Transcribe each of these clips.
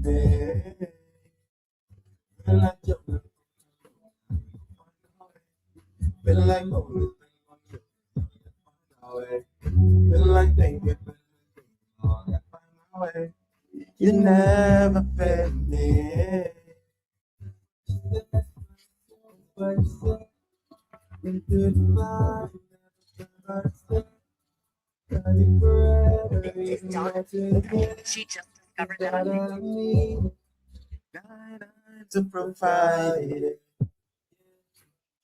You never fail me. She just discovered that. To provide.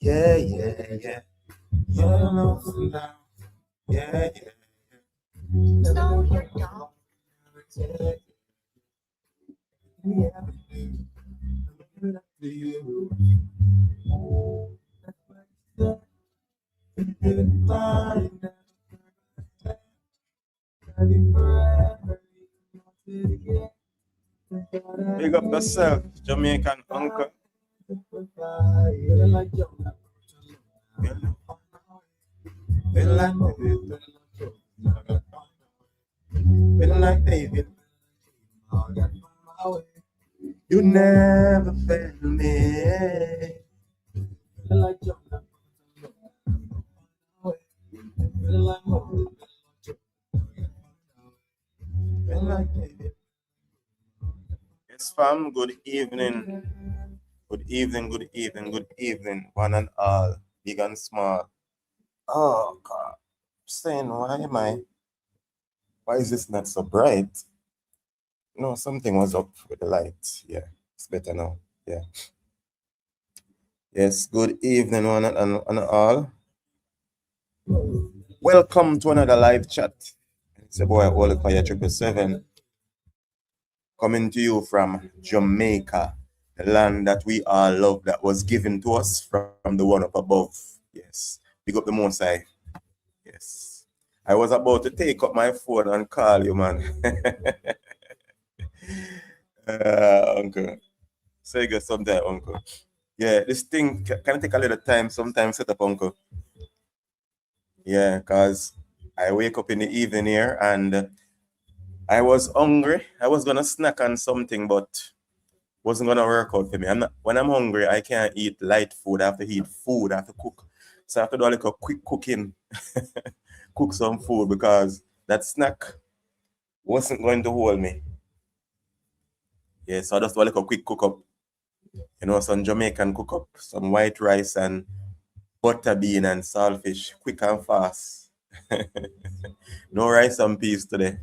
Yeah. You know, yeah. So you're dumb. Big up yourself, Jamaican uncle. Like David, you never fail me. Yes, fam. Good evening. Good evening, one and all, big and small. Oh God, saying why is this not so bright? No, something was up with the light. Yeah, it's better now. Yeah. Yes, good evening, one and all. Welcome to another live chat. It's a boy Olifire 777 coming to you from Jamaica, the land that we all love, that was given to us from the one up above. Yes, big up the Most High. Yes, I was about to take up my phone and call you, man. Uncle, say good sometime, uncle. Yeah, this thing can take a little time sometimes set up, uncle. Yeah, because I wake up in the evening here and I was hungry. I was gonna snack on something, but wasn't gonna work out for me. When I'm hungry, I can't eat light food. I have to eat food. I have to cook. So I have to do a little quick cooking, cook some food, because that snack wasn't going to hold me. Yeah, so I just do a little quick cook up. You know, some Jamaican cook up, some white rice and butter bean and saltfish, quick and fast. No rice and peas today.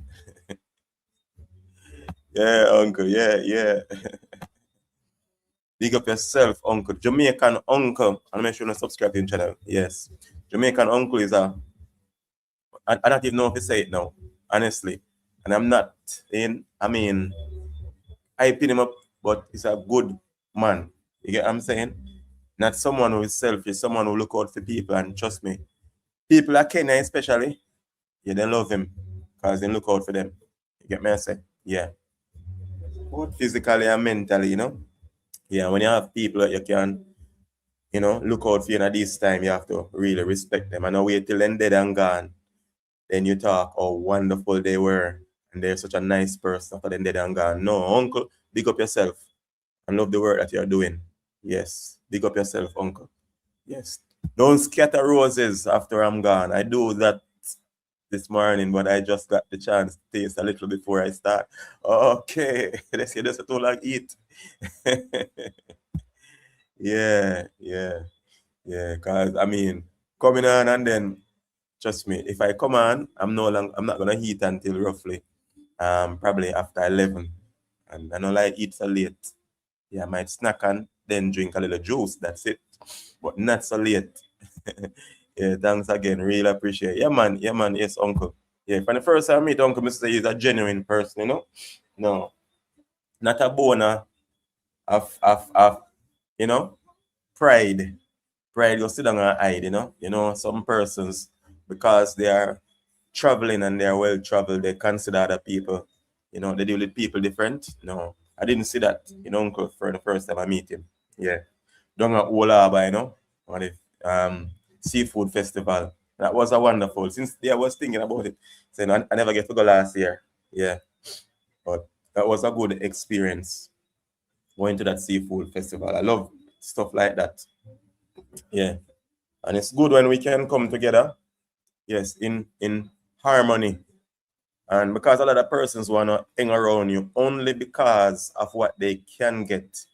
Yeah, uncle. Yeah. Big up yourself, uncle. Jamaican uncle. And make sure you subscribe to the channel. Yes. Jamaican uncle is I don't even know if to say it now, honestly. And I'm not in, I pin him up, but he's a good man. You get what I'm saying? Not someone who is selfish, someone who look out for people, and trust me. People like Kenya especially, yeah, they love him because they look out for them. You get me I say? Yeah. Both physically and mentally, you know? Yeah, when you have people that you can, you know, look out for you at this time, you have to really respect them. And not wait till they're dead and gone. Then you talk how wonderful they were and they're such a nice person after they're dead and gone. No, uncle, big up yourself and love the work that you're doing. Yes, big up yourself, uncle. Yes. Don't scatter roses after I'm gone. I do that this morning, but I just got the chance to taste a little before I start. Okay, let's get this too long eat. Yeah. Because coming on and then, trust me, if I come on, I'm not gonna eat until roughly probably after 11. And I don't like eat so late. Yeah, I might snack and then drink a little juice. That's it. But not so late. Yeah, thanks again. Really appreciate it. Yeah, man. Yes, uncle. Yeah, from the first time I meet Uncle, Mr. He's a genuine person, you know? No. Not a boner of you know, pride. Pride goes sit down and hide, you know? You know, some persons, because they are traveling and they are well traveled, they consider other people, you know, they deal with people different. No. I didn't see that, you know, uncle, for the first time I meet him. Yeah. Down at Old Harbour, you know, on the seafood festival. That was a wonderful. Since I was thinking about it, saying I never get to go last year. Yeah. But That was a good experience going to that seafood festival. I love stuff like that. Yeah. And it's good when we can come together, yes, in harmony. And because a lot of persons want to hang around you only because of what they can get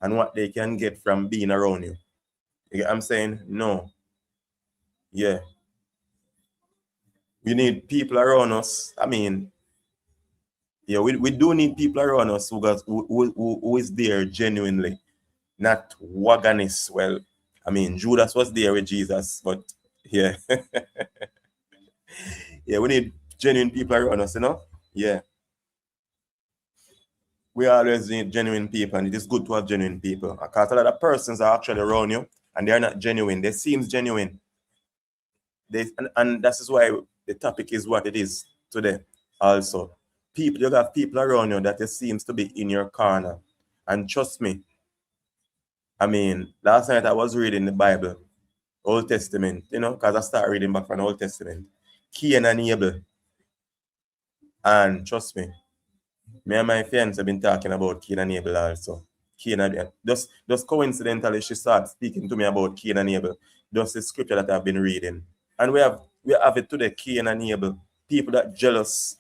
and what they can get from being around you. You get what I'm saying? No. Yeah. We need people around us. I mean, yeah, we do need people around us who is there genuinely, not wagonists. Well, I mean, Judas was there with Jesus, but yeah. Yeah, we need genuine people around us, you know? Yeah. We always need genuine people, and it is good to have genuine people. Because a lot of persons are actually around you and they are not genuine. They seem genuine. And that is why the topic is what it is today. Also, you have people around you that it seems to be in your corner. And trust me, I mean, last night I was reading the Bible, Old Testament, you know, because I started reading back from the Old Testament. Cain and Abel. And trust me, me and my friends have been talking about Cain and Abel also. Cain and Abel. Just coincidentally, she started speaking to me about Cain and Abel. Just the scripture that I've been reading. And we have it today, Cain and Abel. People that jealous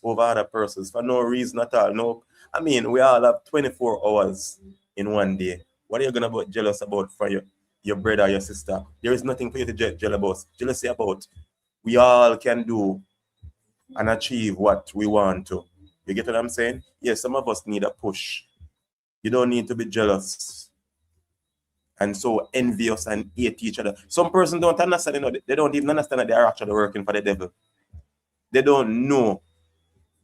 over other persons for no reason at all. No, I mean, we all have 24 hours in one day. What are you gonna be jealous about for your brother or your sister? There is nothing for you to jealousy about. We all can do and achieve what we want to. You get what I'm saying? Yes, some of us need a push. You don't need to be jealous and so envious and hate each other. Some person don't understand, you know, they don't even understand that they are actually working for the devil. They don't know,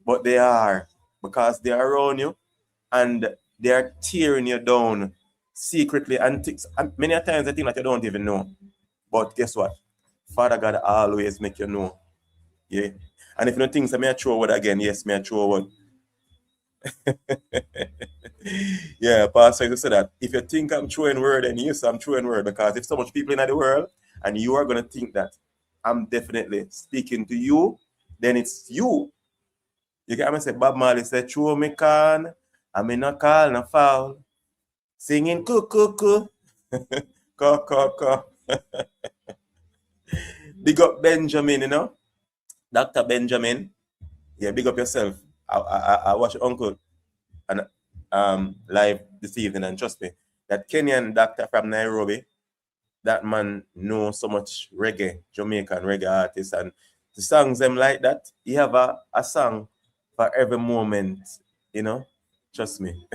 but they are, because they are around you and they are tearing you down secretly. And many times I think that you don't even know. But guess what? Father God always make you know. Yeah. And if you don't think so, may I throw a word again? Yes, may I throw a word? Yeah, Pastor used to say that if you think I'm throwing word, then yes, I'm throwing word, because if so much people in the world and you are going to think that I'm definitely speaking to you, then it's you. You get me? Say Bob Marley said, "Throw me can, I'm in a call, no foul, singing cuckoo, caw." Big up Benjamin, you know, Dr. Benjamin. Yeah, big up yourself. I watch your uncle and live this evening, and trust me, that Kenyan doctor from Nairobi, that man knows so much reggae, Jamaican reggae artists, and the songs them like that. He have a song for every moment, you know. Trust me.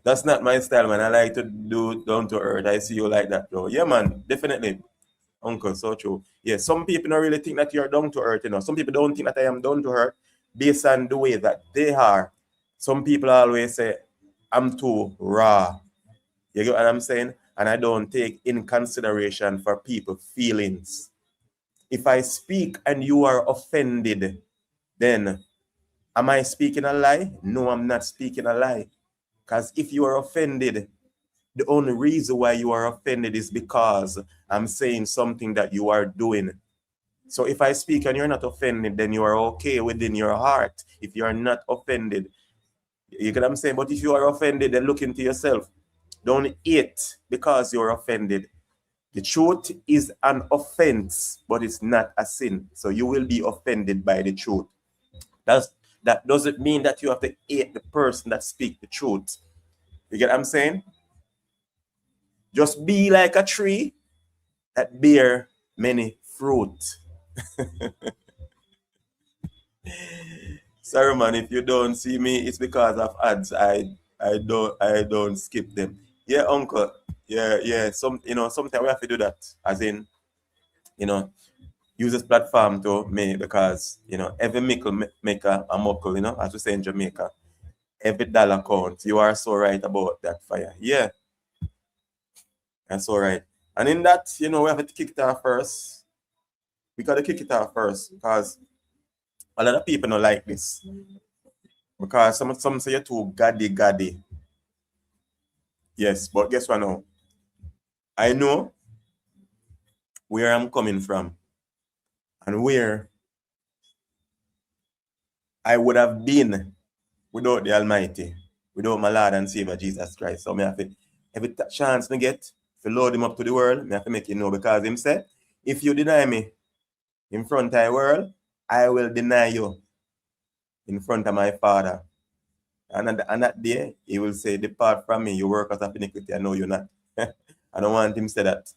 That's not my style, man. I like to do down to earth. I see you like that, though. Yeah, man, definitely. Uncle, so true. Yeah, some people don't really think that you're down to earth, you know. Some people don't think that I am down to earth based on the way that they are. Some people always say, I'm too raw. You get what I'm saying? And I don't take in consideration for people's feelings. If I speak and you are offended, then am I speaking a lie? No, I'm not speaking a lie. Because if you are offended, the only reason why you are offended is because I'm saying something that you are doing. So if I speak and you're not offended, then you are okay within your heart. If you are not offended, you get what I'm saying? But if you are offended, then look into yourself. Don't hate because you're offended. The truth is an offense, but it's not a sin. So you will be offended by the truth. That doesn't mean that you have to hate the person that speaks the truth. You get what I'm saying? Just be like a tree that bear many fruit. Sorry, man, if you don't see me, it's because of ads. I don't skip them. Yeah, uncle. Yeah. Sometimes we have to do that. As in, you know, use this platform to me, because every mickle make a muckle, as we say in Jamaica. Every dollar counts. You are so right about that, fire. Yeah, that's all right. And in that, we have to kick it off first. We gotta kick it off first, because a lot of people don't like this. Because some say you're too gaddy. Yes, but guess what now? I know where I'm coming from and where I would have been without the Almighty, without my Lord and Savior Jesus Christ. So I have to, every chance I get to load him up to the world, I have to make you know, because him said, if you deny me in front of the world, I will deny you in front of my Father. And that day, he will say, depart from me, you workers of iniquity, I know you're not. I don't want him to say that.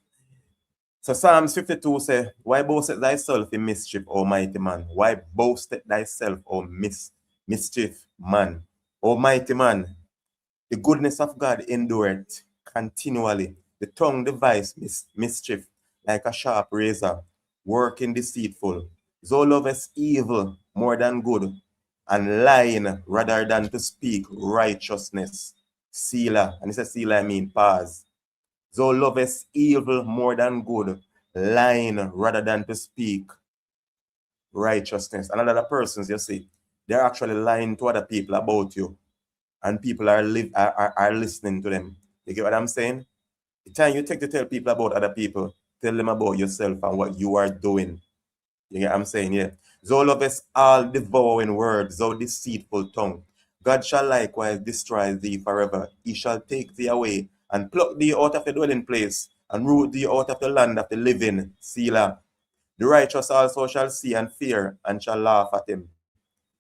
So Psalms 52 says, why boasteth thyself in mischief, O mighty man? Why boasteth thyself, O mischief man? O mighty man, the goodness of God endureth continually. The tongue devises mischief like a sharp razor, working deceitful. Thou lovest evil more than good, and lying rather than to speak righteousness. Selah, and it says Selah, I mean pause. Thou lovest evil more than good, lying rather than to speak righteousness. And a lot of persons, you see, they're actually lying to other people about you, and people are listening to them. You get what I'm saying? The time you take to tell people about other people, tell them about yourself and what you are doing. You get what I'm saying? Yeah. Thou lovest all devouring words, thou deceitful tongue. God shall likewise destroy thee forever. He shall take thee away and pluck thee out of the dwelling place and root thee out of the land of the living. Selah. The righteous also shall see and fear and shall laugh at him.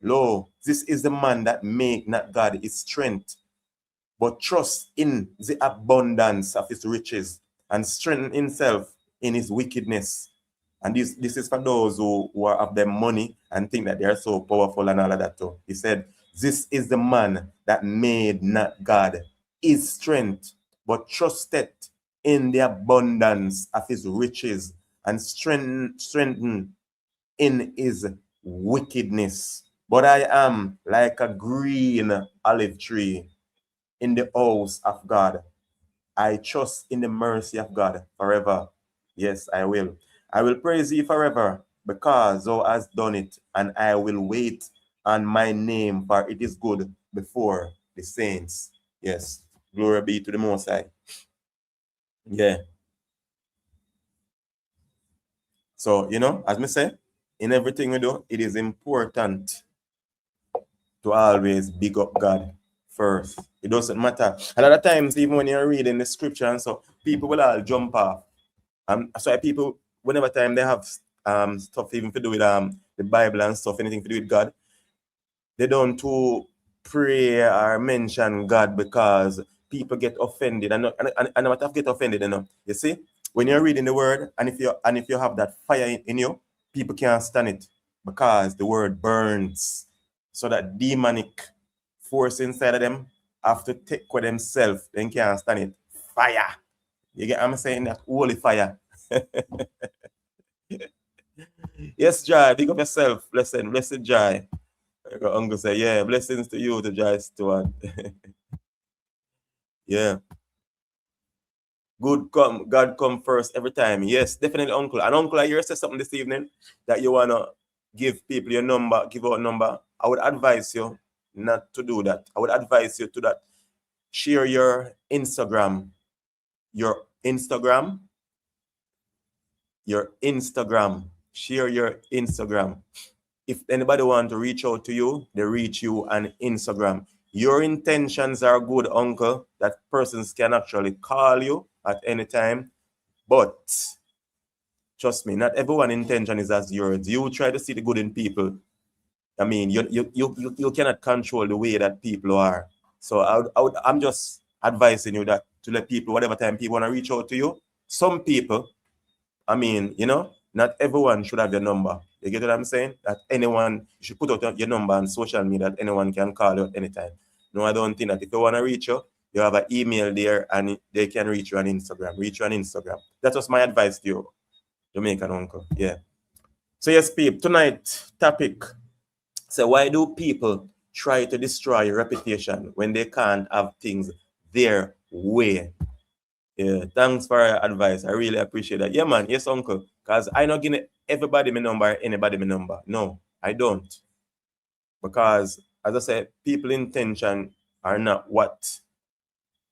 Lo, this is the man that make not God his strength, but trust in the abundance of his riches and strengthen himself in his wickedness. And this is for those who are of their money and think that they are so powerful and all of that too. He said, this is the man that made not God his strength, but trusted in the abundance of his riches and strengthen in his wickedness. But I am like a green olive tree in the house of God. I trust in the mercy of God forever. Yes, I will. I will praise thee forever because thou hast done it, and I will wait on my name, for it is good before the saints. Yes, glory be to the Most High. Yeah. So, as me say, in everything we do, it is important to always big up God first. It doesn't matter. A lot of times, even when you're reading the scripture and so, people will all jump off. So people, whenever time they have stuff even to do with the Bible and stuff, anything to do with God, they don't to pray or mention God because people get offended. And what have get offended, you see, when you're reading the word, and if you have that fire in you, people can't stand it because the word burns. So that demonic force inside of them have to take with themselves, then can't stand it. Fire. You get what I'm saying? That holy fire. Yes, Joy, big up yourself. Blessed Joy. Your uncle say, yeah, blessings to you, to Joy Stewart. Yeah. God come first every time. Yes, definitely, uncle. And uncle, I hear say something this evening that you wanna give people your number, give out a number. I would advise you not to do that. I would advise you to that. Share your Instagram. Your Instagram. Share your Instagram. If anybody want to reach out to you, they reach you on Instagram. Your intentions are good, uncle, that persons can actually call you at any time. But trust me, not everyone's intention is as yours. You try to see the good in people. I mean, you cannot control the way that people are. So I'm just advising you that to let people, whatever time people want to reach out to you, some people, I mean, not everyone should have your number. You get what I'm saying? That anyone, you should put out your number on social media that anyone can call you at any time. No, I don't think that. If you want to reach you, you have an email there and they can reach you on Instagram. That was my advice to you, Jamaican uncle. Yeah. So yes, people, tonight topic. So why do people try to destroy your reputation when they can't have things their way? Yeah, thanks for your advice. I really appreciate that. Yeah, man. Yes, uncle. Because I not giving everybody my number, anybody my number. No, I don't. Because as I said, people intention are not what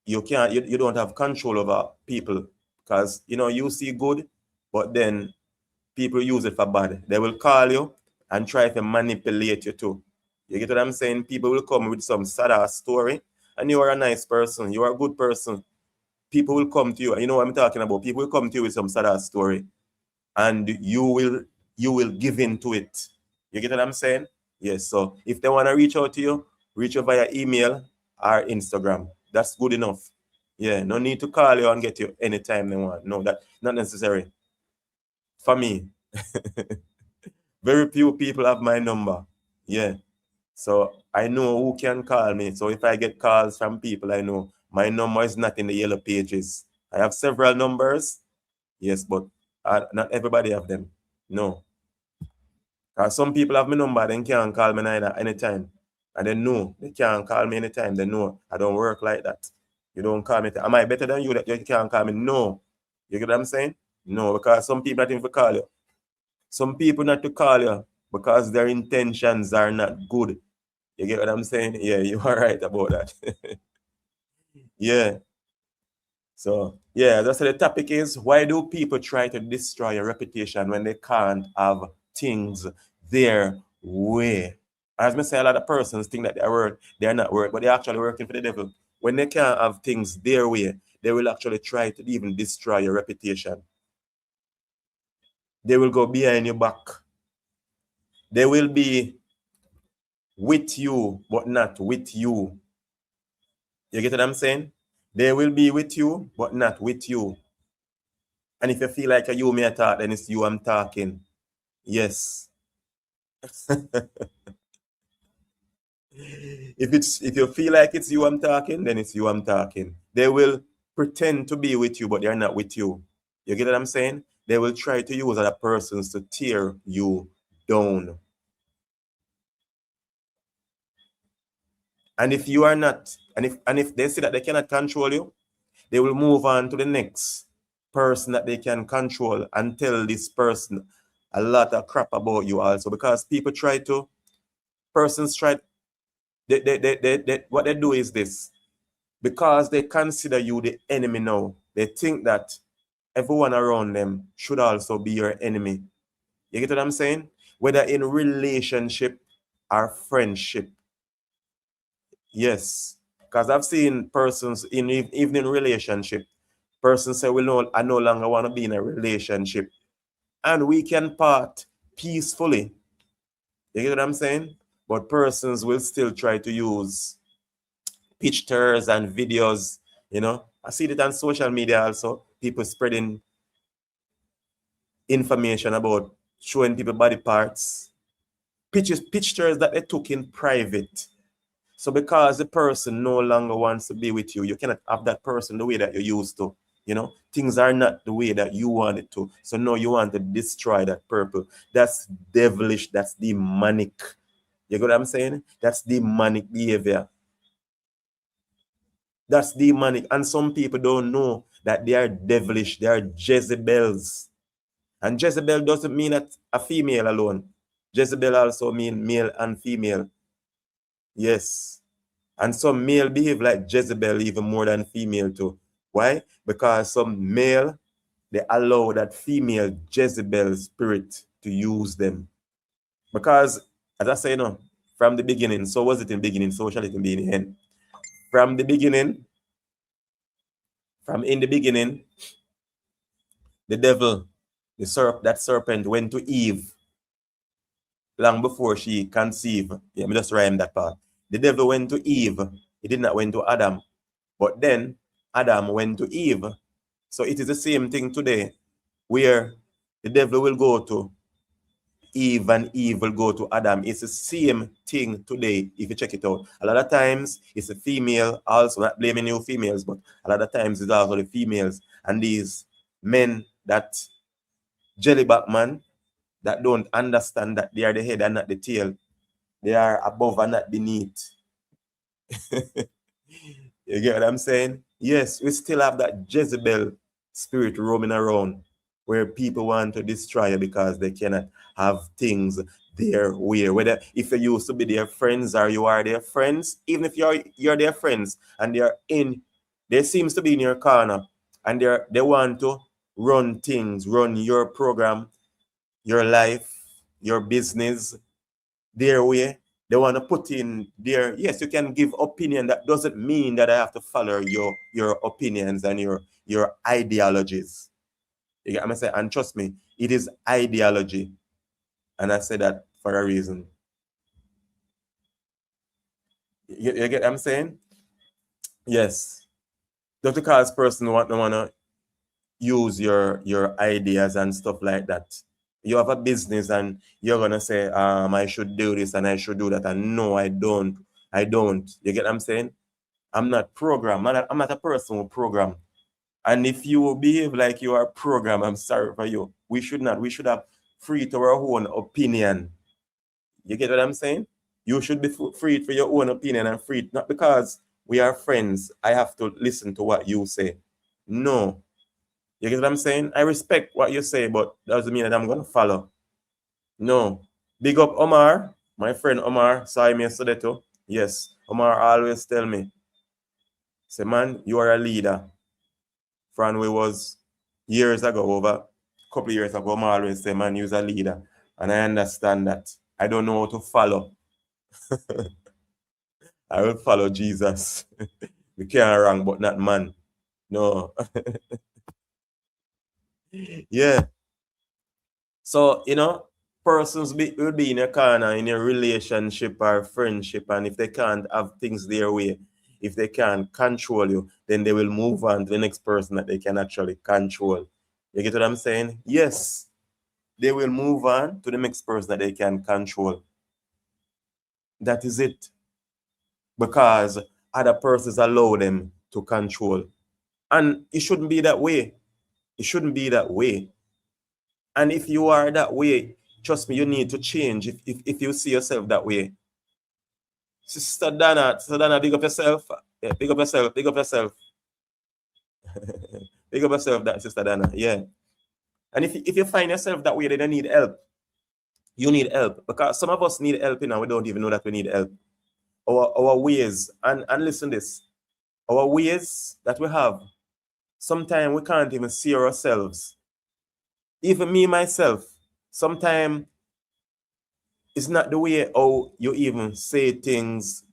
you can't. You don't have control over people. Because you see good, but then people use it for bad. They will call you and try to manipulate you too. You get what I'm saying? People will come with some sad story, and you are a nice person. You are a good person. People will come to you. You know what I'm talking about? People will come to you with some sad story, and you will give in to it. You get what I'm saying? Yes. So if they want to reach out to you, reach out via email or Instagram. That's good enough. Yeah. No need to call you and get you anytime they want. No, that not necessary. For me, very few people have my number. Yeah. So I know who can call me. So if I get calls from people, I know my number is not in the yellow pages. I have several numbers. Yes, but not everybody have them. No. Some people have my number, they can't call me neither anytime. And they know they can't call me anytime. They know I don't work like that. You don't call me. Am I better than you that you can't call me? No. You get what I'm saying? No, because some people not even call you. Some people not to call you because their intentions are not good. You get what I'm saying? Yeah, you are right about that. Yeah. So, yeah, that's the topic is, why do people try to destroy your reputation when they can't have things their way? As I say, a lot of persons think that they're not working, but they're actually working for the devil. When they can't have things their way, they will actually try to even destroy your reputation. They will go behind your back. They will be with you, but not with you. You get what I'm saying? They will be with you, but not with you. And if you feel like you may talk, then it's you I'm talking. Yes. If you feel like it's you I'm talking, then it's you I'm talking. They will pretend to be with you, but they're not with you. You get what I'm saying? They will try to use other persons to tear you down. And if you are not, and if they see that they cannot control you, they will move on to the next person that they can control and tell this person a lot of crap about you also, because persons try, what they do is this, because they consider you the enemy now, they think that everyone around them should also be your enemy. You get what I'm saying? Whether in relationship or friendship. Yes, because I've seen persons even in relationship, persons say, well, no, I no longer want to be in a relationship, and we can part peacefully. You get what I'm saying? But persons will still try to use pictures and videos. I see it on social media also. People spreading information about showing people body parts, pictures that they took in private. So because the person no longer wants to be with you, you cannot have that person the way that you used to. Things are not the way that you want it to. So now you want to destroy that purple. That's devilish. That's demonic. You get what I'm saying? That's demonic behavior. That's demonic. And some people don't know that they are devilish. They are Jezebels. And Jezebel doesn't mean that a female alone. Jezebel also means male and female. Yes. And some male behave like Jezebel even more than female too. Why? Because some male, they allow that female Jezebel spirit to use them. Because, as I say, from the beginning, so was it in the beginning, so shall it be in the end. From the beginning, the devil, that serpent went to Eve long before she conceived. Yeah, me just rhyme that part. The devil went to Eve. He did not went to Adam. But then Adam went to Eve. So it is the same thing today, where the devil will go to Eve and Eve will go to Adam. It's the same thing today if you check it out. A lot of times it's a female, also not blaming you females, but a lot of times it's also the females and these men, that jellyback man, that don't understand that they are the head and not the tail. They are above and not beneath. You get what I'm saying? Yes, we still have that Jezebel spirit roaming around where people want to destroy you because they cannot have things their way. Whether if you used to be their friends or you are their friends, even if you're their friends and they seems to be in your corner and they want to run things, run your program, your life, your business their way. they want to put in their, yes, you can give opinion. That doesn't mean that I have to follow your opinions and your ideologies. You get what I'm saying? And trust me, it is ideology. And I say that for a reason. You get what I'm saying? Yes. Just because person don't want to use your ideas and stuff like that. You have a business and you're gonna say, I should do this and I should do that. And no, I don't. I don't. You get what I'm saying? I'm not programmed. I'm not a person who program. And if you behave like you are programmed, I'm sorry for you. We should not. We should have free to our own opinion. You get what I'm saying? You should be free for your own opinion and free, not because we are friends, I have to listen to what you say. No. You get what I'm saying? I respect what you say, but that doesn't mean that I'm going to follow. No. Big up Omar, my friend Omar, saw him yesterday too. Yes, Omar always tell me, say, man, you are a leader. From we was years ago, over a couple of years ago, Omar always say, man, you're a leader. And I understand that. I don't know how to follow. I will follow Jesus. We can't wrong, but not man. No. Yeah. So, persons will be in a corner in a relationship or friendship, and if they can't have things their way, if they can't control you, then they will move on to the next person that they can actually control. You get what I'm saying? Yes. They will move on to the next person that they can control. That is it. Because other persons allow them to control. And it shouldn't be that way. It shouldn't be that way. And if you are that way, trust me, you need to change if you see yourself that way. Sister Dana, big up yourself. Yeah, big up yourself, big up yourself. Big up yourself, that Sister Dana. Yeah. And if you find yourself that way, then you need help. You need help. Because some of us need help, we don't even know that we need help. Our ways, and listen this, our ways that we have, sometimes we can't even see ourselves. Even me, myself, sometimes it's not the way how you even say things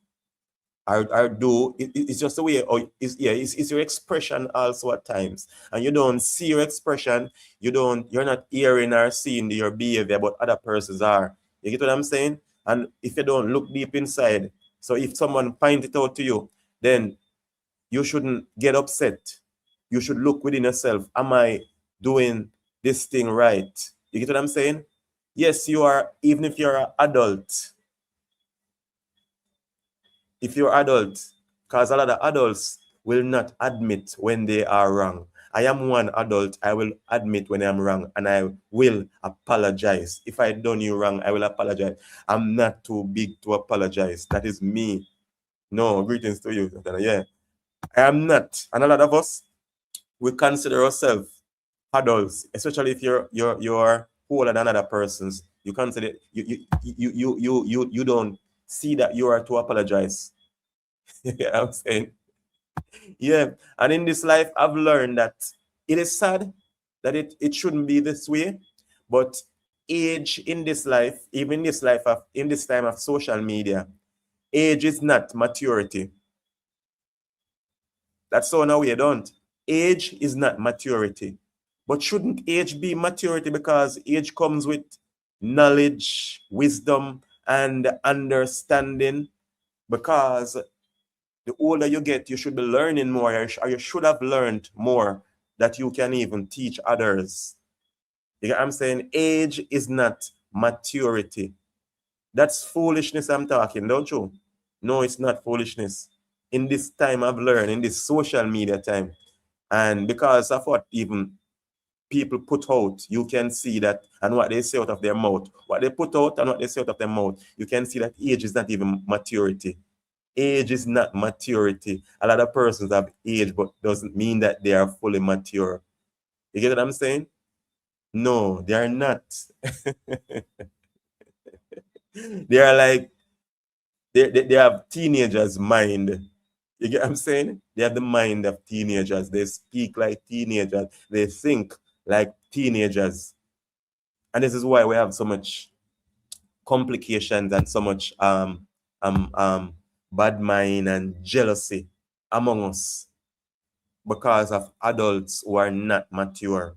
or do. It's just the way, it's your expression also at times. And you don't see your expression, you're not hearing or seeing your behavior, but other persons are. You get what I'm saying? And if you don't look deep inside, so if someone point it out to you, then you shouldn't get upset. You should look within yourself. Am I doing this thing right? You get what I'm saying? Yes, you are, even if you're an adult. If you're adult, because a lot of adults will not admit when they are wrong. I am one adult, I will admit when I'm wrong, and I will apologize. If I done you wrong, I will apologize. I'm not too big to apologize. That is me. No, greetings to you. Yeah, I am not. And a lot of us, we consider ourselves adults, especially if you're older than other persons. You consider you don't see that you are to apologize. Yeah, I'm saying. Yeah, and in this life, I've learned that it is sad that it shouldn't be this way, but age in this life, even in this time of social media, age is not maturity. That's so now we don't. Age is not maturity. But shouldn't age be maturity, because age comes with knowledge, wisdom, and understanding? Because the older you get, you should be learning more, or you should have learned more that you can even teach others. You know what I'm saying? Age is not maturity. That's foolishness I'm talking, don't you? No, it's not foolishness. In this time I've learned, in this social media time, and because of what even people put out, you can see that, and what they say out of their mouth, what they put out and what they say out of their mouth, you can see that age is not even maturity. Age is not maturity. A lot of persons have age, but doesn't mean that they are fully mature. You get what I'm saying? No, they are not. They are like, they have teenagers' mind. You get what I'm saying? They have the mind of teenagers. They speak like teenagers. They think like teenagers. And this is why we have so much complications and so much bad mind and jealousy among us because of adults who are not mature.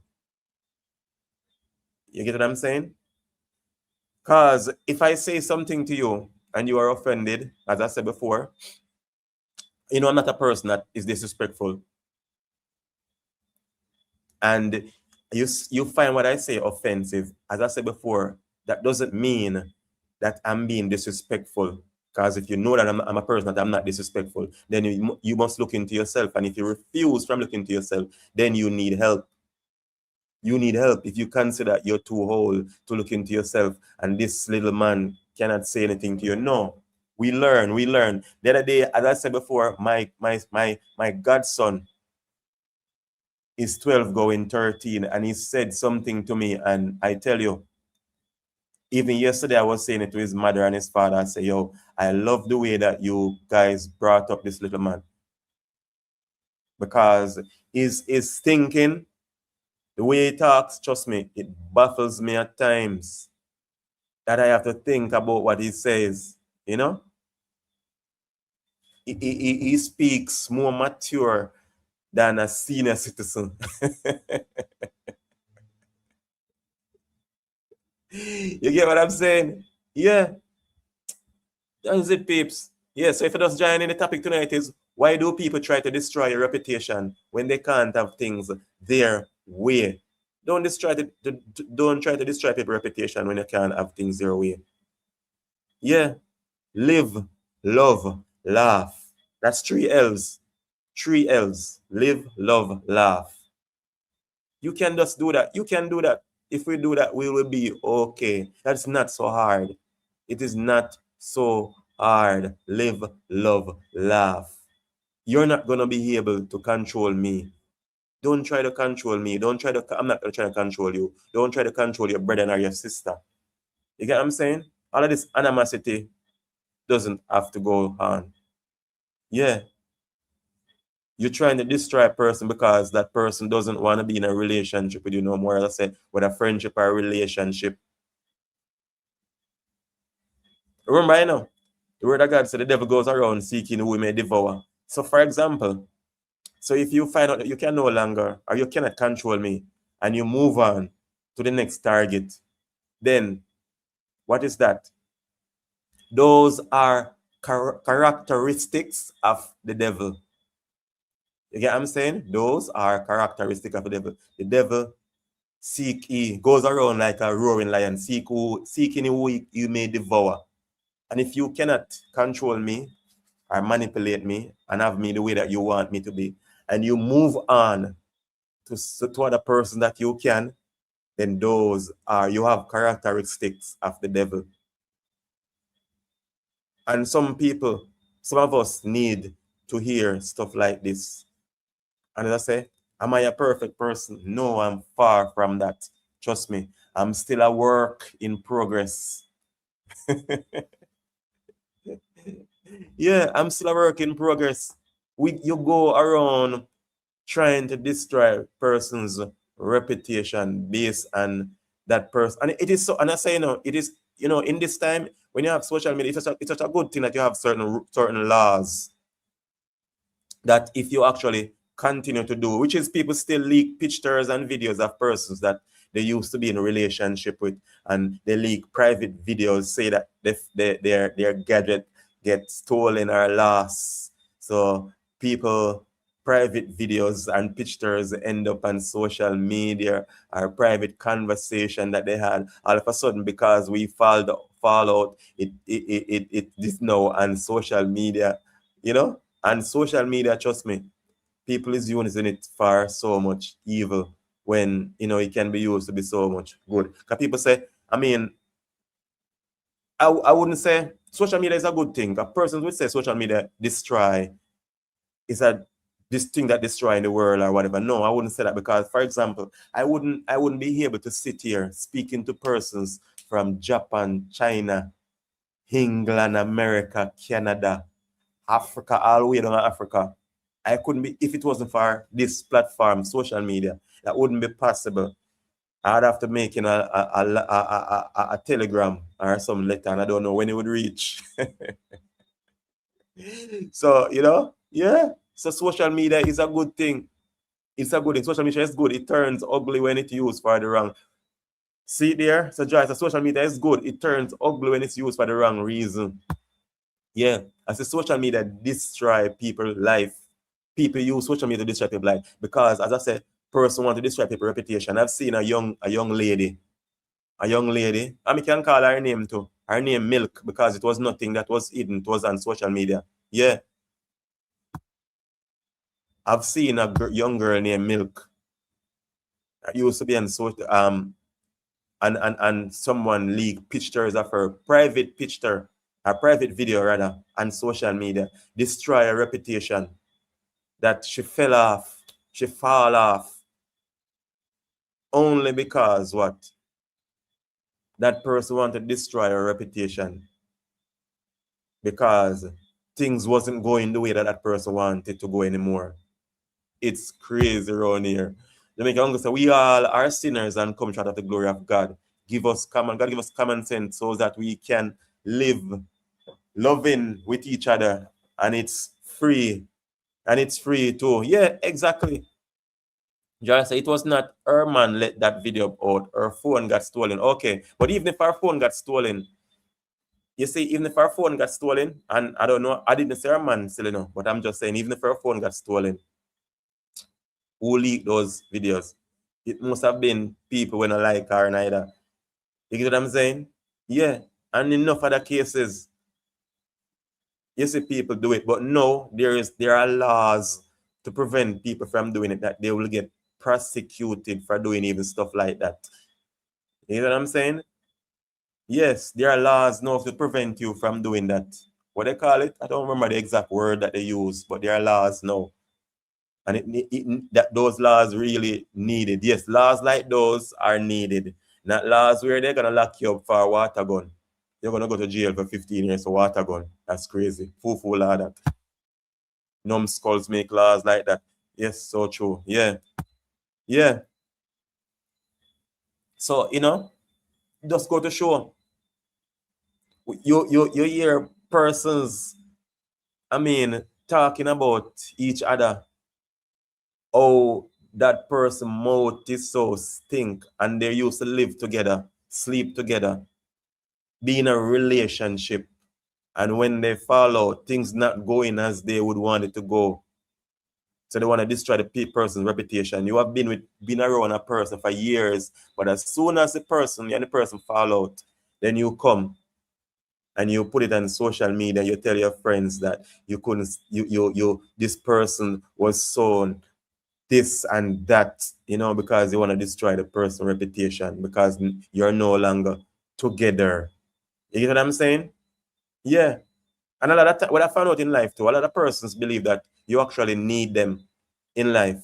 You get what I'm saying? Because if I say something to you and you are offended, as I said before, you know I'm not a person that is disrespectful. And you find what I say offensive, as I said before, that doesn't mean that I'm being disrespectful. Because if you know that I'm a person that I'm not disrespectful, then you must look into yourself. And if you refuse from looking to yourself, then you need help. You need help if you consider you're too old to look into yourself and this little man cannot say anything to you. No, we learn. The other day, as I said before, my godson is 12 going 13, and he said something to me, and I tell you, even yesterday I was saying it to his mother and his father. I say, yo, I love the way that you guys brought up this little man, because his thinking, the way he talks, trust me, it baffles me at times that I have to think about what he says, you know? He speaks more mature than a senior citizen. You get what I'm saying? Yeah, that's it, peeps. Yeah, so if I just join in the topic tonight is, why do people try to destroy your reputation when they can't have things their way? Don't try to destroy people's reputation when you can't have things their way. Yeah, live, love, laugh. That's 3 L's. 3 L's. Live, love, laugh. You can just do that. You can do that. If we do that, we will be okay. That's not so hard. It is not so hard. Live, love, laugh. You're not going to be able to control me. Don't try to control me. I'm not going to try to control you. Don't try to control your brother or your sister. You get what I'm saying? All of this animosity doesn't have to go on. Yeah. You're trying to destroy a person because that person doesn't want to be in a relationship with you no more. As I said, with a friendship or a relationship. Remember, I know, the word of God said the devil goes around seeking who he may devour. So, for example, so if you find out that you can no longer, or you cannot control me, and you move on to the next target, then what is that? Those are characteristics of the devil. You get what I'm saying? Those are characteristics of the devil. The devil goes around like a roaring lion, seeking who you may devour. And if you cannot control me or manipulate me and have me the way that you want me to be, and you move on to other person that you can, then you have characteristics of the devil. And some of us need to hear stuff like this. And as I say, am I a perfect person? No, I'm far from that. Trust me, I'm still a work in progress. Yeah, I'm still a work in progress. You go around trying to destroy person's reputation based on that person. And it is so, and I say, it is, in this time when you have social media, it's such a good thing that you have certain laws that if you actually continue to do, which is people still leak pictures and videos of persons that they used to be in a relationship with, and they leak private videos, say that their gadget gets stolen or lost. So people private videos and pictures end up on social media, or private conversation that they had, all of a sudden, because we fall out, it is now on social media, and social media, trust me, people is using it for so much evil when it can be used to be so much good. Because people say, I wouldn't say social media is a good thing. A person would say social media is this thing that destroying the world or whatever. No, I wouldn't say that, because, for example, I wouldn't be able to sit here speaking to persons from Japan, China, England, America, Canada, Africa, all the way down to Africa. I couldn't be, if it wasn't for this platform, social media, that wouldn't be possible. I'd have to make a telegram or some letter, and I don't know when it would reach. So, you know, yeah. So social media is a good thing. It's a good thing. Social media is good. It turns ugly when it's used for the wrong. See there? So Joyce, so social media is good. It turns ugly when it's used for the wrong reason. Yeah. As a social media destroy people's life. People use social media to destroy people's life. Because as I said, person want to destroy people's reputation. I've seen a young lady. I mean, can call her name too. Her name Milk, because it was nothing that was hidden. It was on social media. Yeah. I've seen a young girl named Milk. That used to be on social and someone leaked pictures of her private picture, a private video rather, on social media, destroy her reputation. That she fall off only because what? That person wanted to destroy her reputation because things wasn't going the way that that person wanted to go anymore. It's crazy around here. They make uncle say, we all are sinners and come short of the glory of God. God give us common sense so that we can live loving with each other, and it's free. And it's free too. Yeah, exactly. Just say it was not her man let that video out. Her phone got stolen. Okay. But even if her phone got stolen, you see, even if her phone got stolen, and I don't know, I didn't say her man still, you know, but I'm just saying, even if her phone got stolen, who leaked those videos? It must have been people when I like her neither. You get what I'm saying? Yeah. And enough other cases, you see people do it, but no, there are laws to prevent people from doing it, that they will get prosecuted for doing even stuff like that. You know what I'm saying? Yes, there are laws now to prevent you from doing that. What they call it? I don't remember the exact word that they use, but there are laws now. And that those laws really needed. Yes, laws like those are needed. Not laws where they're gonna lock you up for a water gun. You're gonna go to jail for 15 years for water gun. That's crazy. Foo law that. Numbskulls make laws like that. Yes, so true. Yeah. Yeah. So, you know, just go to show. You hear persons, I mean, talking about each other. Oh, that person mouth is so stink, and they used to live together, sleep together, be in a relationship. And when they fall out, things not going as they would want it to go. So they want to destroy the person's reputation. You have been around a person for years, but as soon as the person fall out, then you come and you put it on social media. You tell your friends that you couldn't, this person was so this and that, you know, because you want to destroy the person's reputation because you're no longer together. You get what I'm saying? Yeah. And a lot of time, what I found out in life too, a lot of persons believe that you actually need them in life.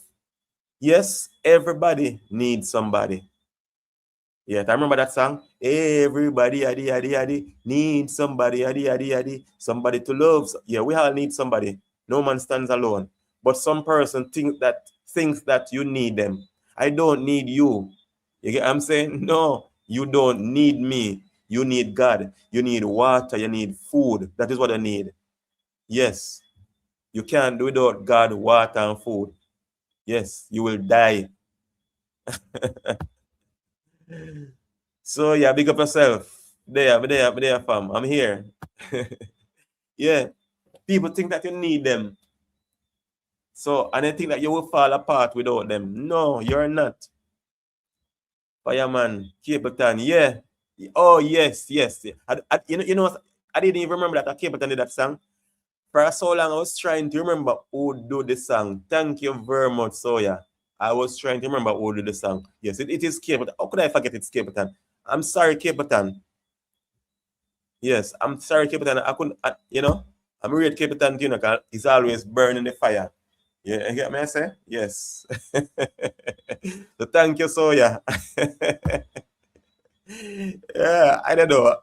Yes, everybody needs somebody. Yeah, I remember that song. Everybody, adi, adi, adi, needs somebody, adi, adi, adi, somebody to love. Yeah, we all need somebody. No man stands alone. But some person thinks that you need them. I don't need you. You get what I'm saying? No, you don't need me. You need God. You need water. You need food. That is what I need. Yes. You can't do without God, water, and food. Yes, you will die. So yeah, big up yourself. There, fam. I'm here. Yeah. People think that you need them. So, and they think that you will fall apart without them. No, you're not. Fireman, Capleton, yeah. Oh, yes. You know what? I didn't even remember that Capleton did that song. For so long, I was trying to remember who do the song. Thank you very much, Soya. I was trying to remember who do the song. Yes, it is Capleton. How could I forget it's Capleton? I'm sorry, Capleton. Yes, I'm sorry, Captain. I couldn't, you know, I'm read Captain, you know, 'cause he's always burning the fire. Yeah, you get me, I say? Yes. So thank you, Soya. Yeah, I don't know.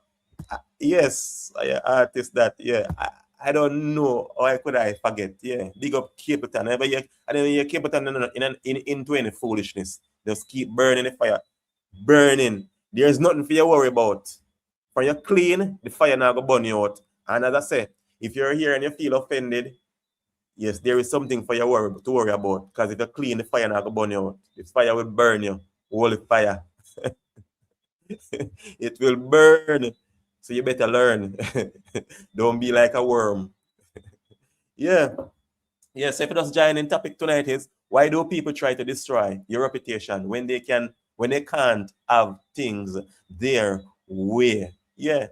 Yes, artist that, yeah. I don't know. Or could I forget? Yeah, big up Capleton. I never hear Capleton into any foolishness. Just keep burning the fire. Burning. There's nothing for you to worry about. For you clean, the fire now go burn you out. And as I say, If you're here and you feel offended, yes, there is something for you to worry about. Because if you clean the fire, not going to burn you out. The fire will burn you. Holy fire. It will burn. So you better learn. Don't be like a worm. Yeah. Yes, if it does join in topic tonight is why do people try to destroy your reputation when they can't have things their way? Yeah.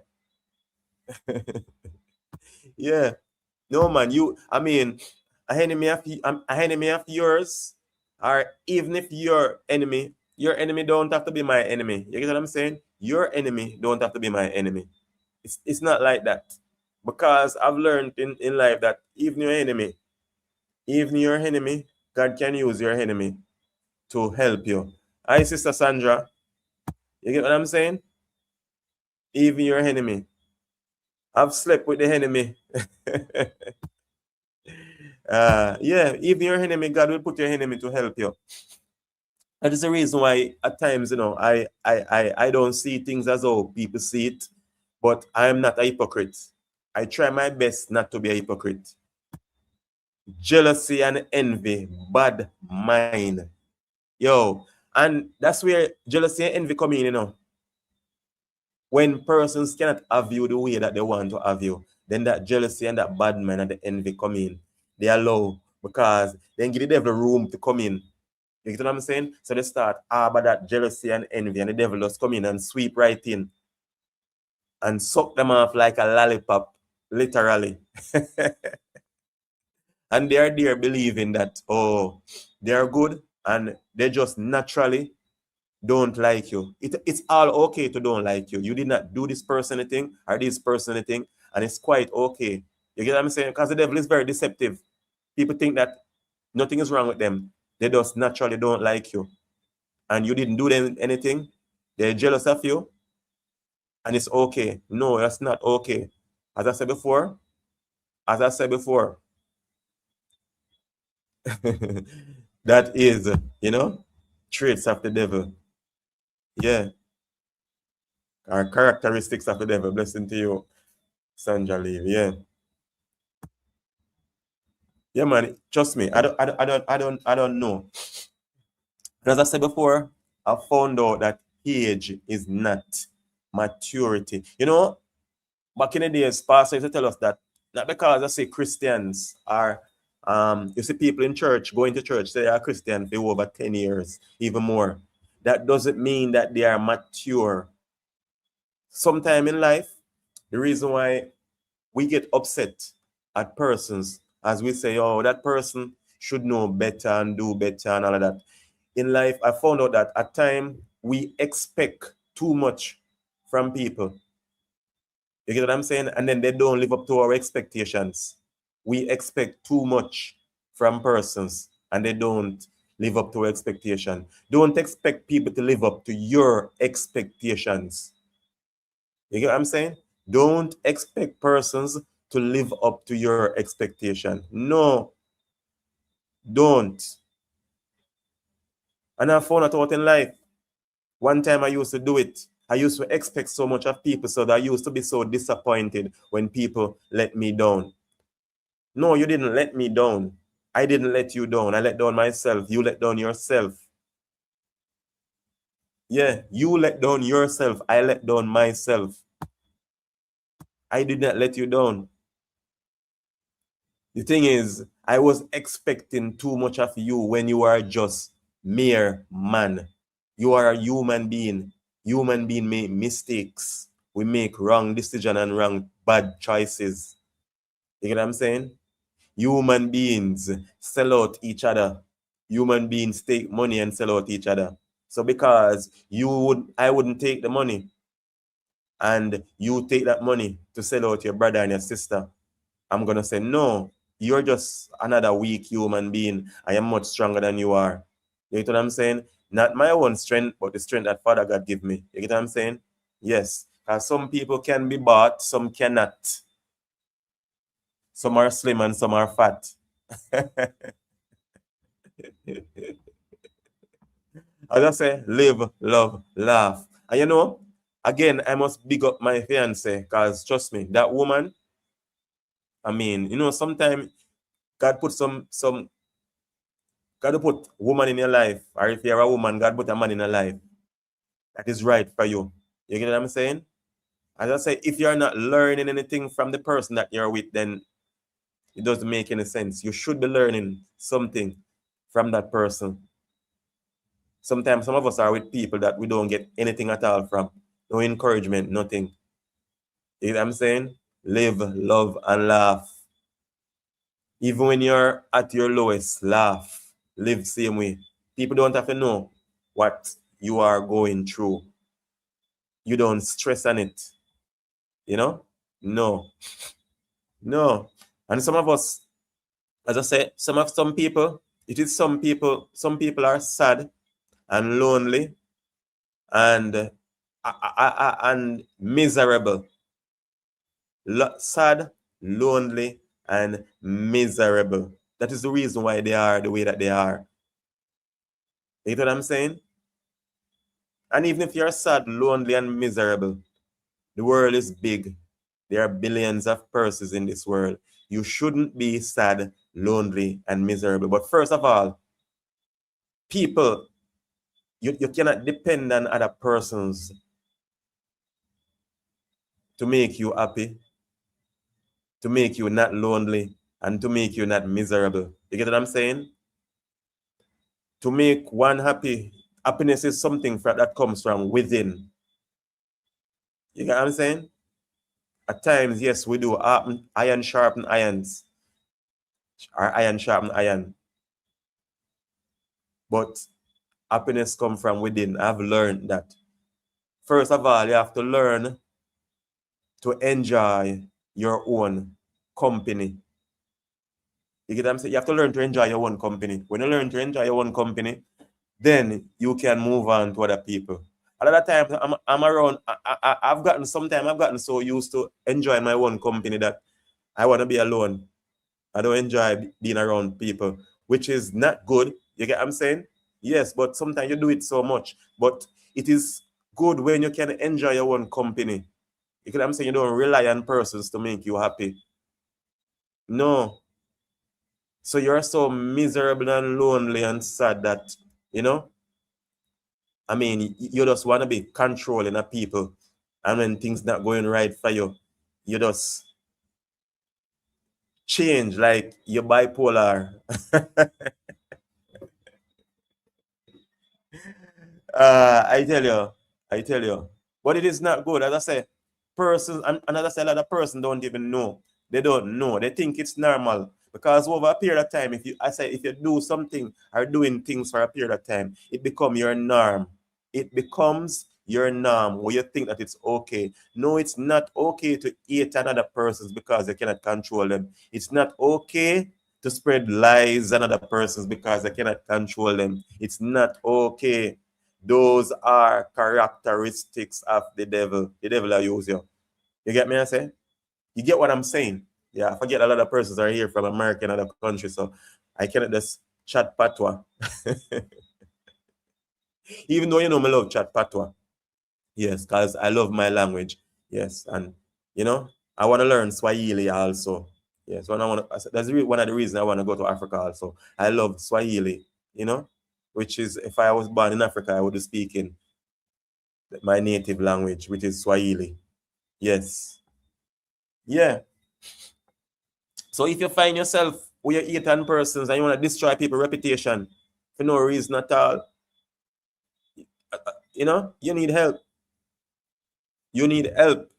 Yeah. No man, an enemy of yours, or even if your enemy don't have to be my enemy. You get what I'm saying? Your enemy don't have to be my enemy. It's not like that. Because I've learned in life that even your enemy, God can use your enemy to help you. Hi, Sister Sandra. You get what I'm saying? Even your enemy. I've slept with the enemy. Yeah, even your enemy, God will put your enemy to help you. That is the reason why at times, I don't see things as how people see it, but I'm not a hypocrite. I try my best not to be a hypocrite. Jealousy and envy, bad mind. Yo, and that's where jealousy and envy come in. When persons cannot have you the way that they want to have you, then that jealousy and that bad mind and the envy come in. They allow because then give the devil room to come in. You get what I'm saying? So they start harbor that jealousy and envy, and the devil just come in and sweep right in and suck them off like a lollipop, literally. And they are there believing that, oh, they are good and they just naturally don't like you. It's all okay to don't like you. You did not do this person anything or this person anything, and it's quite okay. You get what I'm saying? Because the devil is very deceptive. People think that nothing is wrong with them. They just naturally don't like you. And you didn't do them anything. They're jealous of you. And it's okay. No, that's not okay. As I said before, that is, traits of the devil. Yeah. Or characteristics of the devil. Blessing to you, Sandra Lee. Yeah. Yeah, man. Trust me. I don't know. As I said before, I found out that age is not maturity. Back in the days, pastors used to tell us that not because I say Christians are you see people in church going to church, they are Christian for over 10 years, even more. That doesn't mean that they are mature. Sometime in life, the reason why we get upset at persons as we say, oh, that person should know better and do better and all of that. In life, I found out that at times we expect too much from people. You get what I'm saying? And then they don't live up to our expectations. We expect too much from persons and they don't live up to our expectation. Don't expect people to live up to your expectations. You get what I'm saying? Don't expect persons to live up to your expectation. No, don't. And I found that out in life. One time I used to do it. I used to expect so much of people, so that I used to be so disappointed when people let me down. No, you didn't let me down. I didn't let you down. I let down myself. You let down yourself. Yeah, you let down yourself. I let down myself. I did not let you down. The thing is, I was expecting too much of you when you are just mere man. You are a human being. Human being make mistakes. We make wrong decisions and wrong bad choices. You get what I'm saying? Human beings sell out each other. Human beings take money and sell out each other. So because I wouldn't take the money and you take that money to sell out your brother and your sister, I'm going to say, no, you're just another weak human being. I am much stronger than you are. You get what I'm saying? Not my own strength, but the strength that Father God give me. You get what I'm saying? Yes. Some people can be bought, some cannot. Some are slim and some are fat. As I say, live, love, laugh. And again, I must big up my fiance because trust me, that woman, I mean, you know, sometimes God put God will put woman in your life, or if you're a woman, God put a man in your life that is right for you. You get what I'm saying? As I say, if you're not learning anything from the person that you're with, then it doesn't make any sense. You should be learning something from that person. Sometimes some of us are with people that we don't get anything at all from. No encouragement, nothing. You know what I'm saying? Live, love, and laugh. Even when you're at your lowest, laugh. Live same way. People don't have to know what you are going through. You don't stress on it. You know? No. No. And some of us, as I said, some people are sad and lonely and miserable. Sad, lonely, and miserable. That is the reason why they are the way that they are. You know what I'm saying? And even if you're sad, lonely, and miserable, the world is big. There are billions of persons in this world. You shouldn't be sad, lonely, and miserable. But first of all, people, you cannot depend on other persons to make you happy, to make you not lonely, and to make you not miserable. You get what I'm saying? To make one happy, happiness is something that comes from within. You get what I'm saying? At times, yes, we do iron sharpen irons, or iron sharpen iron. But happiness comes from within. I've learned that. First of all, you have to learn to enjoy your own company. You get what I'm saying? You have to learn to enjoy your own company. When you learn to enjoy your own company, then you can move on to other people. A lot of times I'm around, I've gotten so used to enjoying my own company that I want to be alone. I don't enjoy being around people, which is not good. You get what I'm saying? Yes, but sometimes you do it so much. But it is good when you can enjoy your own company. You get what I'm saying? You don't rely on persons to make you happy. No. So you're so miserable and lonely and sad that, you know, I mean, you just want to be controlling of people. And when things not going right for you, you just change like you're bipolar. I tell you. But it is not good. As I say, persons, and as I say, a lot of persons don't even know. They don't know. They think it's normal. Because over a period of time, if you do something or doing things for a period of time, it becomes your norm. It becomes your norm where you think that it's okay. No, it's not okay to hate another person because you cannot control them. It's not okay to spread lies on other persons because they cannot control them. It's not okay. Those are characteristics of the devil. The devil will use you. You get me, I say? You get what I'm saying? Yeah, I forget a lot of persons are here from America and other countries, so I cannot just chat patois. Even though you know me love chat patois. Yes, because I love my language. Yes, and you know, I want to learn Swahili also. Yes, that's one of the reasons I want to go to Africa also. I love Swahili, you know, which is, if I was born in Africa, I would be speaking my native language, which is Swahili. Yes. Yeah. So if you find yourself with your 8 persons and you want to destroy people's reputation for no reason at all, you know, you need help. You need help.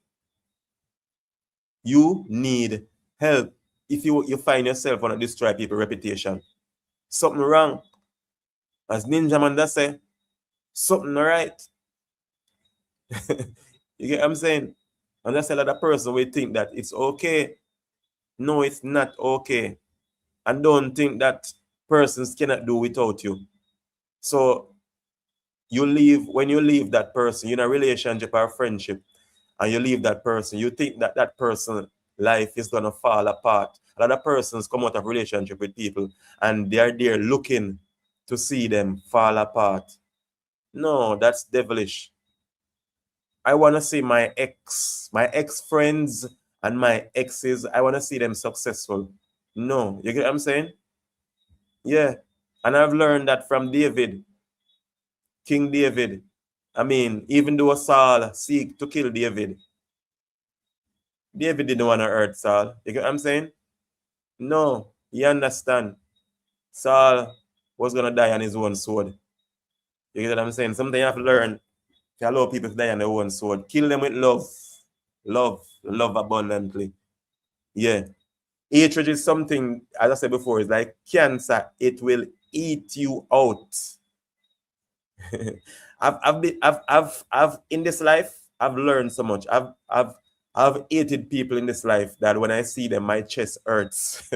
You need help. If you find yourself want to destroy people's reputation, something wrong. As Ninja Man does say, something right. You get what I'm saying? And that's a lot of person will think that it's okay. No, it's not okay. And don't think that persons cannot do without you. So when you leave that person, you're in a relationship or friendship, and you leave that person, you think that that person life is gonna fall apart. A lot of persons come out of relationship with people and they're there looking to see them fall apart. No, that's devilish. I want to see my ex friends and my exes, I want to see them successful. No, you get what I'm saying? Yeah. And I've learned that from David, King David. I mean, even though Saul seek to kill David, David didn't want to hurt Saul. You get what I'm saying? No, you understand. Saul was going to die on his own sword. You get what I'm saying? Something you have to learn to allow people to die on their own sword. Kill them with love. Love abundantly. Yeah. Hatred is something, as I said before, it's like cancer. It will eat you out. I've in this life, I've learned so much. I've hated people in this life that when I see them, my chest hurts.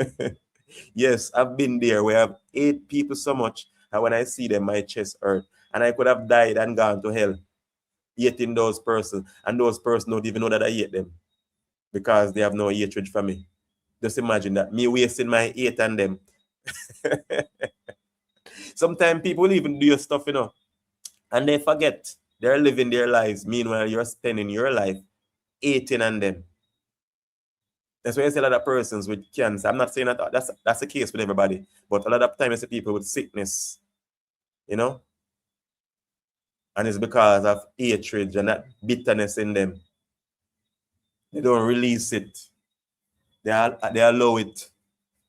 Yes, I've been there where I've hate people so much that when I see them, my chest hurts. And I could have died and gone to hell hating those persons. And those persons don't even know that I hate them because they have no hatred for me. Just imagine that. Me wasting my hate on them. Sometimes people will even do your stuff, you know, and they forget they're living their lives. Meanwhile, you're spending your life hating on them. That's why you see a lot of persons with cancer. I'm not saying that that's the case with everybody, but a lot of times you see people with sickness, you know, and it's because of hatred and that bitterness in them. They don't release it. They allow it.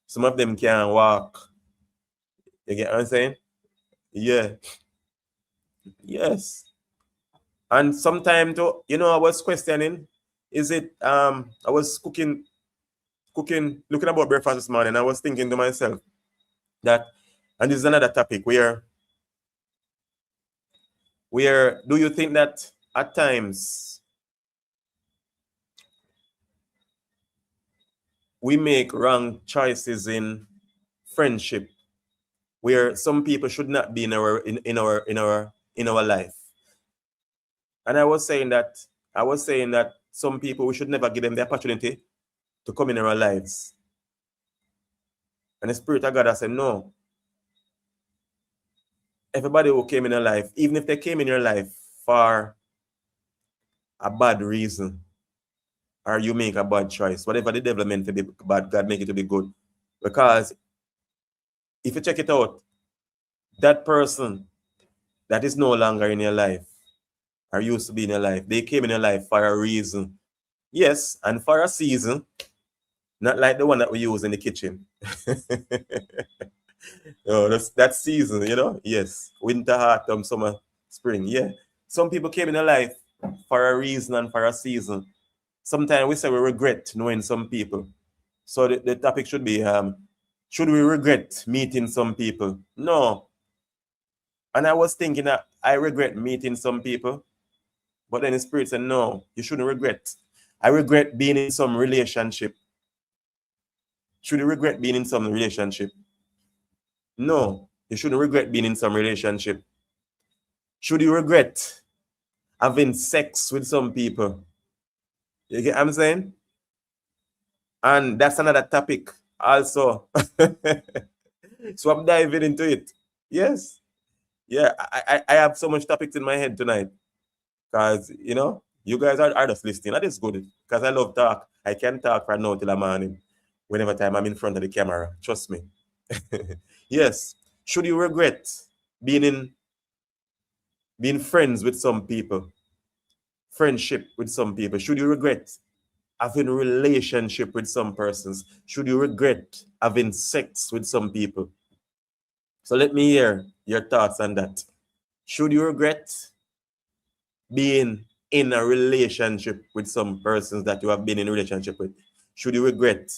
Some of them can't walk. You get what I'm saying? Yeah. Yes. And sometimes, you know, I was questioning, is it, I was cooking, looking about breakfast this morning, I was thinking to myself that, and this is another topic where do you think that at times we make wrong choices in friendship where some people should not be in our life? And I was saying that some people, we should never give them the opportunity to come in our lives. And the Spirit of God has said, no. Everybody who came in your life, even if they came in your life for a bad reason, or you make a bad choice, whatever the devil meant to be bad, God make it to be good. Because if you check it out, that person that is no longer in your life, or used to be in your life, they came in your life for a reason. Yes, and for a season, not like the one that we use in the kitchen. No, that season, you know? Yes. Winter, autumn, summer, spring. Yeah. Some people came in your life for a reason and for a season. Sometimes we say we regret knowing some people. So the topic should be, should we regret meeting some people? No. And I was thinking that I regret meeting some people. But then the Spirit said, no, you shouldn't regret. I regret being in some relationship. Should you regret being in some relationship? No, you shouldn't regret being in some relationship. Should you regret having sex with some people? You get what I'm saying? And that's another topic also. So I'm diving into it. Yes. Yeah, I have so much topics in my head tonight. Because, you know, you guys are just listening. That is good. Because I love talk. I can talk right now till the morning. Whenever time I'm in front of the camera. Trust me. Yes. Should you regret being friends with some people? Friendship with some people? Should you regret having a relationship with some persons? Should you regret having sex with some people? So let me hear your thoughts on that. Should you regret being in a relationship with some persons that you have been in a relationship with? Should you regret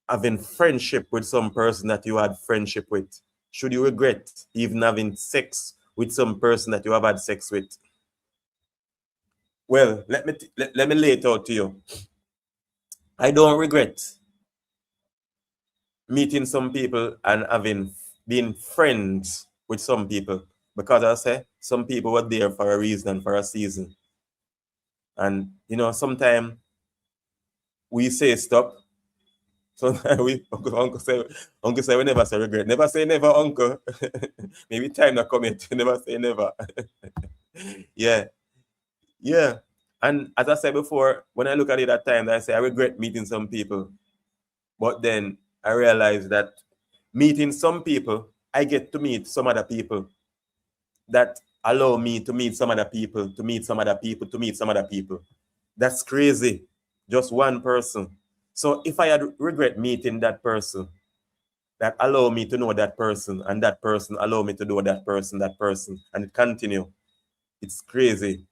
having friendship with some person that you had friendship with? Should you regret even having sex with some person that you have had sex with? Well, let me lay it out to you. I don't regret meeting some people and having been friends with some people, because I say some people were there for a reason and for a season. And you know, sometimes we say stop. Sometimes we uncle say we never say regret. Never say never, uncle. Maybe time not come yet. Never say never. Yeah. And as I said before, when I look at it at times, I say I regret meeting some people. But then I realize that meeting some people, I get to meet some other people that allow me to meet some other people, to meet some other people, to meet some other people. That's crazy. Just one person. So if I had regret meeting that person, that allow me to know that person, and that person allow me to know that person, and it continue. It's crazy.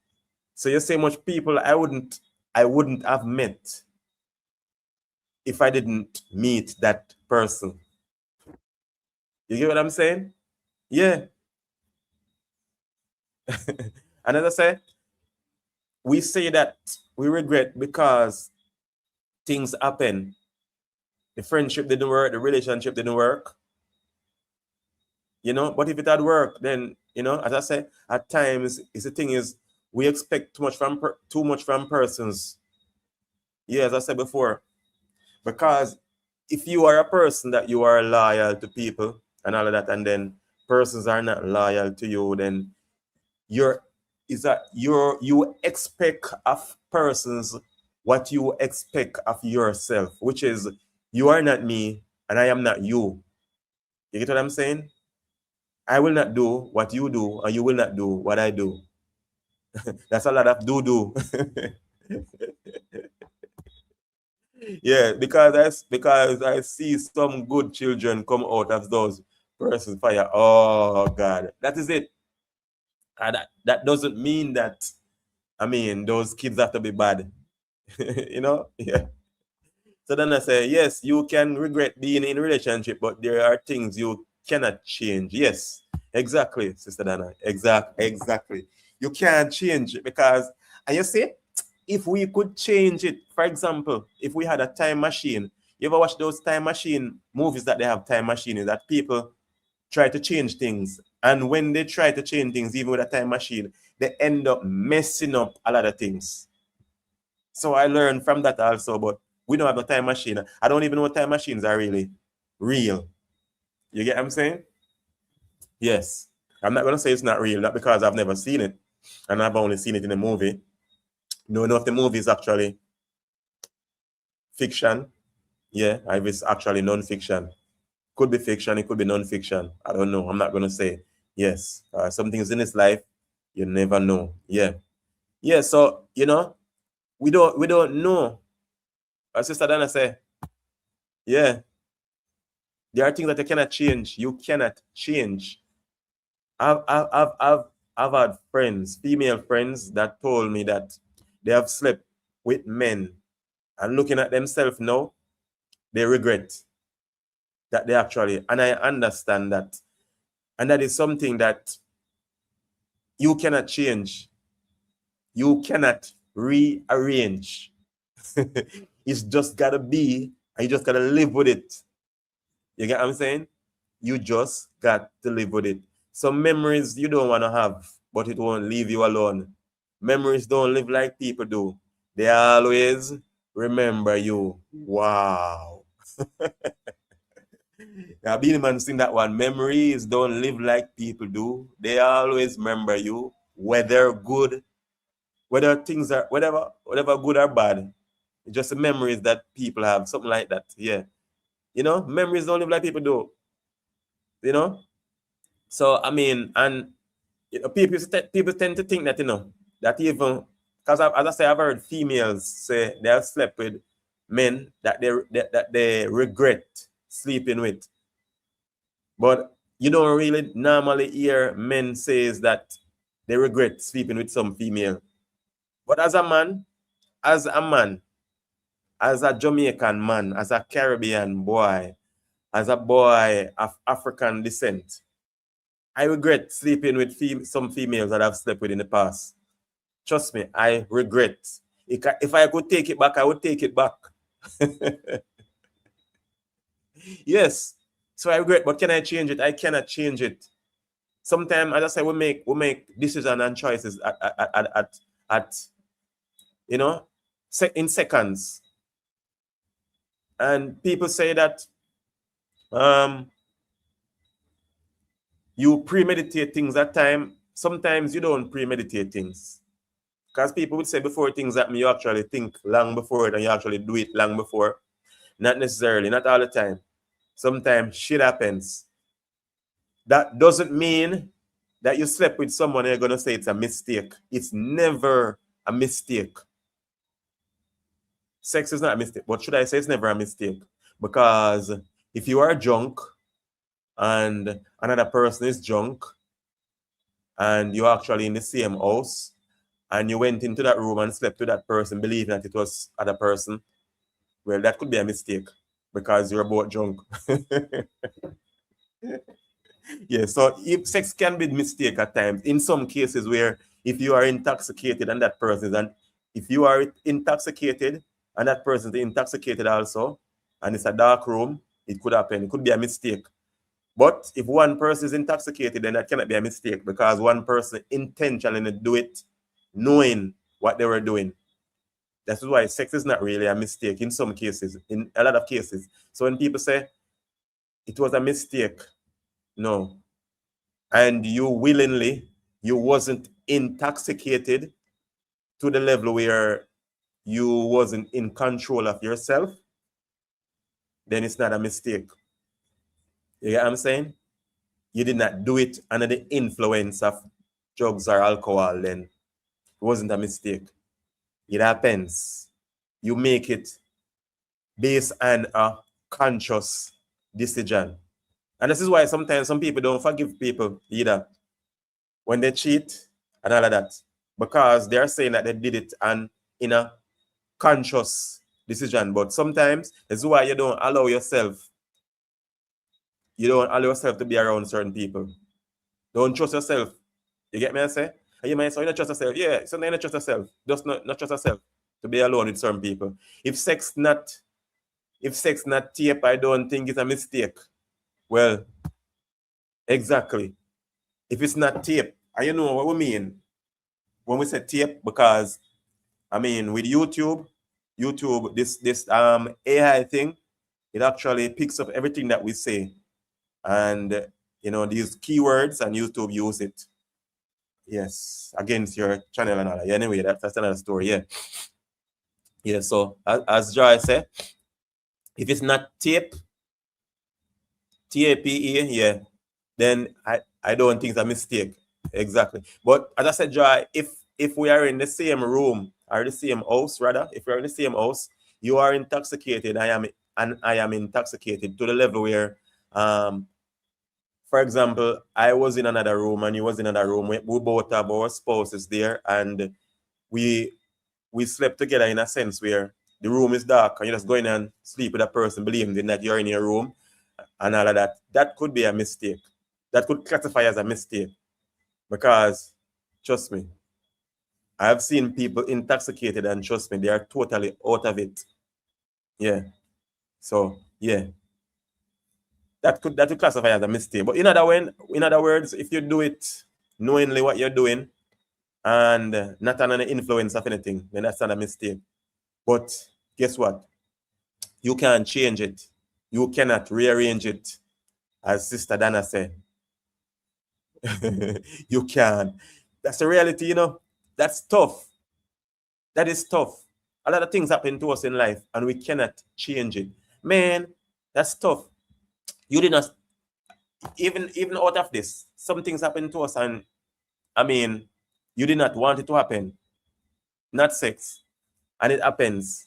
So you say much people I wouldn't have met if I didn't meet that person. You get what I'm saying? Yeah. And as I say, we say that we regret because things happen. The friendship didn't work, the relationship didn't work. You know, but if it had worked, then, you know, as I say, at times, the thing is, we expect too much from persons. Yeah, as I said before, because if you are a person that you are loyal to people and all of that, and then persons are not loyal to you, then you expect of persons what you expect of yourself, which is you are not me and I am not you. You get what I'm saying? I will not do what you do, and you will not do what I do. That's a lot of do. Yeah, because I see some good children come out of those persons fire. Oh God, that is it. And that doesn't mean that, I mean, those kids have to be bad. You know? Yeah. So then I say, yes, you can regret being in a relationship, but there are things you cannot change. Yes, exactly, Sister Dana. Exactly. You can't change it because, and you see, if we could change it, for example, if we had a time machine, you ever watch those time machine movies that they have time machine, that people try to change things. And when they try to change things, even with a time machine, they end up messing up a lot of things. So I learned from that also, but we don't have a time machine. I don't even know what time machines are really real. You get what I'm saying? Yes. I'm not going to say it's not real, not because I've never seen it, and I've only seen it in a movie. Don't know if the movie is actually fiction. Yeah, if it's actually non-fiction. Could be fiction, it could be non-fiction. I don't know. I'm not going to say. Yes. Some things in this life, you never know. Yeah. Yeah, so, you know, we don't know. As Sister Dana say, yeah, there are things that you cannot change. You cannot change. I've had friends, female friends, that told me that they have slept with men, and looking at themselves now, they regret that they actually, and I understand that. And that is something that you cannot change. You cannot rearrange. It's just gotta be, and you just gotta live with it. You get what I'm saying? You just got to live with it. Some memories you don't want to have, but it won't leave you alone. Memories don't live like people do. They always remember you. Wow. Now, Beanie Man sing that one. Memories don't live like people do. They always remember you, whether good, whether things are, whatever good or bad. It's just the memories that people have, something like that. Yeah. You know, memories don't live like people do. You know? So, I mean, and you know, people tend to think that, you know, that even, because as I say, I've heard females say they have slept with men that they regret sleeping with. But you don't really normally hear men says that they regret sleeping with some female. But as a man, as a Jamaican man, as a Caribbean boy, as a boy of African descent, I regret sleeping with some females that I've slept with in the past. Trust me, I regret. If I could take it back, I would take it back. Yes. So I regret, but can I change it? I cannot change it. Sometimes, as I say, we make decisions and choices at you know, in seconds. And people say that you premeditate things at time. Sometimes you don't premeditate things. Because people would say before things happen, you actually think long before it and you actually do it long before. Not necessarily, not all the time. Sometimes shit happens. That doesn't mean that you slept with someone and you're going to say it's a mistake. It's never a mistake. Sex is not a mistake. But should I say it's never a mistake? Because if you are drunk and another person is drunk and you're actually in the same house and you went into that room and slept with that person believing that it was other person, well, that could be a mistake because you're both drunk. Yeah, so if sex can be a mistake at times. In some cases where if you are intoxicated and that person is, and if you are intoxicated and that person is intoxicated also, and it's a dark room, it could happen. It could be a mistake. But if one person is intoxicated, then that cannot be a mistake because one person intentionally do it knowing what they were doing. That's why sex is not really a mistake in some cases, in a lot of cases. So when people say it was a mistake, no. And you willingly, you wasn't intoxicated to the level where you wasn't in control of yourself, then it's not a mistake. You get what I'm saying? You did not do it under the influence of drugs or alcohol, then it wasn't a mistake. It happens. You make it based on a conscious decision. And this is why sometimes some people don't forgive people either when they cheat and all of that, because they're saying that they did it and in a conscious decision. But sometimes this is why you don't allow yourself to be around certain people. Don't trust yourself. You get me? I say? And you might say, you don't trust yourself. Yeah, sometimes you don't trust yourself. Just not trust yourself to be alone with certain people. If sex not tape, I don't think it's a mistake. Well, exactly. If it's not tape, and you know what we mean when we say tape, because I mean with YouTube, this AI thing, it actually picks up everything that we say, and you know these keywords, and YouTube use it. Yes, against your channel and all that. Anyway, that's another story. Yeah, yeah. So as Joy said, if it's not tape, TAPE, yeah, then I don't think it's a mistake. Exactly. But as I said, Joy, if we are in the same room or the same house, rather, if we're in the same house, you are intoxicated, I am intoxicated to the level where, for example, I was in another room and you was in another room. We both have our spouses there, and we slept together in a sense where the room is dark and you're just going and sleep with a person believing that you're in your room and all of that. That could be a mistake. That could classify as a mistake because, trust me, I've seen people intoxicated and trust me, they are totally out of it. Yeah. So, yeah. That could classify as a mistake. But in other words, if you do it knowingly what you're doing and not under the influence of anything, then that's not a mistake. But guess what? You can't change it. You cannot rearrange it, as Sister Dana said. You can. That's the reality, you know. That's tough. That is tough. A lot of things happen to us in life and we cannot change it. Man, that's tough. You did not, even out of this, some things happen to us and I mean, you did not want it to happen. Not sex. And it happens.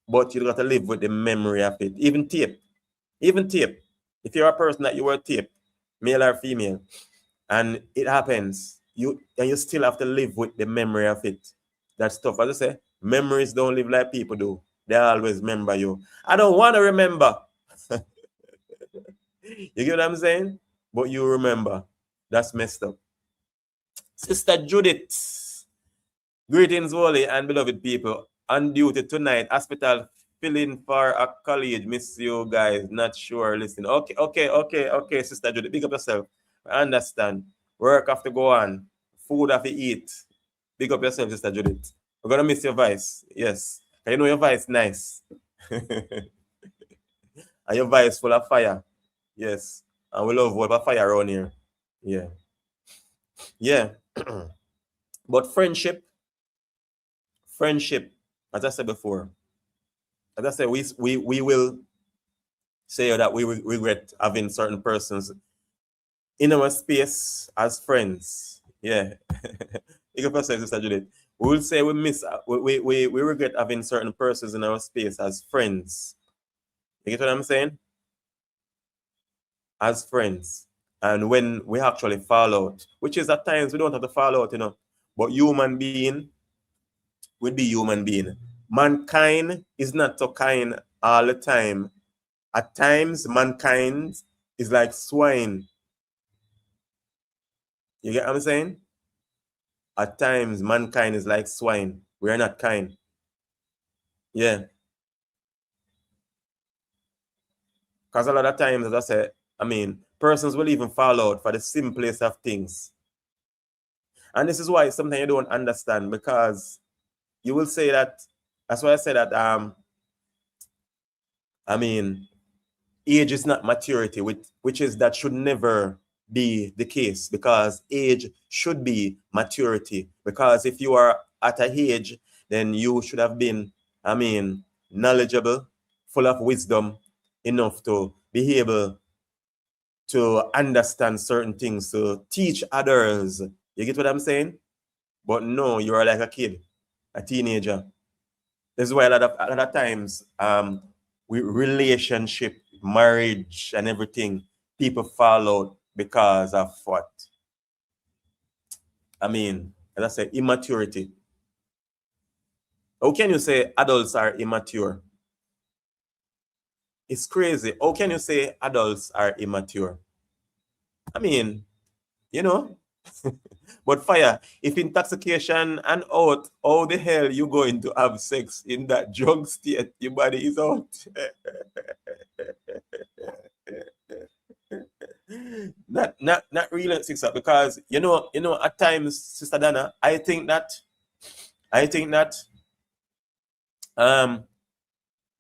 But you got to live with the memory of it. Even tape. If you're a person that you were tape, male or female, and it happens, you still have to live with the memory of it. That's tough. As I say, memories don't live like people do. They always remember you. I don't want to remember. You get what I'm saying? But you remember. That's messed up. Sister Judith, greetings, holy and beloved people. On duty tonight, hospital filling for a college. Miss you guys. Not sure. Listen. Okay. Sister Judith, big up yourself. I understand. Work have to go on. Food have to eat. Big up yourself, Sister Judith. We're gonna miss your voice. Yes. You know your voice nice. And your voice full of fire. Yes. And we love what a fire around here. Yeah. Yeah. But friendship friendship, as I said before, as I said, we will say that we regret having certain persons in our space as friends. Yeah. You can say, Sister Judith. We will say we regret having certain persons in our space as friends. You get what I'm saying? As friends. And when we actually fall out, which is at times we don't have to fall out, but human being would be human being. Mankind is not so kind all the time. At times, mankind is like swine. You get what I'm saying? At times, mankind is like swine. We are not kind. Yeah. Because a lot of times, as I said, persons will even fall out for the simplest of things. And this is why it's something you don't understand, because you will say that, that's why I say that, age is not maturity, which is that should never be the case, because age should be maturity. Because if you are at a age, then you should have been, knowledgeable, full of wisdom enough to be able to understand certain things, to teach others. You get what I'm saying? But no, you are like a kid, a teenager. This is why a lot of times, with relationship, marriage, and everything, people fall out because of what? As I said, immaturity. How can you say adults are immature? It's crazy. How can you say adults are immature? But fire, if intoxication and out, how the hell you going to have sex in that drunk state? Your body is out. not really, sister, because at times, Sister Dana, I think that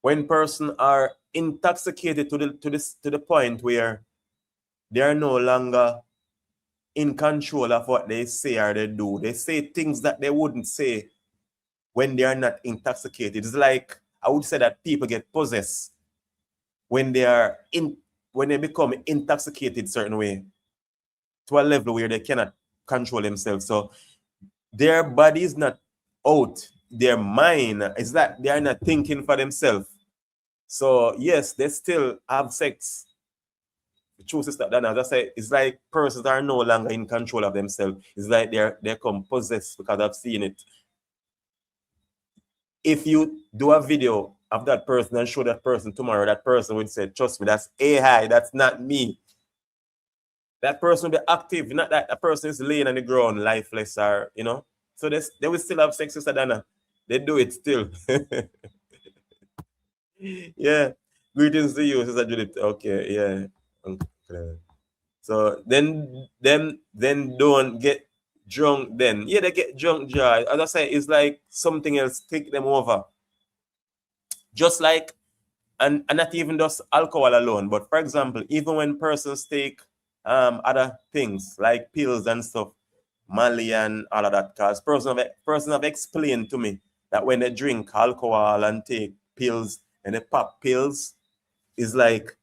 when person are intoxicated to the point where they are no longer in control of what they say or they do. They say things that they wouldn't say when they are not intoxicated. It's like, I would say that people get possessed when they become intoxicated certain way, to a level where they cannot control themselves. So their body is not out. Their mind is that they are not thinking for themselves. So yes, they still have sex. True, Sister Dana, as I say, it's like persons are no longer in control of themselves. It's like they're possessed, because I've seen it. If you do a video of that person and show that person tomorrow, that person would say, trust me, that's AI, that's not me. That person will be active, not that a person is laying on the ground, lifeless, or, So they will still have sex, Sister Dana. They do it still. Yeah. Greetings to you, Sister Judith. Okay, yeah. Okay. So then don't get drunk then. Yeah, they get drunk, Joy. As I say, it's like something else take them over. Just like, and not even just alcohol alone, but for example, even when persons take other things like pills and stuff, Mali and all of that, because person have explained to me that when they drink alcohol and take pills and they pop pills, it's like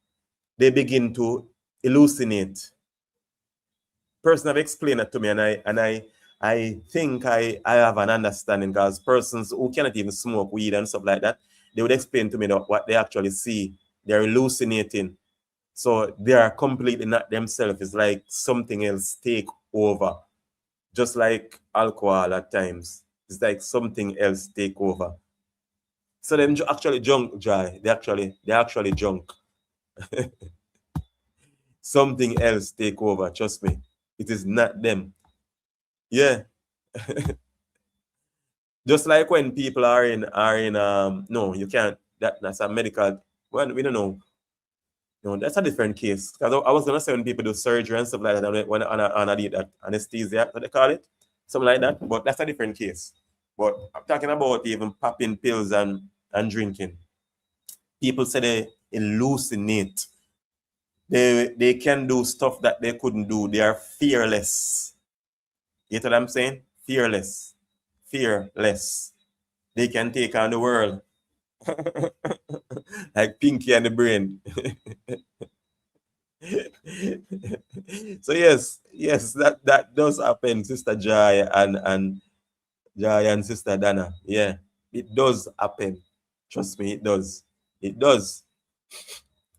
they begin to hallucinate. Person have explained it to me, and I think I have an understanding, because persons who cannot even smoke weed and stuff like that, they would explain to me that what they actually see, they're hallucinating. So they are completely not themselves. It's like something else take over. Just like alcohol at times. It's like something else take over. So them actually drunk, Jai. They actually drunk. Something else take over, trust me. It is not them. Yeah. Just like when people are in no, you can't, that's a medical, well, we don't know. No, that's a different case. Because I was gonna say when people do surgery and stuff like that, when on that anesthesia, what they call it, something like that. But that's a different case. But I'm talking about even popping pills and drinking. People say they hallucinate. They can do stuff that they couldn't do. They are fearless. You get what I'm saying? Fearless. they can take on the world. Like Pinky and the Brain. So yes, that does happen, Sister Joy and Sister Dana. Yeah, it does happen. Trust me, it does. It does.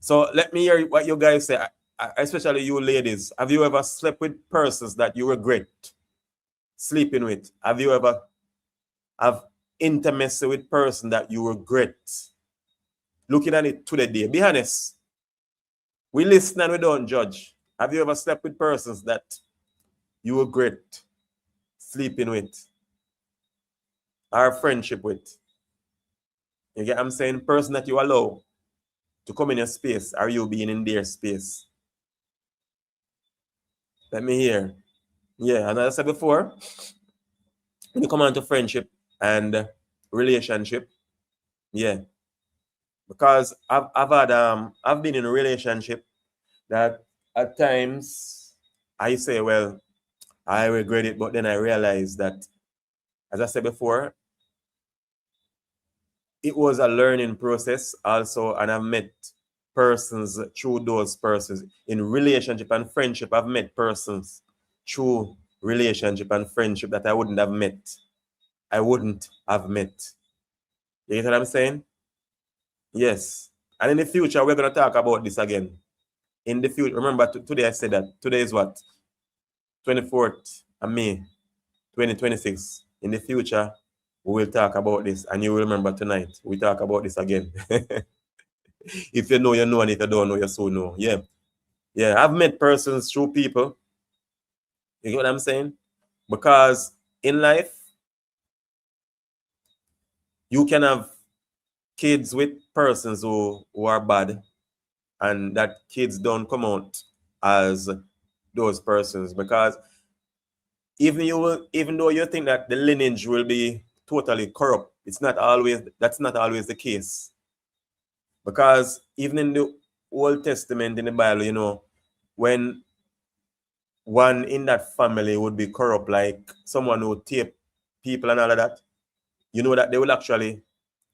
So let me hear what you guys say, especially you ladies. Have you ever slept with persons that you regret sleeping with? Have you ever have intimacy with person that you regret? Looking at it today, be honest. We listen and we don't judge. Have you ever slept with persons that you regret sleeping with or friendship with? You get what I'm saying? Person that you allow to come in your space, are you being in their space? Let me hear. Yeah, and as I said before, when you come on to friendship and relationship, yeah, because I've been in a relationship that at times I say, well, I regret it, but then I realized that, as I said before, it was a learning process also, and I've met persons through those persons in relationship and friendship. I've met persons through relationship and friendship that I wouldn't have met. You get what I'm saying? Yes. And in the future, we're going to talk about this again. In the future, remember, today I said that. Today is what? 24th of May, 2026. In the future, we will talk about this. And you will remember tonight, we talk about this again. If you know, you know. And if you don't know, you so know. Yeah. Yeah. I've met persons through people. You get what I'm saying? Because in life, you can have kids with persons who are bad, and that kids don't come out as those persons, because even though you think that the lineage will be totally corrupt, that's not always the case. Because even in the Old Testament, in the Bible, when one in that family would be corrupt, like someone who tape people and all of that, that they will actually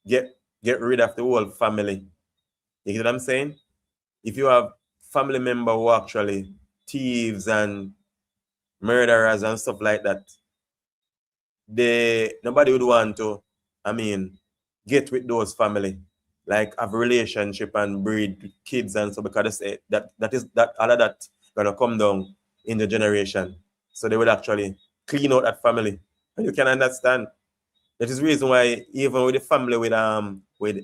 get rid of the whole family. You get what I'm saying? If you have family member who actually thieves and murderers and stuff like that, nobody would want to, get with those family, like have a relationship and breed kids and so, because they say that all of that gonna come down in the generation. So they will actually clean out that family. And you can understand. That is the reason why even with the family with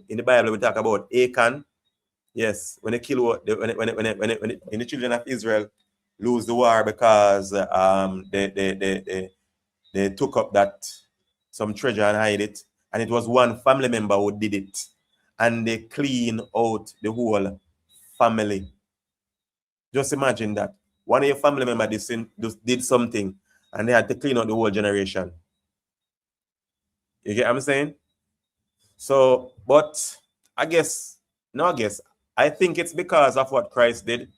in the Bible we talk about Achan. Yes, when they kill when the children of Israel lose the war because they took up some treasure and hide it, and it was one family member who did it, and they clean out the whole family. Just imagine that one of your family members did something, and they had to clean out the whole generation. You get what I'm saying? So, but I think it's because of what Christ did.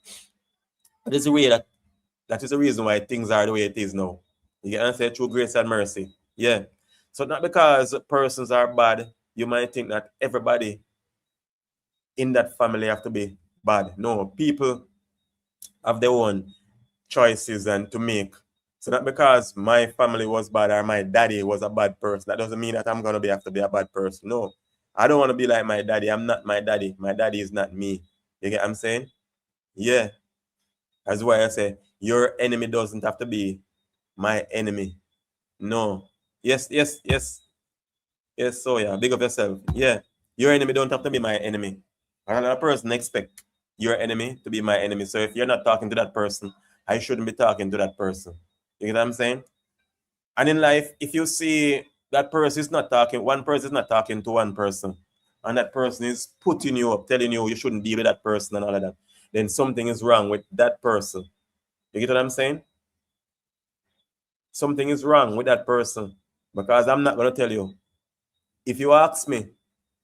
That is the reason why things are the way it is now. You get what I'm saying? Through grace and mercy. Yeah. So not because persons are bad, you might think that everybody in that family have to be bad. No, people have their own choices and to make. So not because my family was bad or my daddy was a bad person, that doesn't mean that I'm gonna have to be a bad person. No. I don't want to be like my daddy. I'm not my daddy. My daddy is not me. You get what I'm saying? Yeah. That's why I say your enemy doesn't have to be my enemy. No. Yes. So yeah, big up yourself. Yeah. Your enemy don't have to be my enemy. Another person expect your enemy to be my enemy. So if you're not talking to that person, I shouldn't be talking to that person. You get what I'm saying? And in life, if you see that person is not talking, one person is not talking to one person, and that person is putting you up, telling you shouldn't deal with that person and all of that, then something is wrong with that person. You get what I'm saying? Something is wrong with that person, because I'm not going to tell you. If you ask me,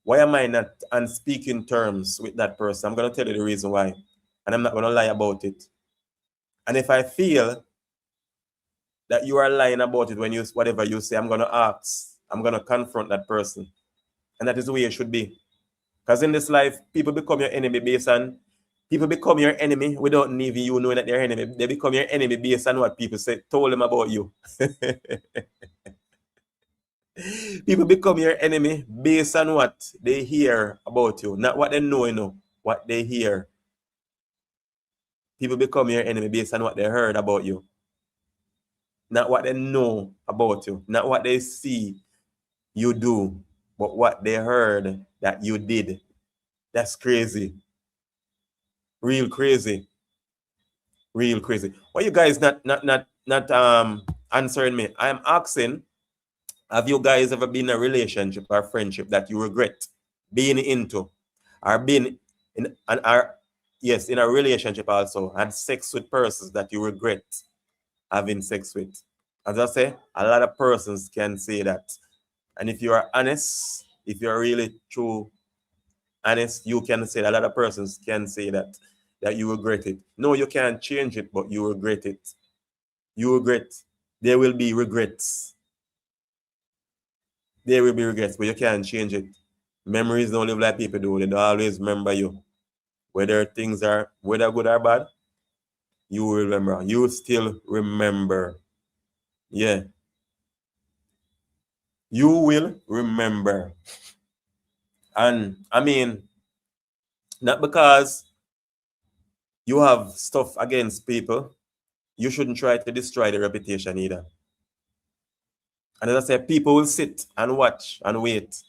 why am I not on speaking terms with that person, I'm going to tell you the reason why, and I'm not going to lie about it. And if I feel that you are lying about it when whatever you say, I'm going to I'm going to confront that person. And that is the way it should be. Because in this life, people become your enemy based on, people become your enemy without even you knowing that they're enemy. They become your enemy based on what people told them about you. People become your enemy based on what they hear about you, not what they know, what they hear. People become your enemy based on what they heard about you, not what they know about you, not what they see you do, but what they heard that you did. That's crazy. Real crazy. Real crazy. Why you guys not answering me? I am asking, have you guys ever been in a relationship or friendship that you regret being into, or being in in a relationship also, had sex with persons that you regret having sex with? As I say, a lot of persons can say that. And if you are honest, if you're really true honest, you can say that. A lot of persons can say that you regret it. No, you can't change it, but you regret it. You regret. There will be regrets. There will be regrets, but you can't change it. Memories don't live like people do. They don't always remember you. Whether things are, whether good or bad, you will remember. You will still remember. Yeah. You will remember. And I mean, not because you have stuff against people, you shouldn't try to destroy the reputation either. And as I said, people will sit and watch and wait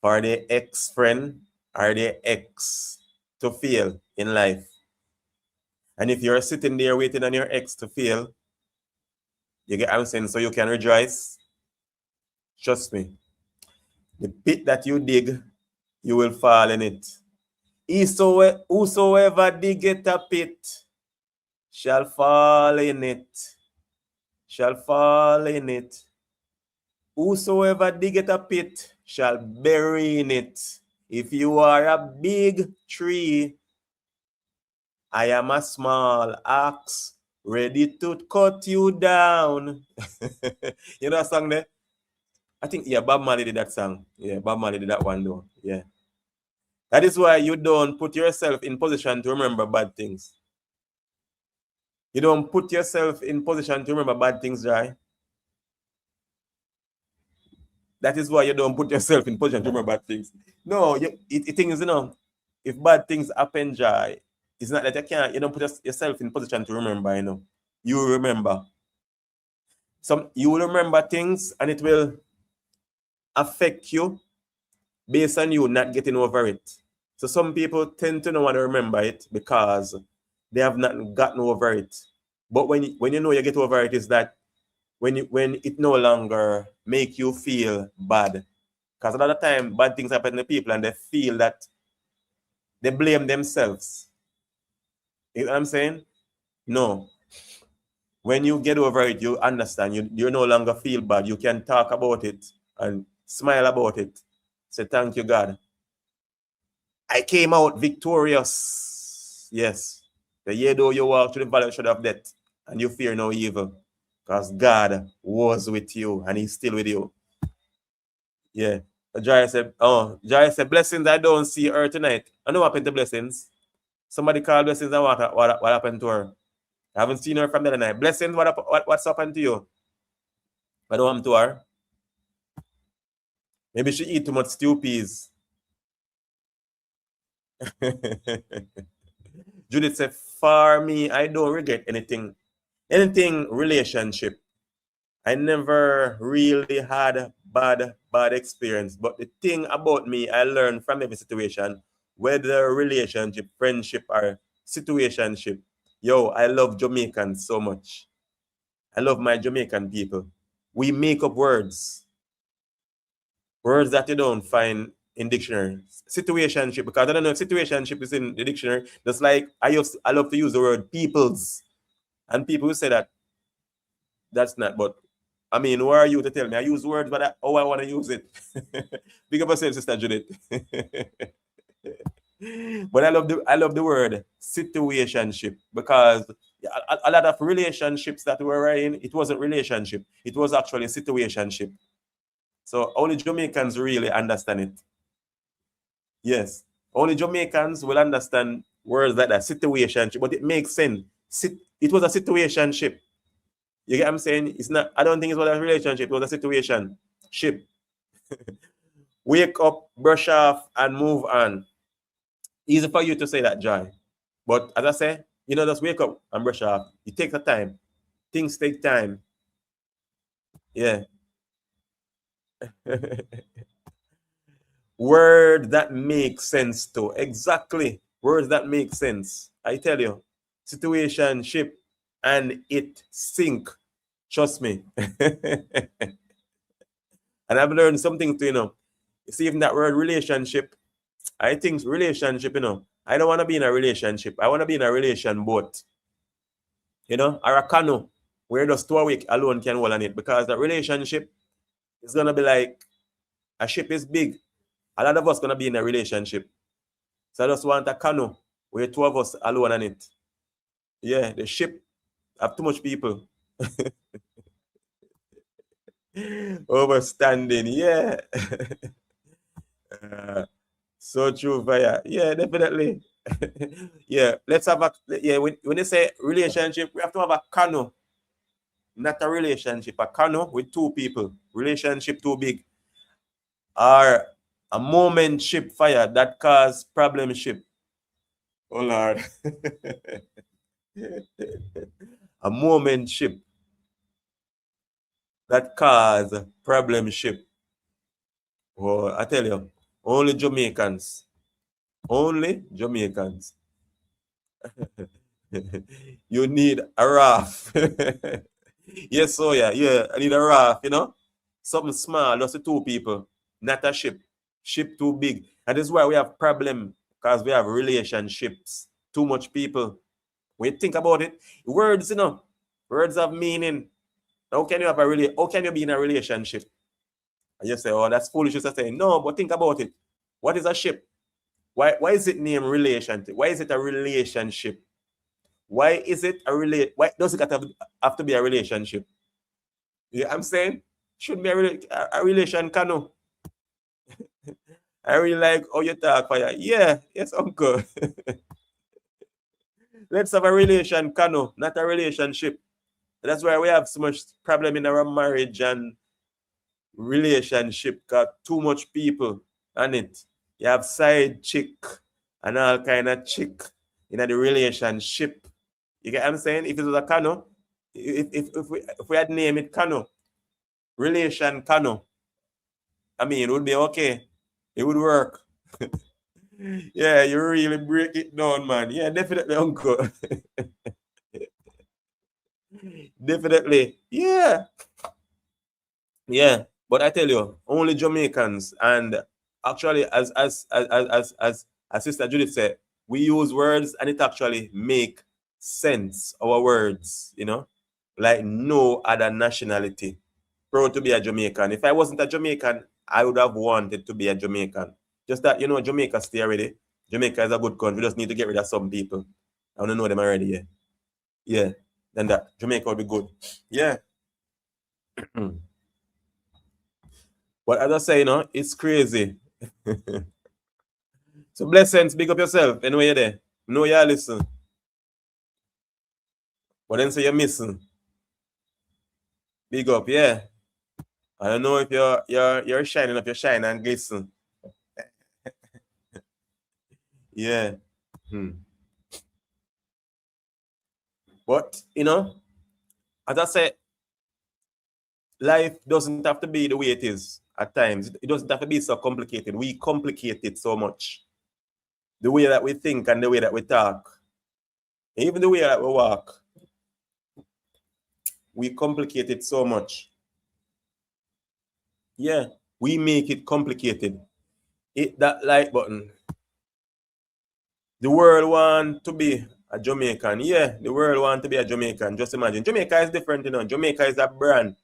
for their ex-friend or their ex to fail in life. And if you're sitting there waiting on your ex to fail, you get what I'm saying, so you can rejoice. Trust me. The pit that you dig, you will fall in it. Whosoever diggeth a pit shall fall in it. Shall fall in it. Whosoever diggeth a pit shall bury in it. If you are a big tree, I am a small axe ready to cut you down. You know that song there? I think, yeah, Bob Marley did that song. Yeah, Bob Marley did that one though. Yeah. That is why you don't put yourself in position to remember bad things. You don't put yourself in position to remember bad things, right? That is why you don't put yourself in position to remember bad things. No, it things, you know, if bad things happen, Jai, it's not that you don't put yourself in position to remember, you know. You will remember. You will remember things and it will affect you based on you not getting over it. So some people tend to not want to remember it because they have not gotten over it. But when you know you get over it, is that when it no longer make you feel bad. Because a lot of time bad things happen to people and they feel that they blame themselves. You know what I'm saying? No. When you get over it, you understand. You no longer feel bad. You can talk about it and smile about it. Say, thank you, God. I came out victorious. Yes. The year though you walk through the valley of death and you fear no evil. Because God was with you and he's still with you. Yeah. Jai said, blessings I don't see her tonight. I know what happened to blessings. Somebody called blessings and what happened to her. I haven't seen her from the other night. Blessings, what's happened to you? What happened to her? Maybe she eat too much stew peas. Judith said, for me, I don't regret anything. Anything relationship. I never really had bad experience. But the thing about me, I learned from every situation, whether relationship, friendship, or situationship. Yo, I love Jamaicans so much. I love my Jamaican people. We make up words. Words that you don't find in dictionaries. Situationship, because I don't know if situationship is in the dictionary. Just like I love to use the word peoples. And people who say that's not, but I mean, who are you to tell me? I use words, but how I want to use it. Big up yourself, Sister Judith. But I love the word situationship, because a lot of relationships that we were in, it wasn't relationship. It was actually situationship. So only Jamaicans really understand it. Yes. Only Jamaicans will understand words like that, situationship, but it makes sense. It was a situationship. You get what I'm saying? It's not, I don't think it was a relationship, it was a situation. Ship. Wake up, brush off, and move on. Easy for you to say that, Joy. But as I say, just wake up and brush off. It takes a time. Things take time. Yeah. Word that makes sense too. Exactly. Words that make sense. I tell you. Situationship and it sink. Trust me. And I've learned something too, You see, even that word relationship, I think relationship, I don't want to be in a relationship. I want to be in a relation boat. Or a canoe where just 2 weeks alone can hold on it, because that relationship is gonna be like a ship is big. A lot of us gonna be in a relationship. So I just want a canoe where 2 of us alone on it. Yeah, the ship have too much people. Overstanding, yeah. So true, Vaya. Yeah, definitely. Yeah, let's have when they say relationship, we have to have a canoe. Not a relationship, a canoe with 2 people. Relationship too big. Or a moment ship fire that cause problem ship. Oh Lord. A moment ship that cause problem ship. Oh, I tell you, only Jamaicans. Only Jamaicans. You need a raft. Yes, so yeah, I need a raft, Something small, just 2 people, not a ship. Ship too big. And this is why we have problem, because we have relationships. Too much people. When you think about it, words, words have meaning. How can you be in a relationship? And you say, oh, that's foolish to say. No, but think about it. What is a ship? Why is it named relationship? Why is it a relationship? Why is it why does it have to be a relationship? Yeah, I'm saying should be a relation canoe. I really like how you talk, Fire. Yeah, yes, uncle. Let's have a relation canoe, not a relationship. That's why we have so much problem in our marriage and relationship. Got too much people on it. You have side chick and all kind of chick in the relationship. You get what I'm saying? If it was a canoe, if we had named it canoe, relation canoe, I mean, it would be okay. It would work. Yeah, you really break it down, man. Yeah, definitely, uncle. Definitely. Yeah. Yeah. But I tell you, only Jamaicans, and actually as Sister Judith said, we use words and it actually make sense. Our words, like no other nationality. Proud to be a Jamaican. If I wasn't a Jamaican, I would have wanted to be a Jamaican. Just that, Jamaica stay already. Jamaica is a good country. We just need to get rid of some people. I want to know them already, yeah. Yeah. Then that Jamaica would be good. Yeah. But as I say, it's crazy. So blessings, big up yourself. Anyway, you're there. Know you listen. But then say you're missing. Big up, yeah. I don't know if you're shining up, you're shining and glisten. Yeah. But as I said, life doesn't have to be the way it is at times. It doesn't have to be so complicated. We complicate it so much. The way that we think and the way that we talk, even the way that we walk, we complicate it so much. Yeah, we make it complicated. Hit that like button. The world want to be a Jamaican. Yeah, the world want to be a Jamaican. Just imagine. Jamaica is different, Jamaica is a brand.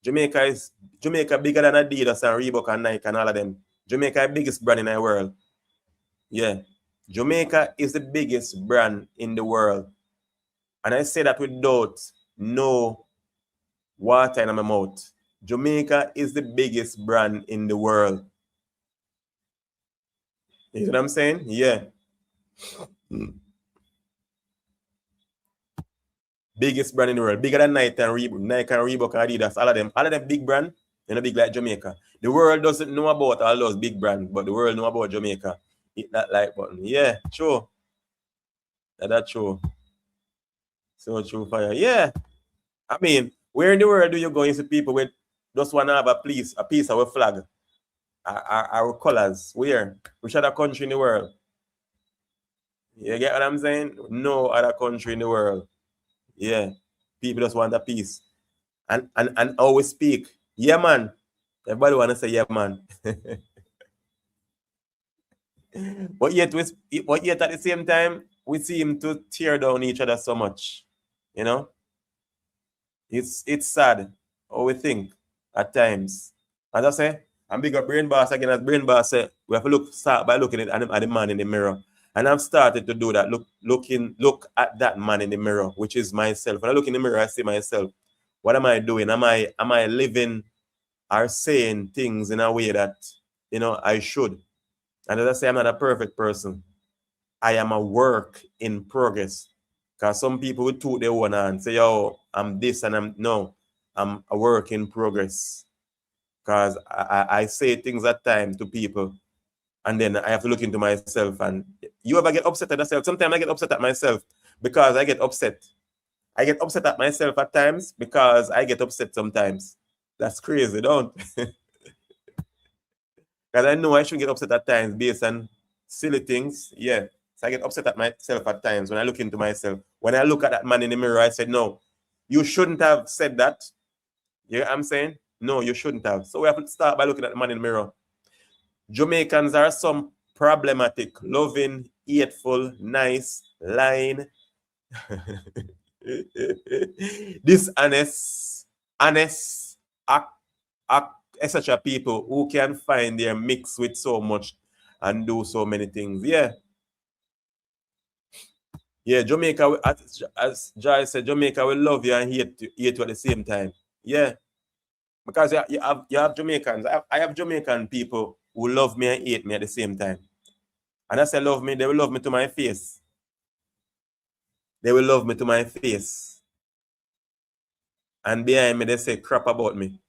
Jamaica bigger than Adidas and Reebok and Nike and all of them. Jamaica is the biggest brand in the world. Yeah. Jamaica is the biggest brand in the world. And I say that without no water in my mouth. Jamaica is the biggest brand in the world. You know what I'm saying? Yeah. Biggest brand in the world. Bigger than Nike and Reebok and Adidas. All of them big brand. You know, big like Jamaica. The world doesn't know about all those big brands, but the world know about Jamaica. Hit that like button. Yeah, true. That's true. So true fire. Yeah. I mean, where in the world do you go into people with just want to have a piece of a flag? Our colors. Where? Which other country in the world? You get what I'm saying? No other country in the world. Yeah. People just want a piece. And always speak. Yeah, man. Everybody want to say yeah, man. but yet at the same time, we seem to tear down each other so much. You know? It's sad how we think at times. As I say, I'm big up Brain Boss again. As Brain Boss said, we have to start by looking at the man in the mirror. And I've started to do that. Look at that man in the mirror, which is myself. When I look in the mirror, I see myself. What am I doing? Am I living or saying things in a way that I should? And as I say, I'm not a perfect person. I am a work in progress. Because some people will toot their own and say, yo, I'm this and I'm a work in progress. Because I say things at times to people, and then I have to look into myself. And you ever get upset at yourself? Sometimes I get upset at myself because I get upset. I get upset at myself at times because I get upset sometimes. That's crazy, don't? Because I know I shouldn't get upset at times based on silly things. Yeah. So I get upset at myself at times when I look into myself. When I look at that man in the mirror, I said, no, you shouldn't have said that. You know what I'm saying? No, you shouldn't have. So we have to start by looking at the man in the mirror. Jamaicans are some problematic, loving, hateful, nice, lying, dishonest, honest, etc. people who can find their mix with so much and do so many things. Yeah. Yeah, Jamaica, as Jai said, Jamaica will love you and hate you at the same time. Yeah. Because you have Jamaicans. I have Jamaican people who love me and hate me at the same time. And as I love me, they will love me to my face. They will love me to my face. And behind me, they say crap about me.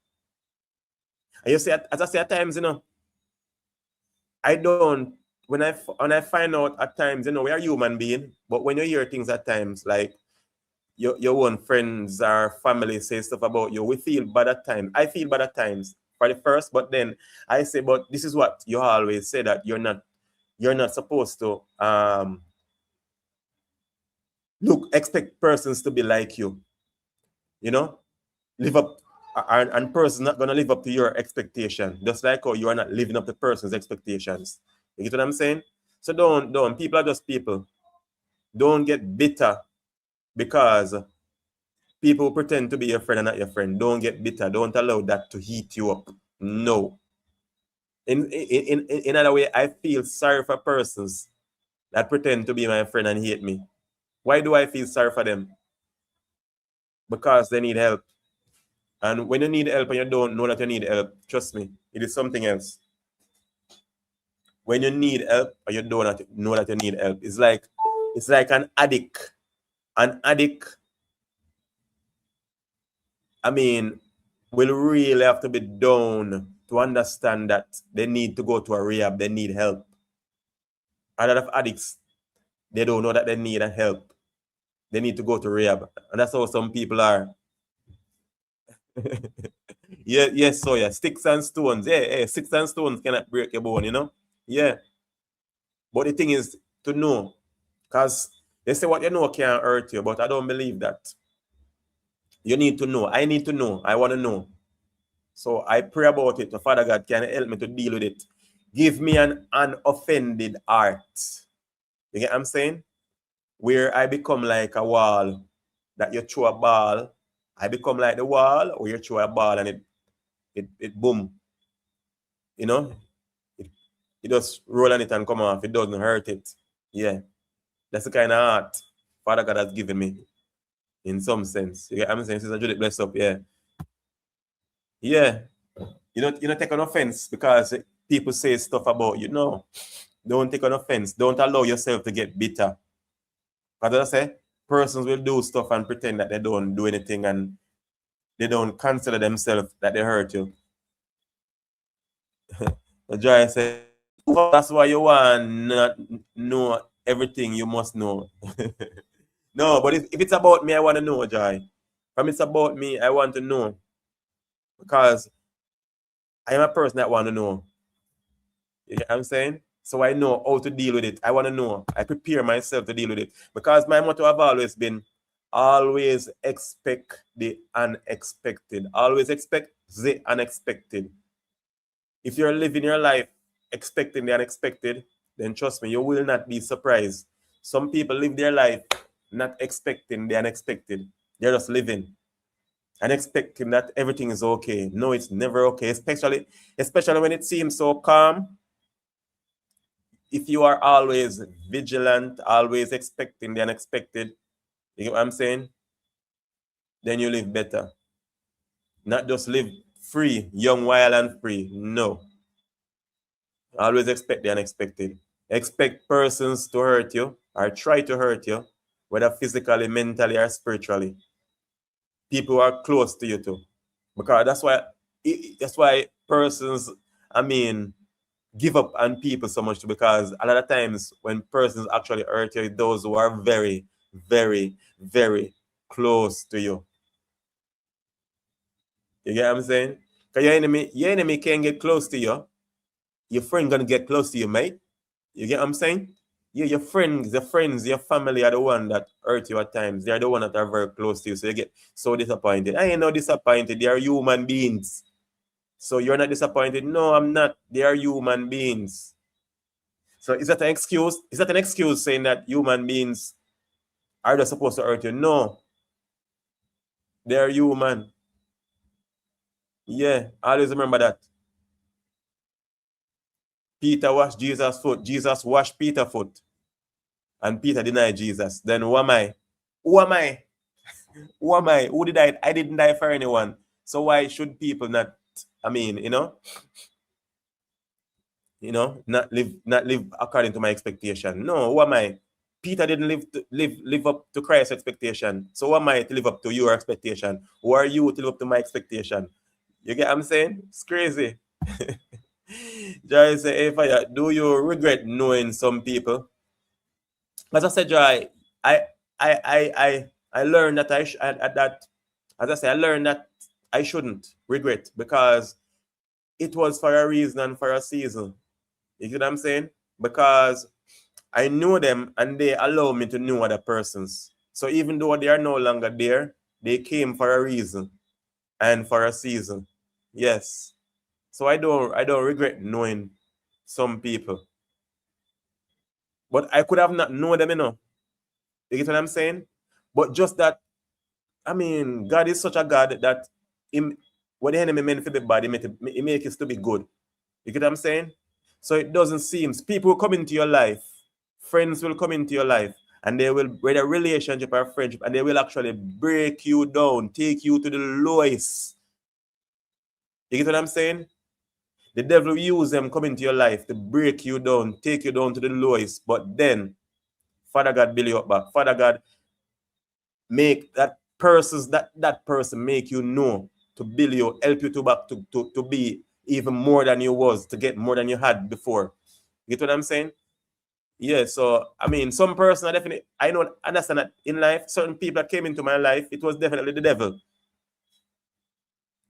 And you see, as I say at times, I don't, when I find out at times, we are human beings, but when you hear things at times, like your own friends or family say stuff about you, we feel bad at times. I feel bad at times for the first, but then I say, but this is what you always say, that you're not supposed to expect persons to be like you. Live up, and person's not gonna live up to your expectation, just like how you are not living up to person's expectations. You get what I'm saying? So don't people are just people. Don't get bitter because people pretend to be your friend and not your friend. Don't get bitter. Don't allow that to heat you up. No. In other way, I feel sorry for persons that pretend to be my friend and hate me. Why do I feel sorry for them? Because they need help. And when you need help and you don't know that you need help, trust me, it is something else. When you need help and you don't know that you need help, it's like an addict. An addict, I mean, will really have to be down to understand that they need to go to a rehab, they need help. A lot of addicts, they don't know that they need help. They need to go to rehab. And that's how some people are. Yes, so yeah, sticks and stones. Yeah, sticks and stones cannot break your bone, Yeah. But the thing is to know, because they say what you know can't hurt you, but I don't believe that. You need to know. I need to know. I want to know. So I pray about it. So Father God, can you help me to deal with it? Give me an unoffended heart. You get what I'm saying? Where I become like a wall that you throw a ball. I become like the wall, or you throw a ball and it boom. It just roll on it and come off. It doesn't hurt it. Yeah. That's the kind of heart Father God has given me in some sense. You get what I'm saying? Sister Judith, bless up. Yeah. Yeah. You don't take an offense because people say stuff about you. No. Don't take an offense. Don't allow yourself to get bitter. Because as I say, persons will do stuff and pretend that they don't do anything and they don't consider themselves that they hurt you. The Joy said, that's why you want not know everything you must know. No, but if it's about me, I want to know, Joy. If it's about me, I want to know. Because I am a person that want to know. You get what I'm saying? So I know how to deal with it. I want to know. I prepare myself to deal with it. Because my motto have always been, always expect the unexpected. Always expect the unexpected. If you're living your life expecting the unexpected, then trust me, you will not be surprised. Some people live their life not expecting the unexpected. They're just living and expecting that everything is okay. No, it's never okay, especially when it seems so calm. If you are always vigilant, always expecting the unexpected, you get what I'm saying? Then you live better. Not just live free, young, wild, and free. No. Always expect the unexpected. Expect persons to hurt you or try to hurt you, whether physically, mentally, or spiritually. People who are close to you too. Because that's why persons, I mean, give up on people so much, because a lot of times when persons actually hurt you, those who are very, very, very close to you. You get what I'm saying? Because your enemy can't get close to you. Your friend gonna get close to you, mate. You get what I'm saying? Yeah, your friends, your family are the one that hurt you at times. They are the one that are very close to you. So you get so disappointed. I ain't no disappointed. They are human beings. So you're not disappointed. No, I'm not. They are human beings. So is that an excuse? Is that an excuse saying that human beings are just supposed to hurt you? No. They are human. Yeah, always remember that. Peter washed Jesus' foot. Jesus washed Peter's foot. And Peter denied Jesus. Then who am I? Who am I? Who am I? Who did I? I didn't die for anyone. So why should people not? I mean, not live according to my expectation. No, who am I? Peter didn't live up to Christ's expectation. So who am I to live up to your expectation? Who are you to live up to my expectation? You get what I'm saying? It's crazy. Joy say, hey, do you regret knowing some people? As I said, Joy, I I I I I learned that I learned that I shouldn't regret, because it was for a reason and for a season. You get what I'm saying? Because I knew them and they allow me to know other persons. So even though they are no longer there, they came for a reason and for a season. Yes. So I don't regret knowing some people. But I could have not known them, You get what I'm saying? But just that, I mean, God is such a God that what the enemy meant for the bad, he make it to be good. You get what I'm saying? So it doesn't seem, people will come into your life, friends will come into your life, and they will, whether relationship or friendship, and they will actually break you down, take you to the lowest. You get what I'm saying? The devil will use them come into your life to break you down, take you down to the lowest. But then, Father God build you up back. Father God make that person make you know, to build you, help you to back to be even more than you was, to get more than you had before. You get what I'm saying? Yeah, so I mean, some person are definitely, I don't understand that in life, certain people that came into my life, it was definitely the devil.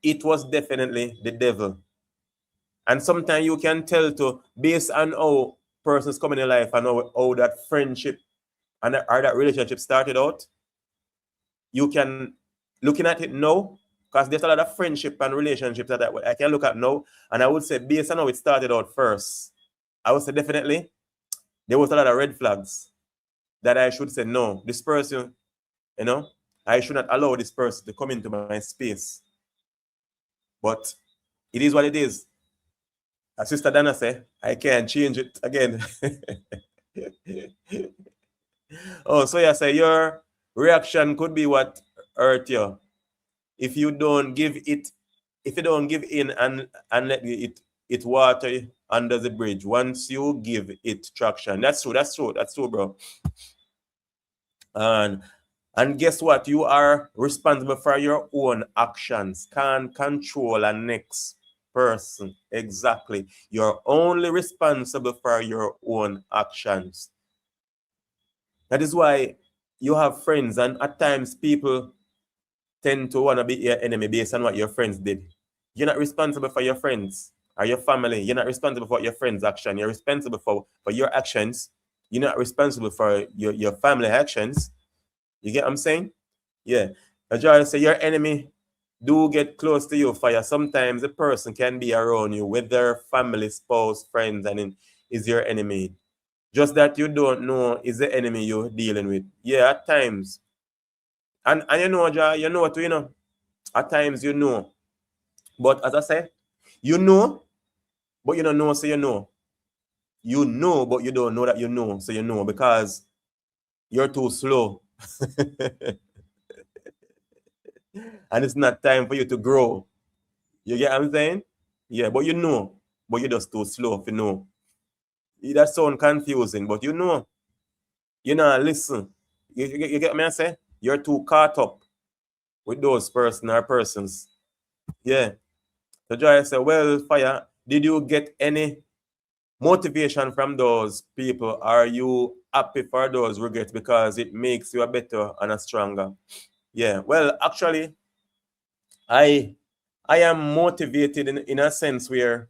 It was definitely the devil. And sometimes you can tell to, based on how persons come in your life and how that friendship and or that relationship started out, you can, looking at it now, because there's a lot of friendship and relationships that I can look at now, and I would say based on how it started out first, I would say definitely there was a lot of red flags that I should say, no, this person, I should not allow this person to come into my space. But it is what it is. As Sister Dana said, I can't change it again. Oh, so yeah, say your reaction could be what hurt you. If you don't give it if you don't give in and let it water under the bridge, once you give it traction, that's true, bro. And guess what? You are responsible for your own actions. Can't control a next person. Exactly. You're only responsible for your own actions. That is why you have friends, and at times people tend to want to be your enemy based on what your friends did. You're not responsible for your friends or your family. You're not responsible for your friends' action. You're responsible for your actions. You're not responsible for your family actions. You get what I'm saying? Yeah. I try to say your enemy do get close to you fire. Sometimes a person can be around you, whether family, spouse, friends, and is your enemy. Just that you don't know is the enemy you're dealing with. Yeah, at times. And you know, you know what, you know. At times you know. But as I say, you know, but you don't know, so you know. You know, but you don't know that you know, so you know, because you're too slow. And it's not time for you to grow. You get what I'm saying? Yeah, but you know, but you're just too slow to know. That sounds confusing, but you know. You know, listen. You get me I say? You're too caught up with those person or persons. Yeah. So Joy say, well, fire, did you get any motivation from those people? Are you happy for those regrets because it makes you a better and a stronger? Yeah. Well, actually, I am motivated in a sense where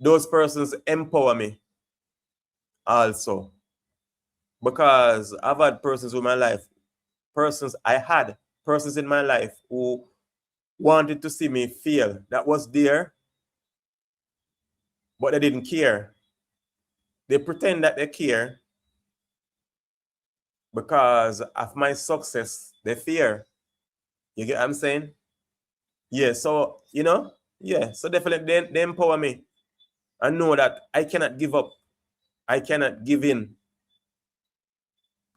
those persons empower me also, because I've had persons in my life, I had persons in my life who wanted to see me fail. That was there, but they didn't care. They pretend that they care because of my success. They fear. You get what I'm saying? Yeah, so, you know, yeah, so definitely they empower me and know that I cannot give up. I cannot give in.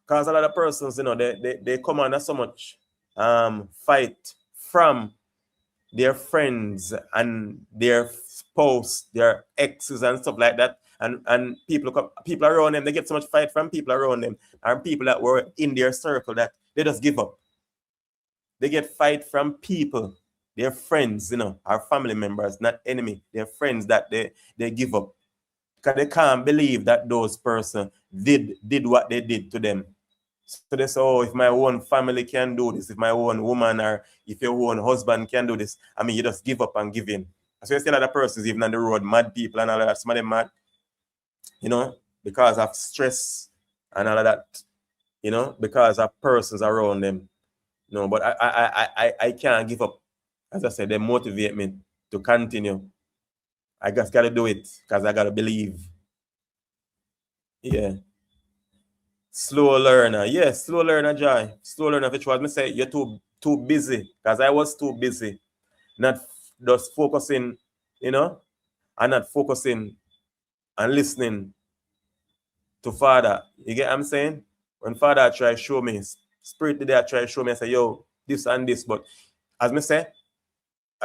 Because a lot of persons, you know, they come under so much fight from their friends and their spouse, their exes and stuff like that. And people around them, they get so much fight from people around them and people that were in their circle that they just give up. They get fight from people, their friends, you know, our family members, not enemy, their friends that they give up. Because they can't believe that those persons did what they did to them. So they say, oh, if my own family can do this, if my own woman or if your own husband can do this, I mean, you just give up and give in. So you see a lot of persons even on the road, mad people and all of that, some of them mad, you know, because of stress and all of that, you know, because of persons around them. No, but I can't give up. As I said, they motivate me to continue. I just got to do it because I got to believe. Yeah. Slow learner. Yes, slow learner, Joy. Slow learner, which was me say you're too busy. Because I was too busy. Not just focusing, you know, and not focusing and listening to Father. You get what I'm saying? When Father try to show me, Spirit today try to show me, I say, yo, this and this. But as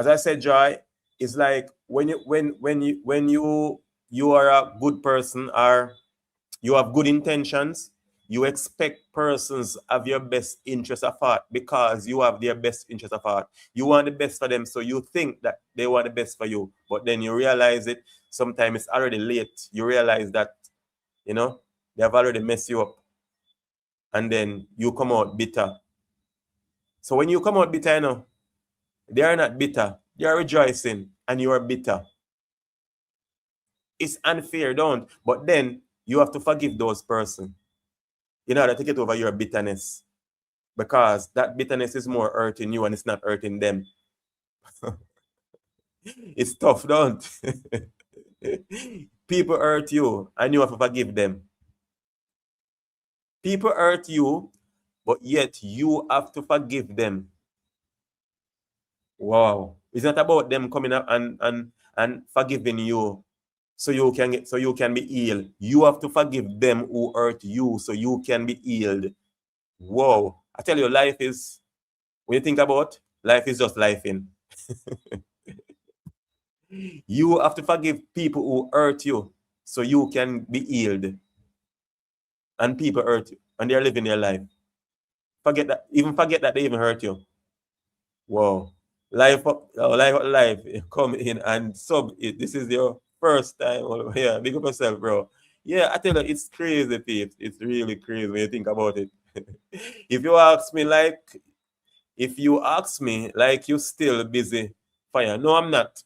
I said, Joy, it's like when you are a good person or you have good intentions, you expect persons have your best interest of heart because you have their best interest of heart. You want the best for them, so you think that they want the best for you. But then you realize it, sometimes it's already late. You realize that, you know, they have already messed you up. And then you come out bitter. So when you come out bitter, you know, they are not bitter. They are rejoicing and you are bitter. It's unfair, don't. But then you have to forgive those persons in order to get over your bitterness. Because that bitterness is more hurting you and it's not hurting them. It's tough, don't? People hurt you and you have to forgive them. People hurt you, but yet you have to forgive them. Wow. It's not about them coming up and forgiving you so you can be healed. You have to forgive them who hurt you so you can be healed. Whoa. I tell you, life is when you think about life is just life in. You have to forgive people who hurt you so you can be healed. And people hurt you and they're living their life. Forget that, even forget that they even hurt you. Whoa. Life come in and sub it. This is your first time. Yeah, big up yourself, bro. Yeah, I tell you, it's crazy, Pete. It's really crazy when you think about it. If you ask me like you're still busy fire. No, I'm not.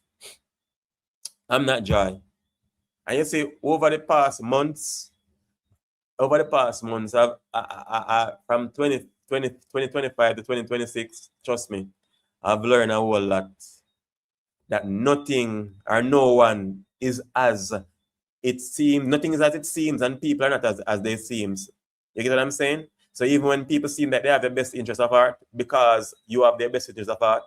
I'm not Joy. And you see, over the past months, from 2025 to 2026, trust me, I've learned a whole lot. That nothing or no one is as it seems, nothing is as it seems, and people are not as they seem. You get what I'm saying? So even when people seem that they have the best interest of heart, because you have their best interest of heart,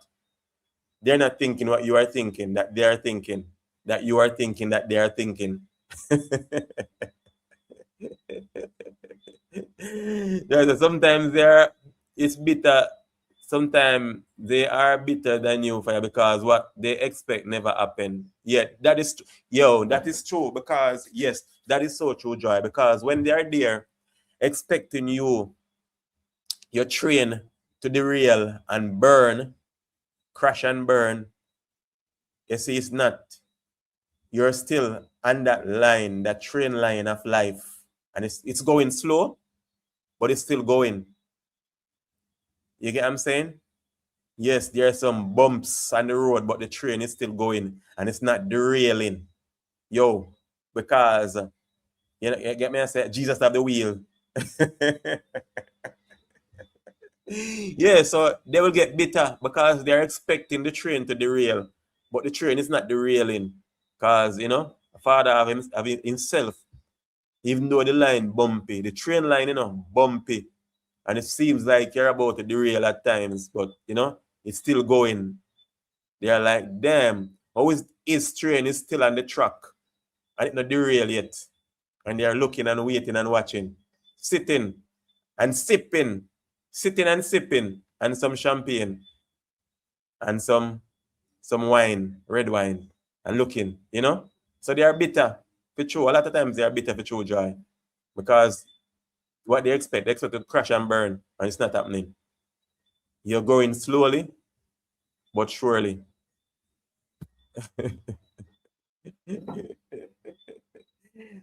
they're not thinking what you are thinking, that they are thinking, that you are thinking, that they are thinking. Sometimes it's bitter. Sometimes they are bitter than you for you because what they expect never happened. Yeah, that is that is true because yes, that is so true, Joy. Because when they are there expecting you, your train to derail and burn, crash and burn, you see, it's not. You're still on that line, that train line of life, and it's going slow, but it's still going. You get what I'm saying? Yes, there are some bumps on the road, but the train is still going and it's not derailing. Yo, because you get me? I say Jesus have the wheel. Yeah, so they will get bitter because they're expecting the train to derail, but the train is not derailing. Because Father have himself, even though the line bumpy, the train line, bumpy. And it seems like you're about to derail at times, but it's still going. They're like, damn, how is his train is still on the track and it not derail yet? And they're looking and waiting and watching, sitting and sipping, and some champagne and some wine, red wine, and looking, So they are bitter for true. A lot of times they are bitter for true, Joy, because what they expect to crash and burn, and it's not happening. You're going slowly, but surely.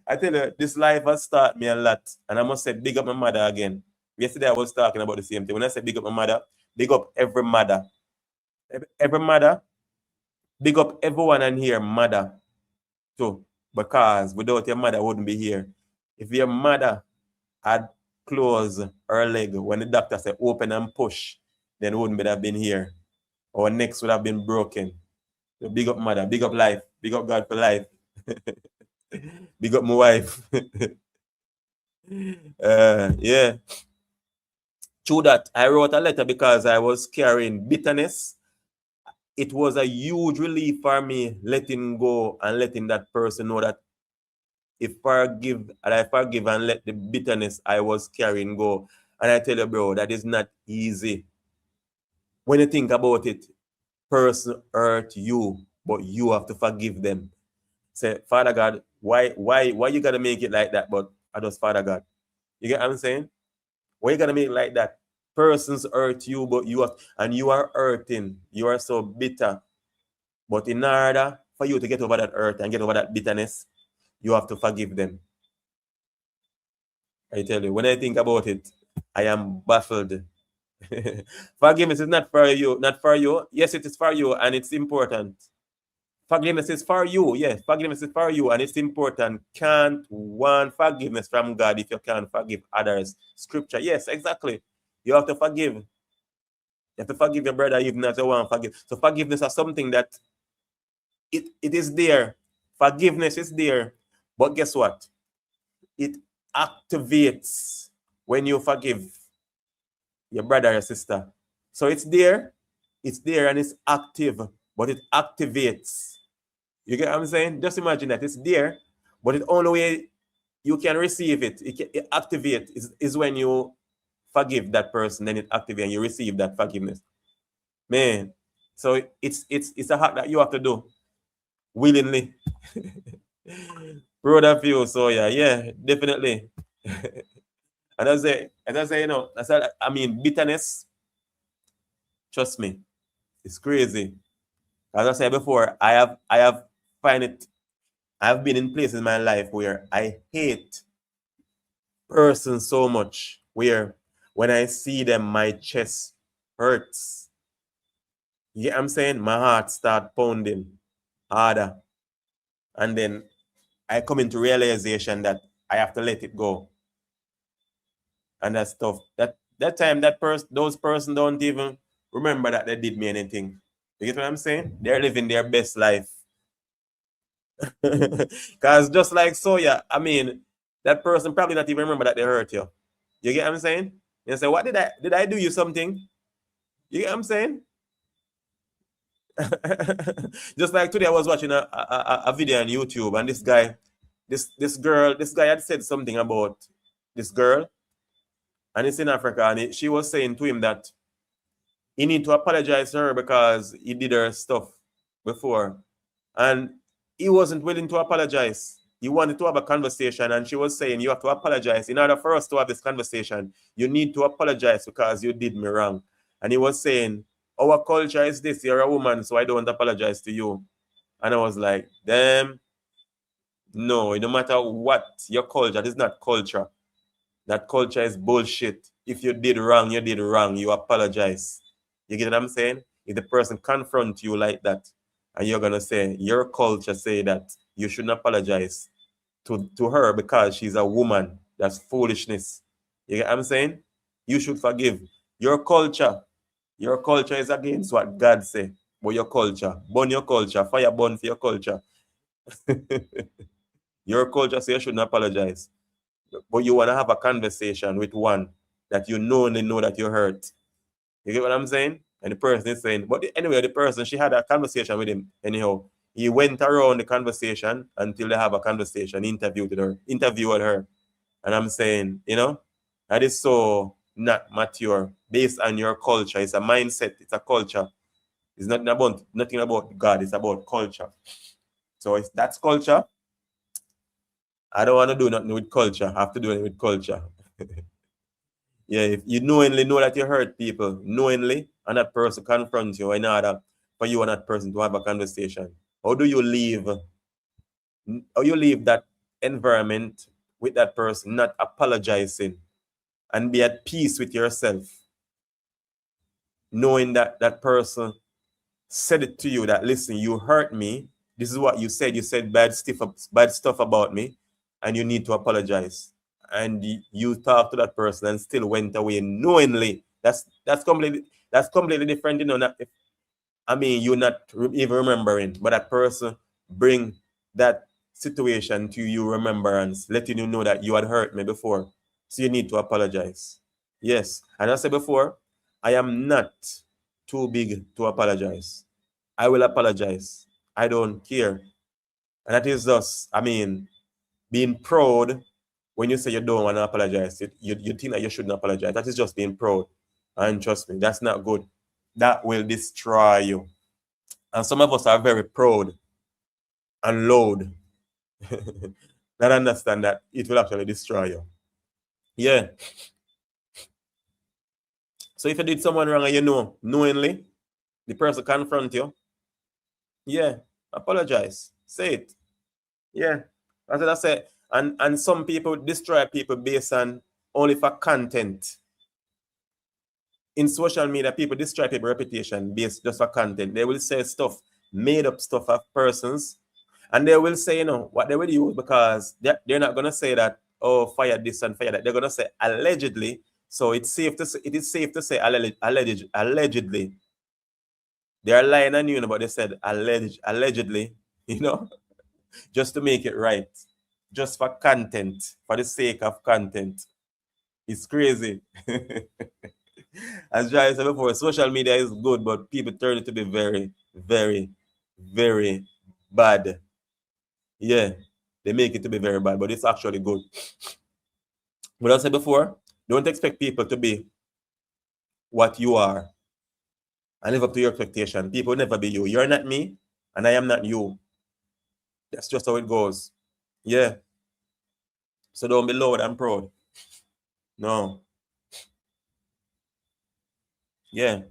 I tell you, this life has taught me a lot. And I must say, big up my mother again. Yesterday I was talking about the same thing. When I say big up my mother, big up every mother. Every mother, big up everyone in here, mother. Too. Because without your mother, I wouldn't be here. If your mother had closed her leg when the doctor said open and push, then we wouldn't have been here. Our necks would have been broken. So big up mother, big up life, big up God for life. Big up my wife. Yeah. Through that, I wrote a letter because I was carrying bitterness. It was a huge relief for me letting go and letting that person know that I forgive and let the bitterness I was carrying go. And I tell you, bro, that is not easy. When you think about it, person hurt you, but you have to forgive them. Say, Father God, why you gotta make it like that? But I just Father God. You get what I'm saying? Why you gotta make it like that? Persons hurt you, but you are hurting. You are so bitter. But in order for you to get over that hurt and get over that bitterness, you have to forgive them. I tell you, when I think about it, I am baffled. Forgiveness is not for you, not for you. Yes, it is for you, and it's important. Forgiveness is for you. Yes, forgiveness is for you, and it's important. Can't want forgiveness from God if you can't forgive others. Scripture. Yes, exactly. You have to forgive. You have to forgive your brother even if you want to forgive. So forgiveness is something that it is there. Forgiveness is there. But guess what? It activates when you forgive your brother or sister. So it's there and it's active, but it activates. You get what I'm saying? Just imagine that it's there, but the only way you can receive it activate is when you forgive that person, then it activates and you receive that forgiveness. man. So it's a hack that you have to do willingly. Proud of you. So yeah, definitely. And as I say, you know, I mean, bitterness, trust me, it's crazy. As I said before, I have find it, I've been in places in my life where I hate persons so much, where when I see them, my chest hurts. You get what I'm saying? My heart start pounding harder. And then I come into realization that I have to let it go. And that stuff, that time, those person don't even remember that they did me anything. You get what I'm saying? They're living their best life. Because just like Soya, I mean, that person probably not even remember that they hurt you. You get what I'm saying? You say, what did I do you something? You get what I'm saying? Just like today, I was watching a video on YouTube, and this guy had said something about this girl, and it's in Africa, and she was saying to him that he need to apologize to her because he did her stuff before, and he wasn't willing to apologize. He wanted to have a conversation, and she was saying, you have to apologize. In order for us to have this conversation, you need to apologize because you did me wrong. And he was saying, our culture is this, you're a woman, so I don't apologize to you. And I was like, damn, no matter what, your culture, this is not culture. That culture is bullshit. If you did wrong, you did wrong. You apologize. You get what I'm saying? If the person confronts you like that, and you're gonna say your culture say that you shouldn't apologize to her because she's a woman, that's foolishness. You get what I'm saying? You should forgive. Your culture is against what God say. But your culture, burn your culture, fire burn for your culture. Your culture say you shouldn't apologize. But you want to have a conversation with one that you know that you hurt. You get what I'm saying? And the person is saying, but anyway, the person, she had a conversation with him. Anyhow, he went around the conversation until they have a conversation, interviewed her. And I'm saying, that is so not mature based on your culture. It's a mindset, it's a culture. It's nothing about God, it's about culture. So if that's culture, I don't want to do nothing with culture. I have to do it with culture. Yeah, if you knowingly know that you hurt people, knowingly, and that person confronts you in order for you and that person to have a conversation, how do you leave? How you leave that environment with that person, not apologizing, and be at peace with yourself, knowing that that person said it to you that, listen, you hurt me. This is what you said. You said bad stuff about me, and you need to apologize. And you talk to that person and still went away knowingly. That's completely different. You're not even remembering, but that person bring that situation to you remembrance, letting you know that you had hurt me before. So you need to apologize. Yes. And I said before, I am not too big to apologize. I will apologize. I don't care. And that is just, being proud when you say you don't want to apologize. You think that you shouldn't apologize. That is just being proud. And trust me, that's not good. That will destroy you. And some of us are very proud and loud. Not understand that it will actually destroy you. Yeah. So if you did someone wrong and you know, knowingly, the person confront you, yeah, apologize. Say it. Yeah. That's what I said. And some people destroy people based on only for content. In social media, people destroy people's reputation based just for content. They will say stuff, made up stuff of persons, and they will say, what they will use, because they're not going to say that, oh, fire this and fire that. They're going to say allegedly. So it is safe to say allegedly. They are lying on you, but they said allegedly, just to make it right. Just for content, for the sake of content. It's crazy. As Jai said before, social media is good, but people turn it to be very, very, very bad. Yeah, they make it to be very bad, but it's actually good. What I said before, don't expect people to be what you are. and live up to your expectation. People will never be you. You're not me, and I am not you. That's just how it goes. Yeah. So don't be loud and proud. No. Yeah.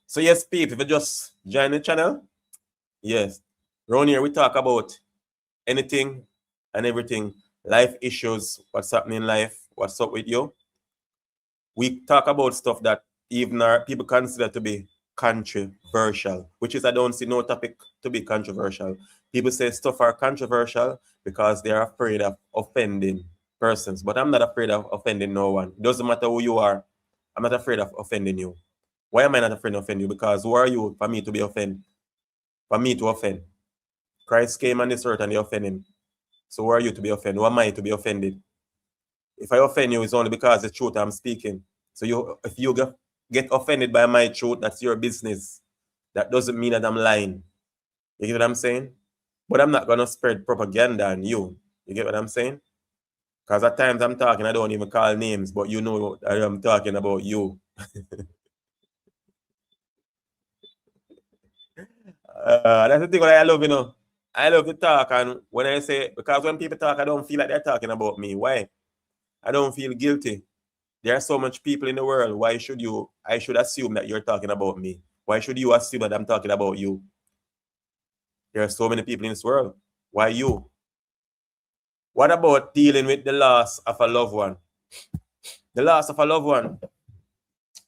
So yes, people, if you just join the channel, yes. Around here we talk about anything and everything. Life issues, what's happening in life, what's up with you. We talk about stuff that even our people consider to be controversial, which is I don't see no topic to be controversial. People say stuff are controversial because they are afraid of offending persons. But I'm not afraid of offending no one. It doesn't matter who you are. I'm not afraid of offending you. Why am I not afraid of offending you? Because who are you for me to be offended? For me to offend? Christ came on this earth and they offended him. So who are you to be offended? Who am I to be offended? If I offend you, it's only because the truth I'm speaking. So if you get offended by my truth, that's your business. That doesn't mean that I'm lying. You get what I'm saying? But I'm not going to spread propaganda on you. You get what I'm saying? Because at times I'm talking, I don't even call names, but you know that I'm talking about you. That's the thing that I love, you know. I love to talk, and when I say, because when people talk, I don't feel like they're talking about me. Why? I don't feel guilty. There are so much people in the world. Why should I should assume that you're talking about me? Why should you assume that I'm talking about you? There are so many people in this world. Why you? What about dealing with the loss of a loved one? The loss of a loved one.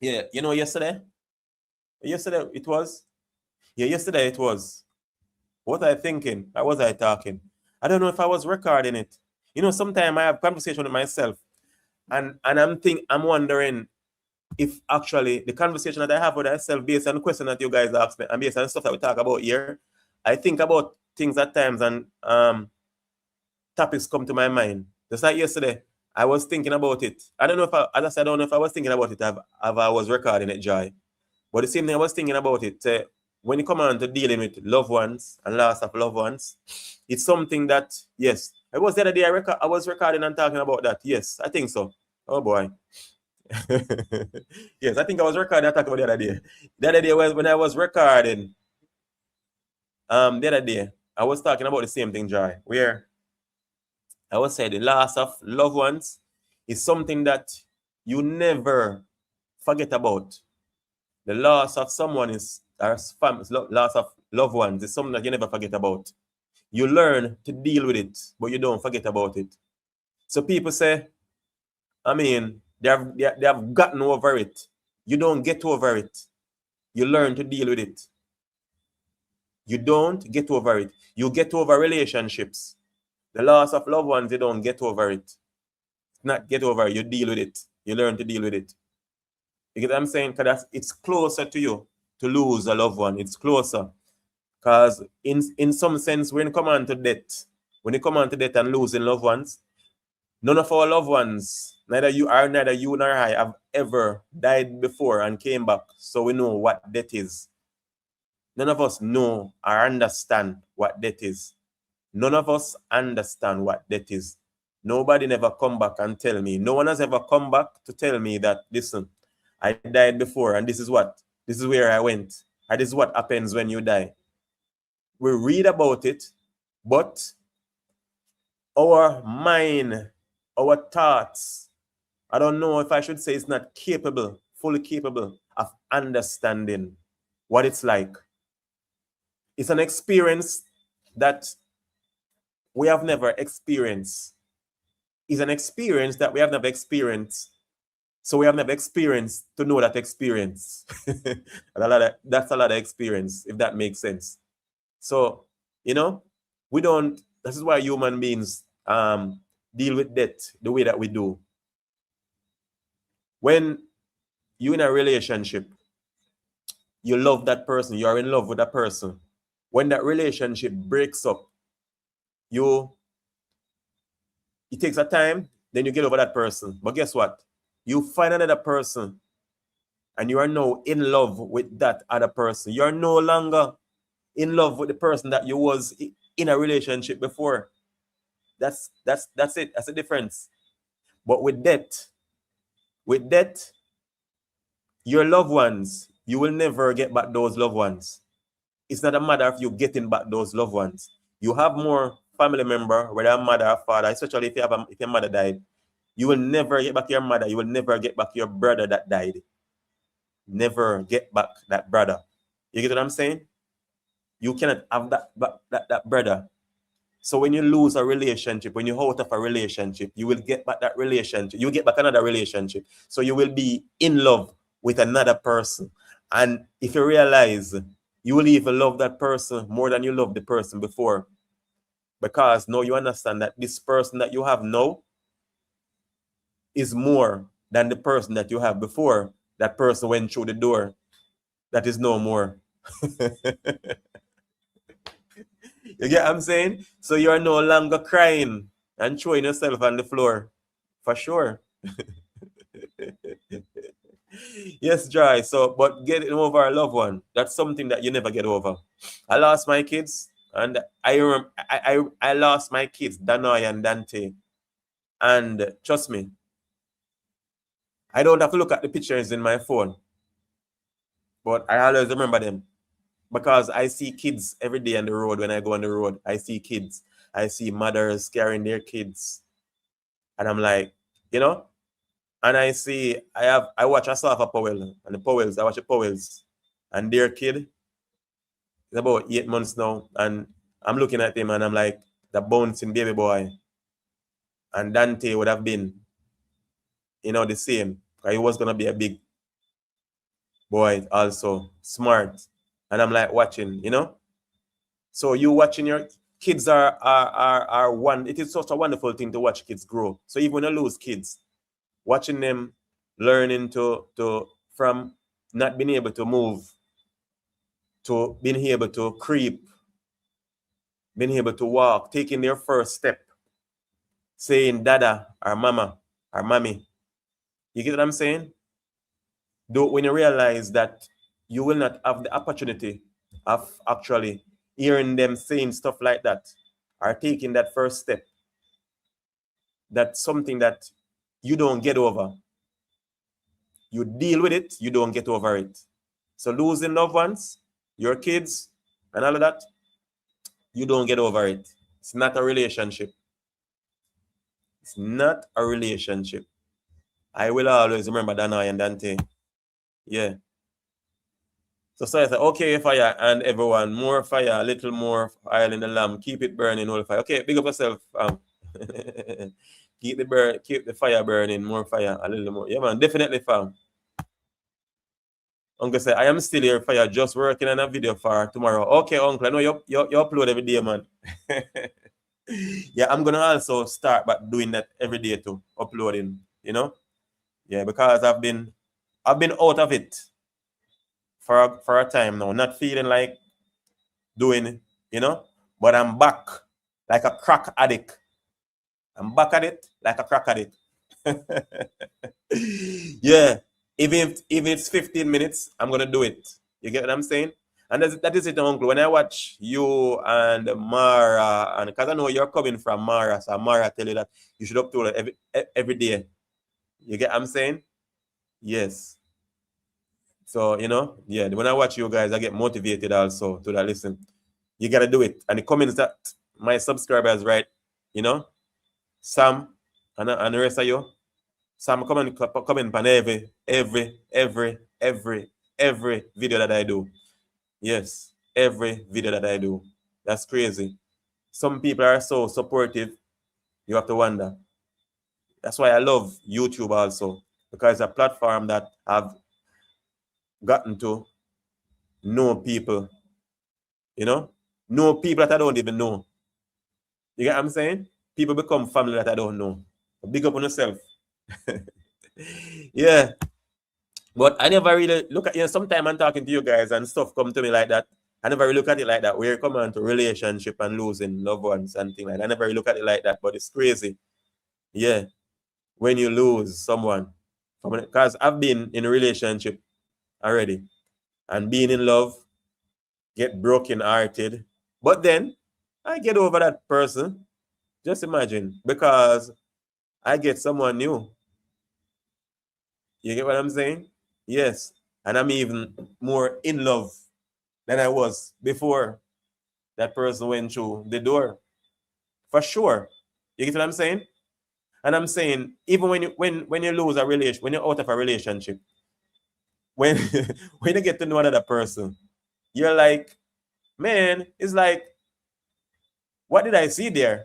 Yeah, you know, yesterday it was. Yeah, yesterday it was. What was I thinking? How was I talking? I don't know if I was recording it. You know, sometimes I have conversation with myself, and I'm wondering if actually the conversation that I have with myself based on the question that you guys asked me and based on stuff that we talk about here, I think about things at times and topics come to my mind. Just like yesterday, I was thinking about it. I don't know if as I said, I don't know if I was thinking about it if I was recording it, Joy. But the same thing I was thinking about it. When you come on to dealing with loved ones and loss of loved ones, it's something that, yes, it was the other day I was recording and talking about that. Yes, I think so. Oh boy. Yes, I think I was recording and talking about the other day. The other day when I was recording, the other day, I was talking about the same thing, Joy, where I was saying the loss of loved ones is something that you never forget about. The loss of someone loss of loved ones is something that you never forget about. You learn to deal with it, but you don't forget about it. So people say, I mean, they have gotten over it. You don't get over it. You learn to deal with it. You don't get over it. You get over relationships. The loss of loved ones, you don't get over it. Not get over it, you deal with it. You learn to deal with it. You get what I'm saying? Because it's closer to you to lose a loved one. It's closer. Because in some sense, when you come on to death and losing loved ones, none of our loved ones, neither you nor I, have ever died before and came back. So we know what death is. None of us know or understand what death is. None of us understand what death is. Nobody never come back and tell me. No one has ever come back to tell me that, listen, I died before and this is where I went. And this is what happens when you die. We read about it, but our mind, our thoughts, I don't know if I should say it's not fully capable of understanding what it's like. It's an experience that we have never experienced. It's an experience that we have never experienced. So we have never experienced to know that experience. That's a lot of experience, if that makes sense. So, you know, this is why human beings deal with death the way that we do. When you're in a relationship, you love that person, you're in love with that person. When that relationship breaks up, it takes a time, then you get over that person. But guess what? You find another person and you are now in love with that other person. You're no longer in love with the person that you was in a relationship before. That's it. That's the difference. But with death, your loved ones, you will never get back those loved ones. It's not a matter of you getting back those loved ones. You have more family member, whether a mother or father, especially if your mother died. You will never get back your mother. You will never get back your brother that died. Never get back that brother. You get what I'm saying? You cannot have that brother. So when you lose a relationship, when you're out of a relationship, you will get back that relationship. You will get back another relationship. So you will be in love with another person. And if you realize, you will even love that person more than you loved the person before. Because now you understand that this person that you have now is more than the person that you have before. That person went through the door. That is no more. You get what I'm saying? So you are no longer crying and throwing yourself on the floor. For sure. Yes, Joy. So, but getting over a loved one, that's something that you never get over. I lost my kids, and I lost my kids, Danoy and Dante. And trust me, I don't have to look at the pictures in my phone, but I always remember them. Because I see kids every day on the road. When I go on the road, I see kids. I see mothers carrying their kids. And I'm like, you know, and I watch Asafa Powell and the Powells. I watch the Powells and their kid is about 8 months now. And I'm looking at him and I'm like, the bouncing baby boy. And Dante would have been, the same. He was going to be a big boy also, smart. And I'm like watching, So you watching your kids are one. It is such a wonderful thing to watch kids grow. So even when you lose kids, watching them learning to from not being able to move to being able to creep, being able to walk, taking their first step, saying dada or mama or mommy. You get what I'm saying? Though when you realize that you will not have the opportunity of actually hearing them saying stuff like that or taking that first step, that's something that you don't get over. You deal with it, you don't get over it. So losing loved ones, your kids, and all of that, you don't get over it. It's not a relationship. It's not a relationship. I will always remember Danoy and Dante. Yeah. So I said, okay, fire, and everyone, more fire, a little more oil in the lamp. Keep it burning, all fire. Okay, big up yourself. Keep the fire burning, more fire, a little more. Yeah, man, definitely, fam. Uncle said, I am still here, fire, just working on a video for tomorrow. Okay, uncle, I know you upload every day, man. Yeah, I'm gonna also start back doing that every day too, uploading, Yeah, because I've been out of it for a time now, not feeling like doing it, but I'm back like a crack addict. I'm back at it like a crack addict. Yeah, even if it's 15 minutes, I'm gonna do it. You get what I'm saying? And that is it, uncle. When I watch you and Mara, and because I know you're coming from Mara, so Mara tell you that you should upload every day. You get what I'm saying? Yes. So, yeah, when I watch you guys, I get motivated also to that. Listen, you got to do it. And the comments that my subscribers write, Sam and the rest of you, Sam comment on every video that I do. Yes, every video that I do. That's crazy. Some people are so supportive, you have to wonder. That's why I love YouTube also, because it's a platform that I've gotten to know people, know people that I don't even know. You get what I'm saying? People become family that I don't know. Big up on yourself. Yeah. But I never really look at, sometimes I'm talking to you guys and stuff come to me like that. I never really look at it like that. We're coming into relationship and losing loved ones and things like that. I never really look at it like that, but it's crazy. Yeah. When you lose someone. Because I've been in a relationship already. And being in love, get broken hearted. But then I get over that person. Just imagine. Because I get someone new. You get what I'm saying? Yes. And I'm even more in love than I was before that person went through the door. For sure. You get what I'm saying? And I'm saying, even when you lose a relation, when you're out of a relationship, when when you get to know another person, you're like, man, it's like, what did I see there?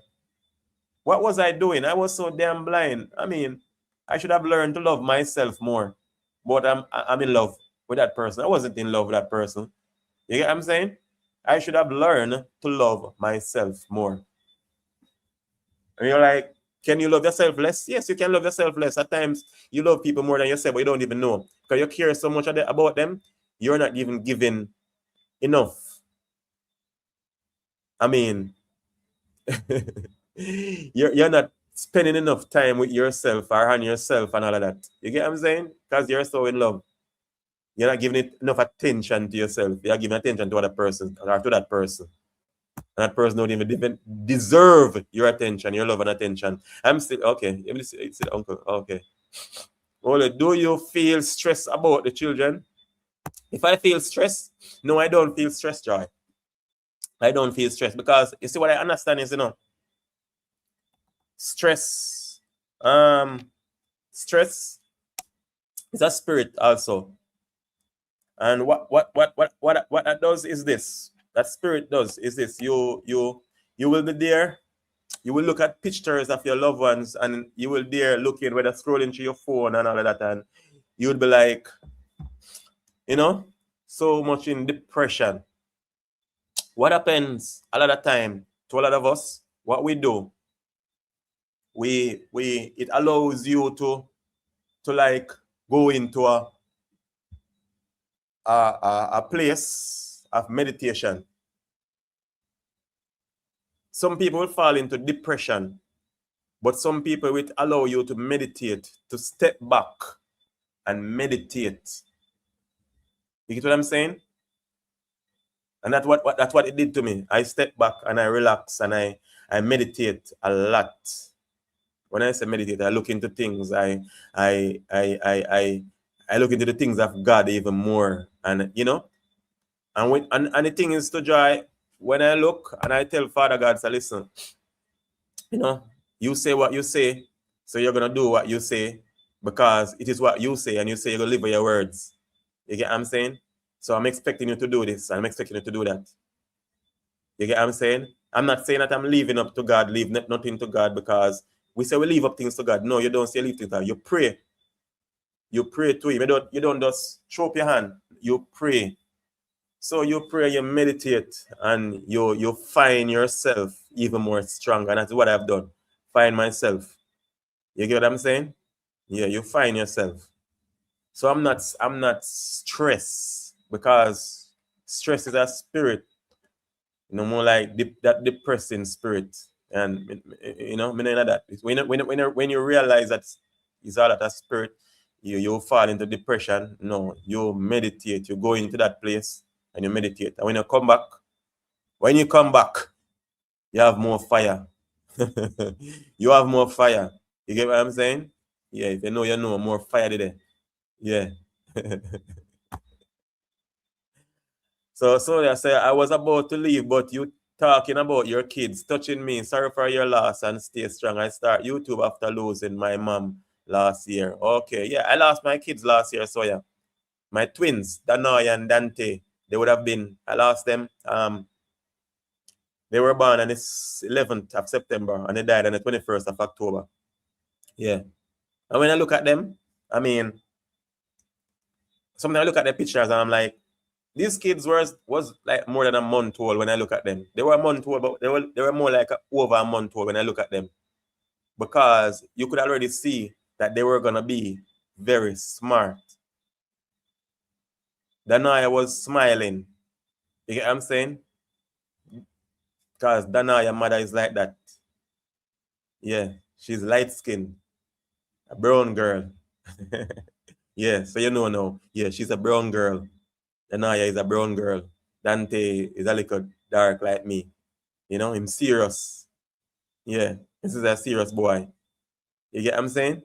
What was I doing? I was so damn blind. I mean, I should have learned to love myself more. But I'm in love with that person. I wasn't in love with that person. You get what I'm saying? I should have learned to love myself more. And you're like, can you love yourself less? Yes, you can love yourself less. At times, you love people more than yourself, but you don't even know. Because you care so much about them, you're not even giving enough. I mean, you're not spending enough time with yourself or on yourself and all of that. You get what I'm saying? Because you're so in love. You're not giving it enough attention to yourself. You're giving attention to other person or to that person. And that person don't even deserve your attention, your love and attention. I'm still okay. It's uncle. Okay. Well, do you feel stressed about the children? If I feel stressed, no, I don't feel stressed, Joy. I don't feel stressed because you see what I understand is, stress. Stress is a spirit also. And what that does is this. That spirit does is this. You will be there. You will look at pictures of your loved ones and you will there looking, whether scrolling through your phone and all of that, and you would be like, so much in depression. What happens a lot of time to a lot of us, what we do, it allows you to like go into a place of meditation. Some people will fall into depression, but some people will allow you to meditate, to step back and meditate. You get what I'm saying? And that's what it did to me. I step back and I relax and I meditate a lot. When I say meditate, I look into things. I look into the things of God even more. And and the thing is to Joy, when I look and I tell Father God, say, listen, you say what you say, so you're gonna do what you say because it is what you say, and you say you're gonna live by your words. You get what I'm saying? So I'm expecting you to do this, and I'm expecting you to do that. You get what I'm saying? I'm not saying that I'm leaving up to God, leave nothing to God, because we say we leave up things to God. No, you don't say leave things to God. You pray. You pray to Him. You don't just throw up your hand. You pray. So you pray, you meditate, and you find yourself even more strong. And that's what I've done. Find myself. You get what I'm saying? Yeah, you find yourself. So I'm not stressed, because stress is a spirit, more like that depressing spirit. And meaning that when you realize that it's all that a spirit, you fall into depression. No, you meditate, you go into that place and you meditate. And when you come back, you have more fire. You have more fire. You get what I'm saying? Yeah, if you know more fire today. Yeah. So I say I was about to leave, but you talking about your kids touching me. Sorry for your loss and stay strong. I start YouTube after losing my mom last year. Okay, yeah, I lost my kids last year, so yeah. My twins, Danoy and Dante, they would have been, I lost them. They were born on the 11th of September and they died on the 21st of October. Yeah. And when I look at them, I mean, sometimes I look at the pictures and I'm like, these kids was like more than a month old when I look at them. They were a month old, but they were more like over a month old when I look at them. Because you could already see that they were going to be very smart. Danaya was smiling. You get what I'm saying? Because Danaya's mother is like that. Yeah, she's light-skinned. A brown girl. Yeah, so you know now. Yeah, she's a brown girl. Danaya is a brown girl. Dante is a little dark like me. Him serious. Yeah, this is a serious boy. You get what I'm saying?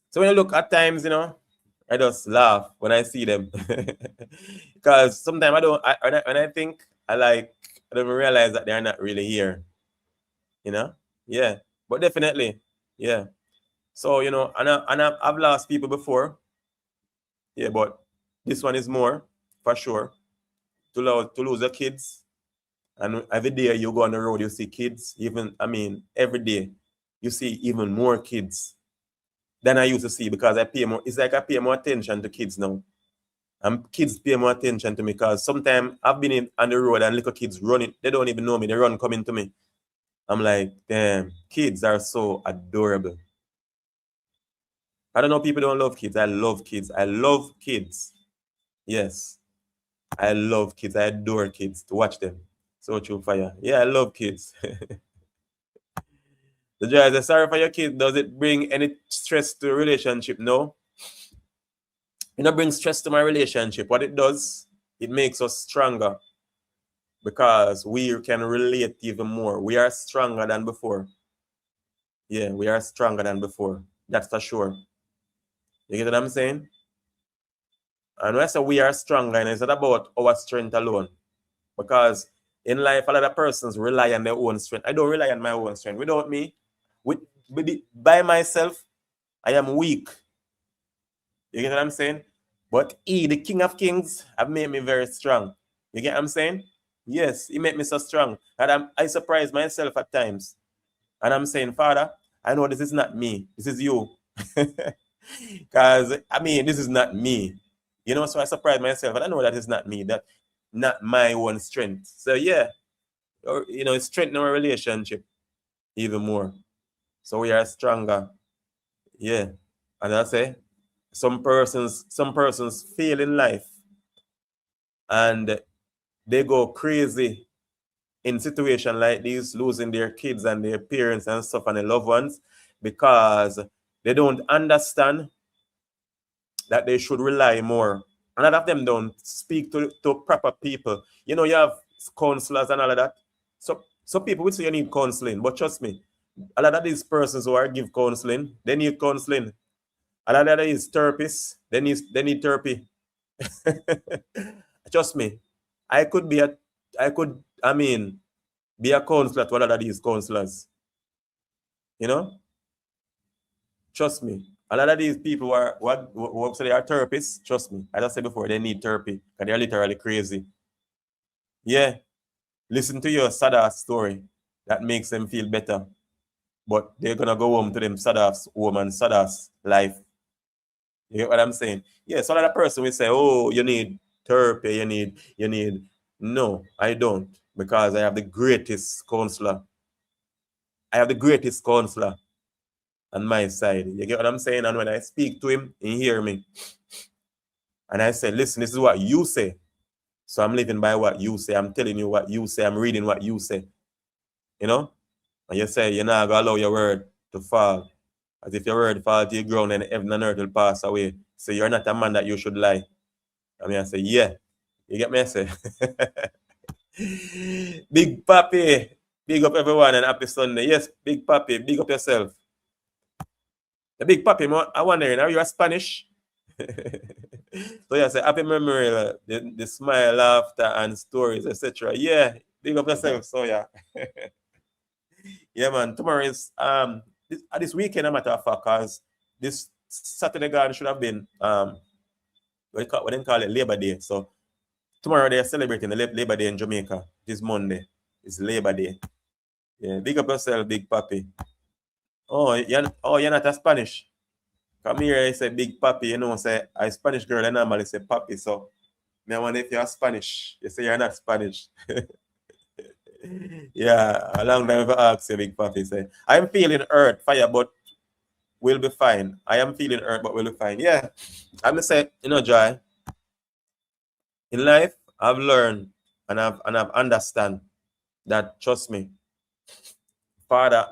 So when you look at times, I just laugh when I see them. Because sometimes when I think, I don't even realize that they're not really here. You know? Yeah. But definitely, yeah. So, I've lost people before. Yeah, but this one is more, for sure. To lose your kids. And every day you go on the road, you see kids. Every day you see even more kids than I used to see, because it's like I pay more attention to kids now. And kids pay more attention to me, because sometimes I've been on the road and little kids running. They don't even know me. They run coming to me. I'm like, damn, kids are so adorable. I don't know, people don't love kids. I love kids. I love kids. Yes. I love kids. I adore kids, to watch them. So true fire. Yeah, I love kids. The joy is sorry for your kid. Does it bring any stress to a relationship? No. It don't bring stress to my relationship. What it does, it makes us stronger, because we can relate even more. We are stronger than before. Yeah, we are stronger than before. That's for sure. You get what I'm saying? And when I say we are stronger, and it's not about our strength alone. Because in life, a lot of persons rely on their own strength. I don't rely on my own strength. Without me, by myself, I am weak. You get what I'm saying? But he, the King of Kings, have made me very strong. You get what I'm saying? Yes, he made me so strong. And I surprise myself at times. And I'm saying, Father, I know this is not me. This is you. Because, this is not me. So I surprise myself. And I know that it's not me. That not my own strength. So, yeah, it's strengthening our relationship even more. So we are stronger. Yeah. And I say, some persons fail in life, and they go crazy in situation like these, losing their kids and their parents and stuff and their loved ones, because they don't understand that they should rely more. A lot of them don't speak to proper people. You have counselors and all of that. So people will say you need counseling, but trust me, a lot of these persons who are give counseling, they need counseling. A lot of these therapists, they need therapy. Trust me, I could be a be a counselor to a lot of these counselors. Trust me. A lot of these people who say they are therapists, trust me. As I said before, they need therapy because they're literally crazy. Yeah. Listen to your sad ass story. That makes them feel better. But they're gonna go home to them sad ass home and sad ass life. You get what I'm saying? Yeah, so that person will say, oh, you need therapy, you need. No, I don't, because I have the greatest counselor. I have the greatest counselor on my side. You get what I'm saying? And when I speak to him, he hear me. And I say, listen, this is what you say. So I'm living by what you say. I'm telling you what you say. I'm reading what you say. And you say, you're not going to allow your word to fall. As if your word fall to the ground and heaven and earth will pass away. So you're not a man that you should lie. I say, yeah. You get me? I say, Big Papi, big up everyone and happy Sunday. Yes, Big Papi, big up yourself. The Big Papi, I wondering, are you a Spanish? So yeah, say happy memory, the smile, laughter, and stories, etc. Yeah, big up yourself. So yeah. Yeah, man. Tomorrow is this weekend, a matter of fact, because this Saturday garden should have been what they call it, Labor Day. So tomorrow they are celebrating the Labor Day in Jamaica. This Monday. It's Labor Day. Yeah, big up yourself, Big Papi. You're not a Spanish. Come here, I say Big Papi, say a Spanish girl, I normally say Papi, so I wonder if you're Spanish. You say you're not Spanish. Yeah, a long time I've asked you, Big Papi, say, I'm feeling hurt, fire, but we'll be fine. I am feeling hurt, but we'll be fine. Yeah, I'm gonna say, Joy, in life, I've learned and I've understand that, trust me, Father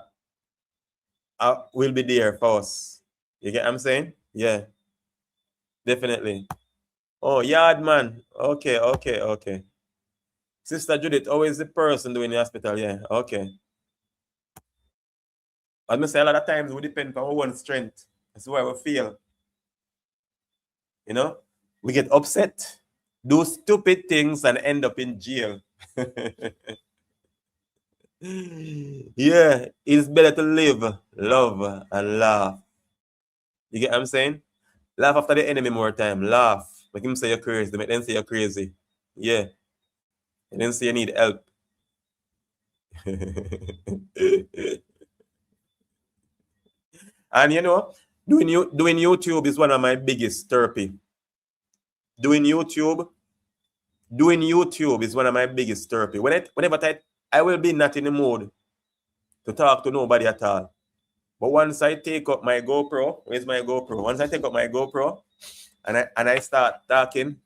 will be there for us. You get what I'm saying? Yeah, definitely. Oh, yard man. Okay. Sister Judith, always the person doing the hospital. Yeah, okay. I must say a lot of times we depend on our own strength. That's why we feel. You know, we get upset, do stupid things, and end up in jail. Yeah, it's better to live, love, and laugh. You get what I'm saying? Laugh after the enemy more time. Laugh. Make him say you're crazy. Make them say you're crazy. Yeah. And then say you need help. And you know, doing YouTube is one of my biggest therapy. Doing YouTube is one of my biggest therapy. Whenever I will be not in the mood to talk to nobody at all. But once I take up my GoPro, where's my GoPro? Once I take up my GoPro and I start talking,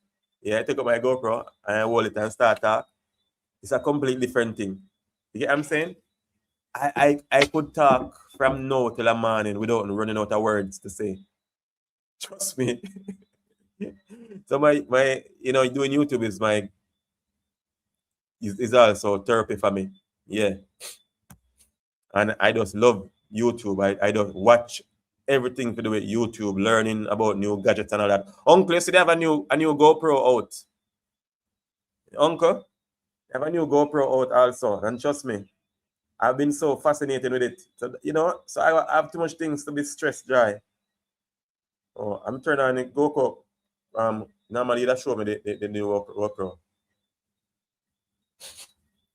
yeah, I take up my GoPro and I hold it and start talk, it's a completely different thing. You get what I'm saying? I could talk from now till the morning without running out of words to say. Trust me. So my doing YouTube is also therapy for me. Yeah. And I just love YouTube. I just watch everything to do with YouTube, learning about new gadgets and all that. Uncle, you see they have a new GoPro out. Uncle, they have a new GoPro out also. And trust me, I've been so fascinated with it. So so I have too much things to be stressed dry. Oh, I'm turning on the GoPro. Normally that show me the new GoPro.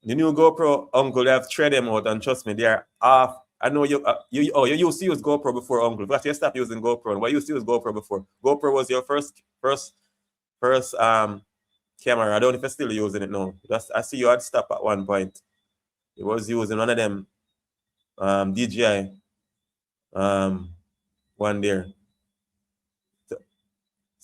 The new GoPro, uncle, they have thread them out, and trust me, they are off. I know you used to use GoPro before, uncle, but you stopped using GoPro. Why you used to use GoPro before? GoPro was your first camera. I don't know if you're still using it now. I see you had stopped at one point. It was using one of them DJI one there.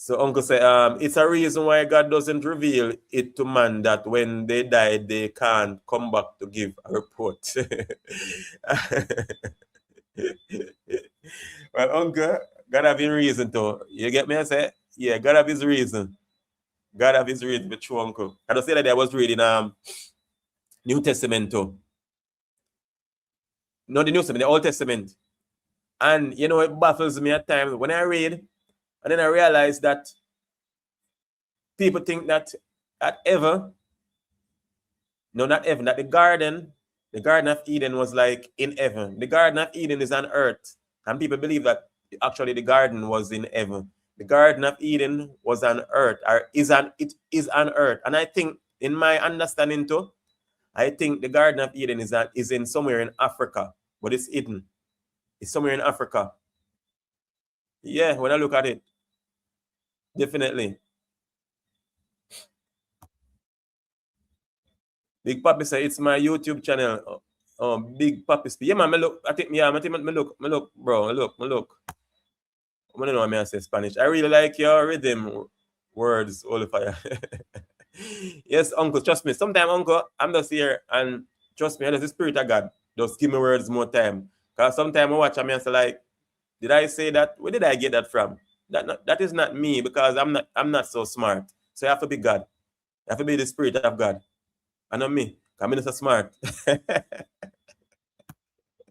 So uncle say it's a reason why God doesn't reveal it to man that when they die they can't come back to give a report. Well, uncle, God have his reason to. You get me? I say, yeah, God have his reason. God have his reason, but true, uncle. I just say that I was reading New Testament too. Not the New Testament, the Old Testament. And it baffles me at times when I read, and then I realize that people think that at ever, no, not heaven, that the Garden of Eden was like in heaven. The Garden of Eden is on earth. And people believe that actually the garden was in heaven. The Garden of Eden was on earth, or it is on earth. And I think, in my understanding too, I think the Garden of Eden is in somewhere in Africa, but it's hidden. It's somewhere in Africa. Yeah, when I look at it, definitely. Big Papi say it's my YouTube channel. Big Papi speak. Yeah, man, me look. I think me look, bro. Me look. I don't know what I say Spanish. I really like your rhythm words, Oliver. Yes, uncle, trust me. Sometimes, uncle, I'm just here and trust me, there's the spirit of God. Just give me words more time. Because sometimes I watch and I say like, did I say that? Where did I get that from? That is not me, because I'm not so smart. So you have to be God. You have to be the spirit of God. And not me. I'm not so smart.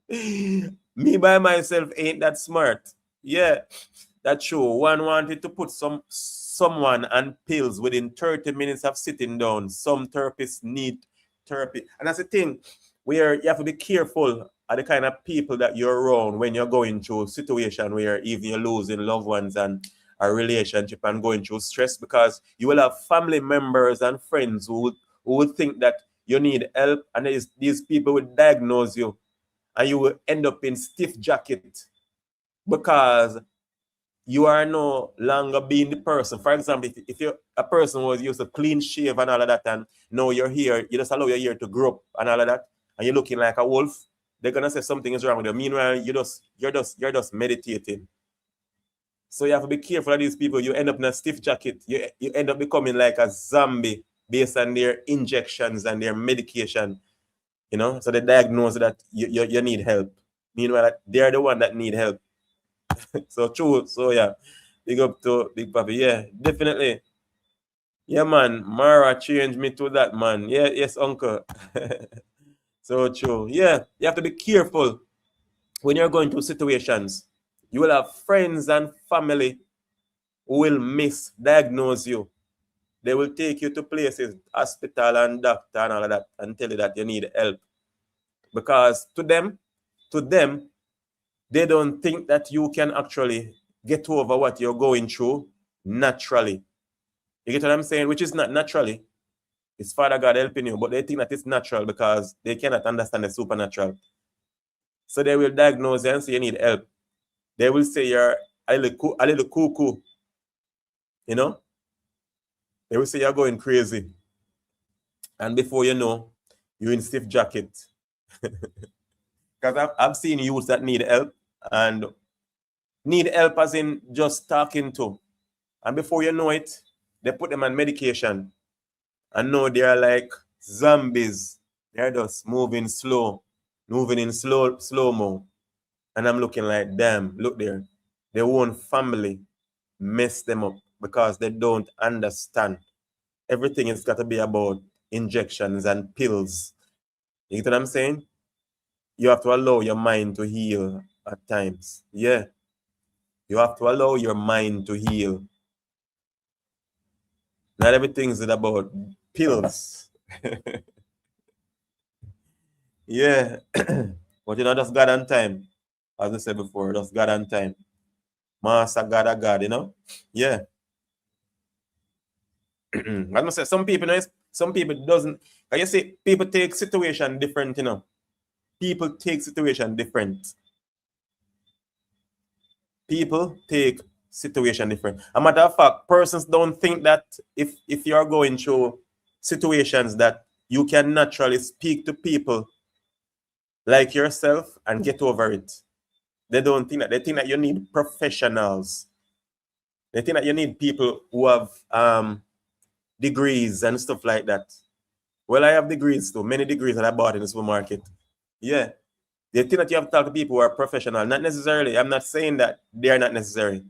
Me by myself ain't that smart. Yeah, that's true. One wanted to put someone on pills within 30 minutes of sitting down. Some therapists need therapy. And that's the thing, where you have to be careful of the kind of people that you're around when you're going through a situation where even you're losing loved ones and a relationship and going through stress, because you will have family members and friends who would think that you need help, and these people will diagnose you and you will end up in stiff jacket because you are no longer being the person. For example, if you're a person who was used to clean shave and all of that, and now you're here, you just allow your hair to grow up and all of that, and you're looking like a wolf, they're gonna say something is wrong with you. Meanwhile, you're just meditating. So you have to be careful of these people. You end up in a stiff jacket. You end up becoming like a zombie based on their injections and their medication. So they diagnose that you need help. Meanwhile, they're the one that need help. So true. So yeah, big up to Big Papi. Yeah, definitely. Yeah, man. Mara changed me to that, man. Yeah, yes, uncle. So true. Yeah, you have to be careful when you're going through situations. You will have friends and family who will misdiagnose you. They will take you to places, hospital and doctor and all of that, and tell you that you need help. Because to them, they don't think that you can actually get over what you're going through naturally. You get what I'm saying? Which is not naturally. It's Father God helping you, but they think that it's natural because they cannot understand the supernatural. So they will diagnose you and say you need help. They will say you're a little cuckoo. You know? They will say you're going crazy. And before you know, you're in stiff jacket. Because I've seen youths that need help, and need help as in just talking to. And before you know it, they put them on medication. And now they're like zombies. They're just moving in slow-mo. And I'm looking like, damn, look there. Their own family mess them up because they don't understand. Everything has got to be about injections and pills. You get what I'm saying? You have to allow your mind to heal at times. Yeah. You have to allow your mind to heal. Not everything is about pills. Yeah. But you know, just God and time. As I said before, just God and time. Master God of God, you know? Yeah. I must say, some people, you know, some people doesn't. Can you see, people take situation different, you know? People take situation different. People take situation different. A matter of fact, persons don't think that if you're going through situations that you can naturally speak to people like yourself and get over it. They don't think that. They think that you need professionals. They think that you need people who have degrees and stuff like that. Well, I have degrees too. Many degrees that I bought in the supermarket. Yeah. They think that you have to talk to people who are professional. Not necessarily. I'm not saying that they are not necessary.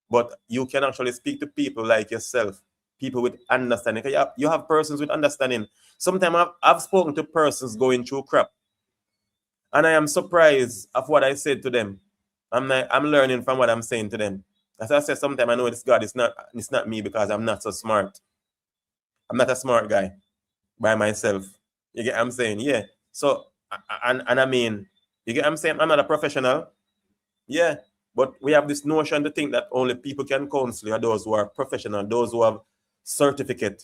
But you can actually speak to people like yourself. People with understanding. You have persons with understanding. Sometimes I've spoken to persons going through crap. And I am surprised of what I said to them. I'm learning from what I'm saying to them. As I said, sometimes I know it's God. It's not me because I'm not so smart. I'm not a smart guy by myself. You get what I'm saying? Yeah. So, and I mean, you get what I'm saying? I'm not a professional. Yeah. But we have this notion to think that only people can counsel you, those who are professional, those who have certificate.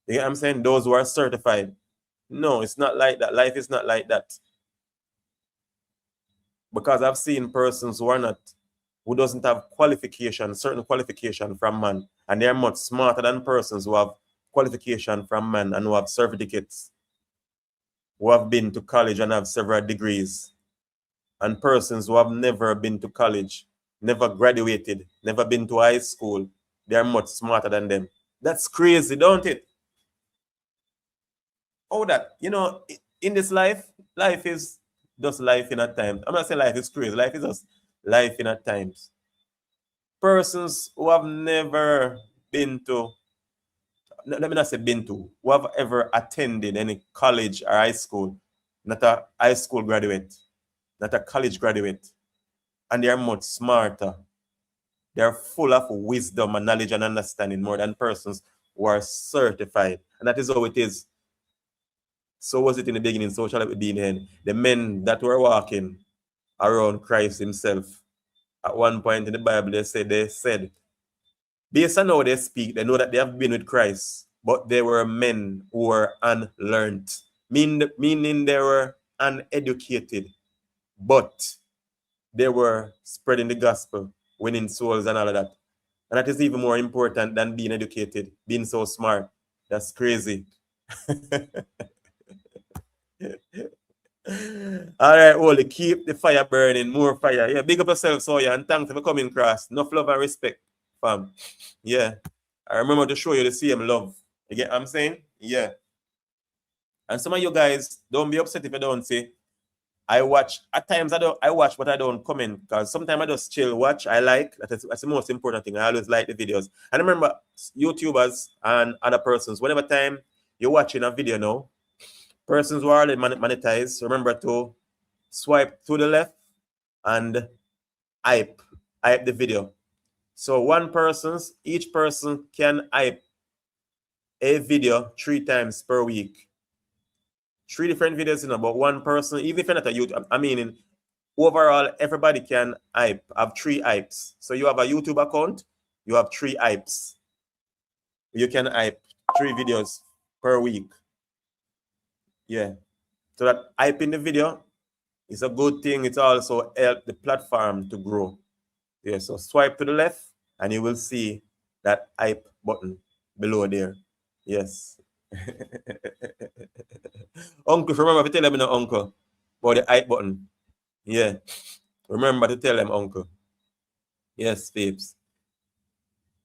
You get what I'm saying? Those who are certified. No, it's not like that. Life is not like that. Because I've seen persons who doesn't have certain qualification from man, and they're much smarter than persons who have qualification from man and who have certificates, who have been to college and have several degrees, and persons who have never been to college, never graduated, never been to high school. They're much smarter than them. That's crazy, don't it? Oh, that, you know, in this life is just life in at times. I'm not saying life is crazy. Life is just life in at times. Persons who have never been to, let me not say been to, who have ever attended any college or high school, not a high school graduate, not a college graduate, and they are much smarter. They are full of wisdom and knowledge and understanding more than persons who are certified. And that is how it is. So was it in the beginning, so shall it be in the end. The men that were walking around Christ himself, at one point in the Bible, they said, based on how they speak, they know that they have been with Christ, but they were men who were unlearned, meaning they were uneducated, but they were spreading the gospel, winning souls and all of that. And that is even more important than being educated, being so smart. That's crazy. All right, Holy, keep the fire burning, more fire. Yeah, big up yourself, so yeah, and thanks for coming across. Enough love and respect, fam. Yeah. I remember to show you the same love. You get what I'm saying? Yeah. And some of you guys, don't be upset if you don't say. I watch, at times I watch, but I don't comment because sometimes I just chill, watch. That's the most important thing. I always like the videos. And remember, YouTubers and other persons, whenever time you're watching a video now, persons who are already monetized, remember to swipe to the left and hype the video. So each person can hype a video 3 times per week. 3 different videos, but one person, even if you're not a YouTube, I mean, overall, everybody can have 3 hypes. So you have a YouTube account, you have 3 hypes. You can hype 3 videos per week. Yeah. So that hyping the video is a good thing. It also helps the platform to grow. Yeah. So swipe to the left and you will see that hype button below there. Yes. Uncle, remember to tell them, uncle, about the hype button. Yeah. Remember to tell them, uncle. Yes, peeps.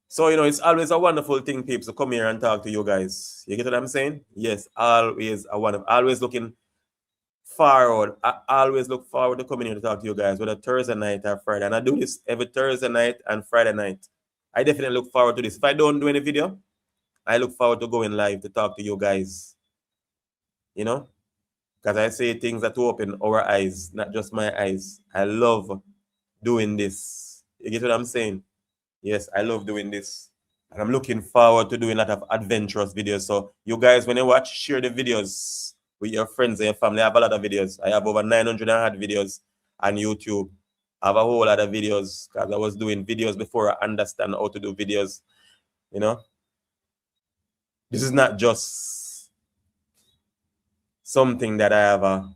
So, it's always a wonderful thing, peeps, to come here and talk to you guys. You get what I'm saying? Yes, always looking forward. I always look forward to coming here to talk to you guys, whether Thursday night or Friday. And I do this every Thursday night and Friday night. I definitely look forward to this. If I don't do any video, I look forward to going live to talk to you guys. Because I say things that open our eyes, not just my eyes. I love doing this. You get what I'm saying? Yes, I love doing this. And I'm looking forward to doing a lot of adventurous videos. So you guys, when you watch, share the videos with your friends and your family. I have a lot of videos. I have over 900 videos on YouTube. I have a whole lot of videos because I was doing videos before I understand how to do videos. This is not just something that I have a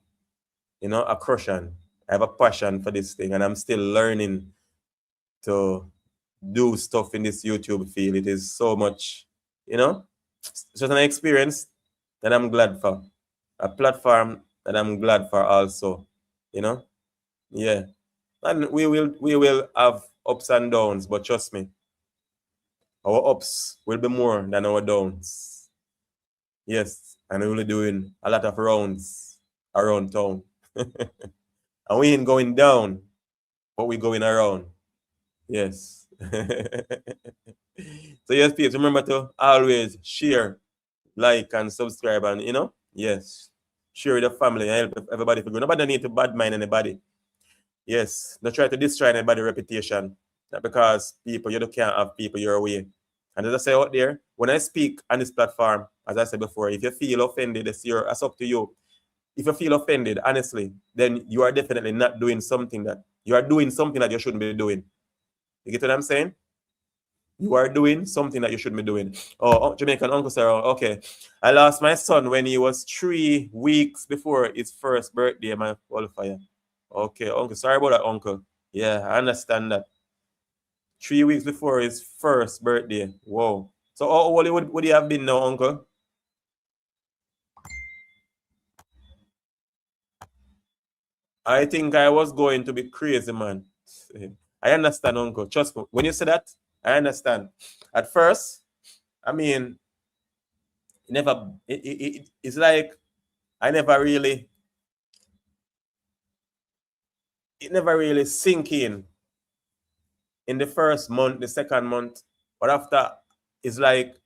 crush on. I have a passion for this thing and I'm still learning to do stuff in this YouTube field. It is so much, it's just an experience that I'm glad for. A platform that I'm glad for also, Yeah. And we will have ups and downs, but trust me, our ups will be more than our downs. Yes. And we will be doing a lot of rounds around town. And we ain't going down, but we're going around. Yes. So yes, please remember to always share, like, and subscribe, and yes, share with the family and help everybody to grow. Nobody need to bad mind anybody. Yes, don't try to destroy anybody's reputation. Not because people, you can't have people your way. And as I say out there, when I speak on this platform, as I said before, if you feel offended, it's up to you. If you feel offended, honestly, then you are definitely not doing something that you shouldn't be doing. You get what I'm saying? You are doing something that you shouldn't be doing. Oh, Jamaican Uncle Sarah. Okay. I lost my son when he was 3 weeks before his first birthday, my qualifier. Okay, Uncle. Sorry about that, Uncle. Yeah, I understand that. 3 weeks before his first birthday. Whoa. So how old would he have been now, Uncle? I think I was going to be crazy, man. I understand, Uncle. Trust me. When you say that, I understand. At first, I mean, it's like it never really sink in the first month, the second month. But after, it's like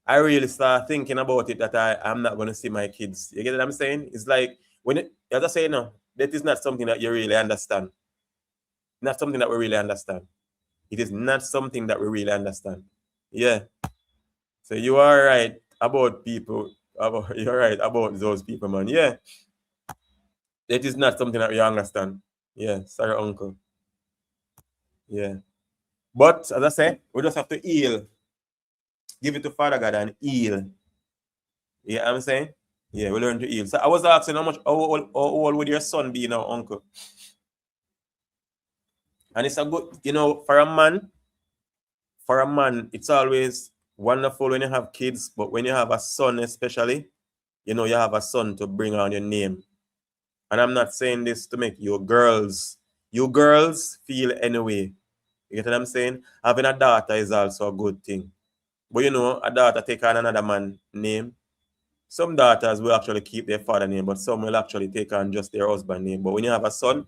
I really start thinking about it that I'm not going to see my kids. You get what I'm saying? It's like, as I say, that is not something that you really understand. Not something that we really understand. It is not something that we really understand. Yeah. So you are right about people. You're right about those people, man. Yeah. That is not something that we understand. Yeah. Sorry, Uncle. Yeah. But as I say, we just have to heal. Give it to Father God and heal. You know what I'm saying? Yeah, we learn to heal. So I was asking how old would your son be now, Uncle? And it's a good, for a man, it's always wonderful when you have kids, but when you have a son especially, you have a son to bring on your name. And I'm not saying this to make you girls feel anyway. You get what I'm saying? Having a daughter is also a good thing. But a daughter take on another man's name. Some daughters will actually keep their father name, but some will actually take on just their husband name. But when you have a son,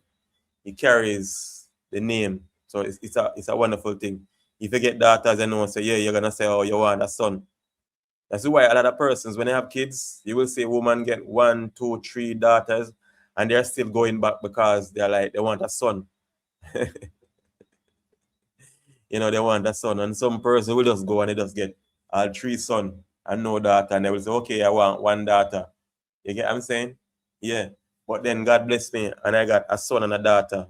he carries the name. So it's a wonderful thing. If you get daughters, say, yeah, you're gonna say, oh, you want a son. That's why a lot of persons, when they have kids, you will see women get 1, 2, 3 daughters, and they're still going back because they're like, they want a son. you know, they want a son, and some person will just go and they just get all 3 sons and no daughter, and they will say, okay, I want 1 daughter. You get what I'm saying? Yeah. But then God bless me, and I got a son and a daughter.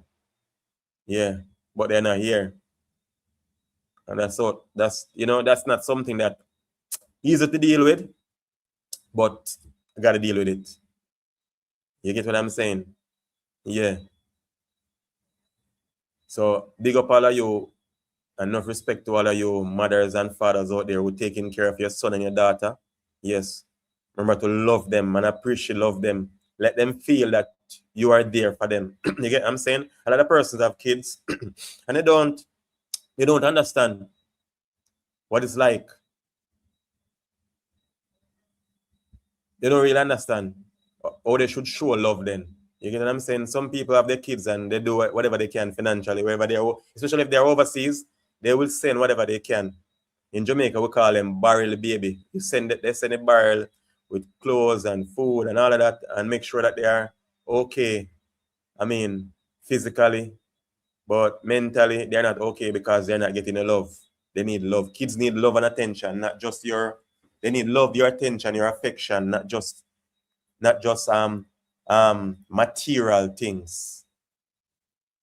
Yeah. But they're not here. And that's you know, that's not something that easy to deal with, but I gotta deal with it. You get what I'm saying? Yeah. So big up all of you, and enough respect to all of you mothers and fathers out there who taking care of your son and your daughter. Yes. Remember to love them and appreciate love them. Let them feel that you are there for them. You get what I'm saying? A lot of persons have kids and they don't understand what it's like. They don't really understand how they should show love then. You get what I'm saying? Some people have their kids and they do whatever they can financially, wherever they are, especially if they're overseas, they will send whatever they can. In Jamaica, we call them barrel baby. They send a barrel with clothes and food and all of that and make sure that they are okay. I mean, physically, but mentally, they're not okay because they're not getting the love. They need love. Kids need love and attention, not just they need love, your attention, your affection, not just material things.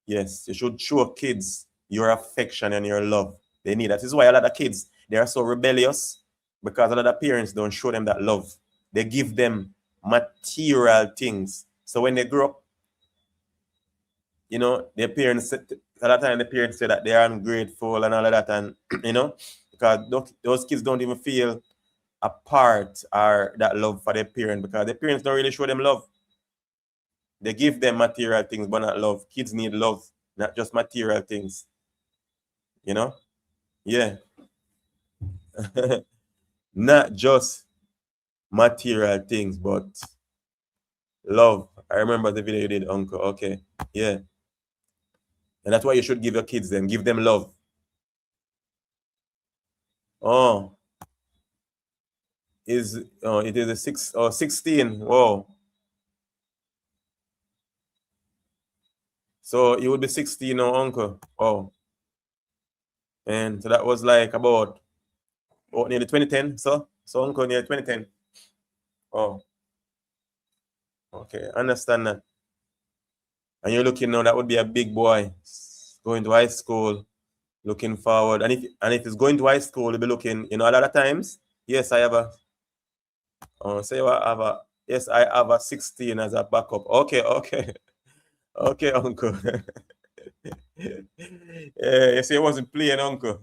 Yes, you should show kids your affection and your love. They need that. This is why a lot of kids, they are so rebellious, because a lot of parents don't show them that love. They give them material things. So when they grow up, you know, their parents, a lot of time the parents say that they are ungrateful and all of that, and you know, because those kids don't even feel a part or that love for their parents, because their parents don't really show them love. They give them material things, but not love. Kids need love, not just material things. You know? Yeah. Not just material things, but love. I remember the video you did, Uncle. Okay. Yeah. And that's why you should give your kids them. Give them love. Oh. It is a 16. Whoa. So you would be 16 now, Uncle. Oh. And so that was like about nearly 2010. So Uncle near 2010. Oh. Okay, understand that. And you're looking now, that would be a big boy going to high school, looking forward. And if it's going to high school, you'll be looking, you know, a lot of times, yes, I have a yes, I have a 16 as a backup. Okay. Okay, Uncle. Yeah, you see, I wasn't playing, Uncle.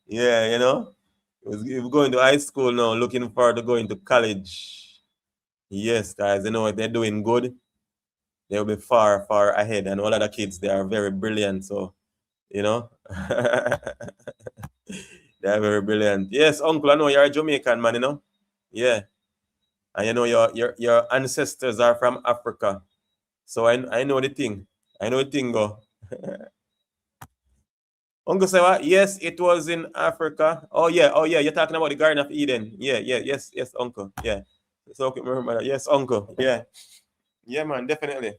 Yeah, you know, if going to high school now, looking forward to going to college. Yes, guys, you know what, they're doing good. They'll be far, far ahead. And all other kids, they are very brilliant. So, you know, they are very brilliant. Yes, Uncle, I know you're a Jamaican man, you know. Yeah. And you know your ancestors are from Africa. So I know the thing. I know the thing go. Uncle say what? Yes, it was in Africa. Oh yeah, you're talking about the Garden of Eden. Yeah, yes, Uncle. Yeah. So okay, remember that. Yes, Uncle. Yeah. Yeah, man, definitely.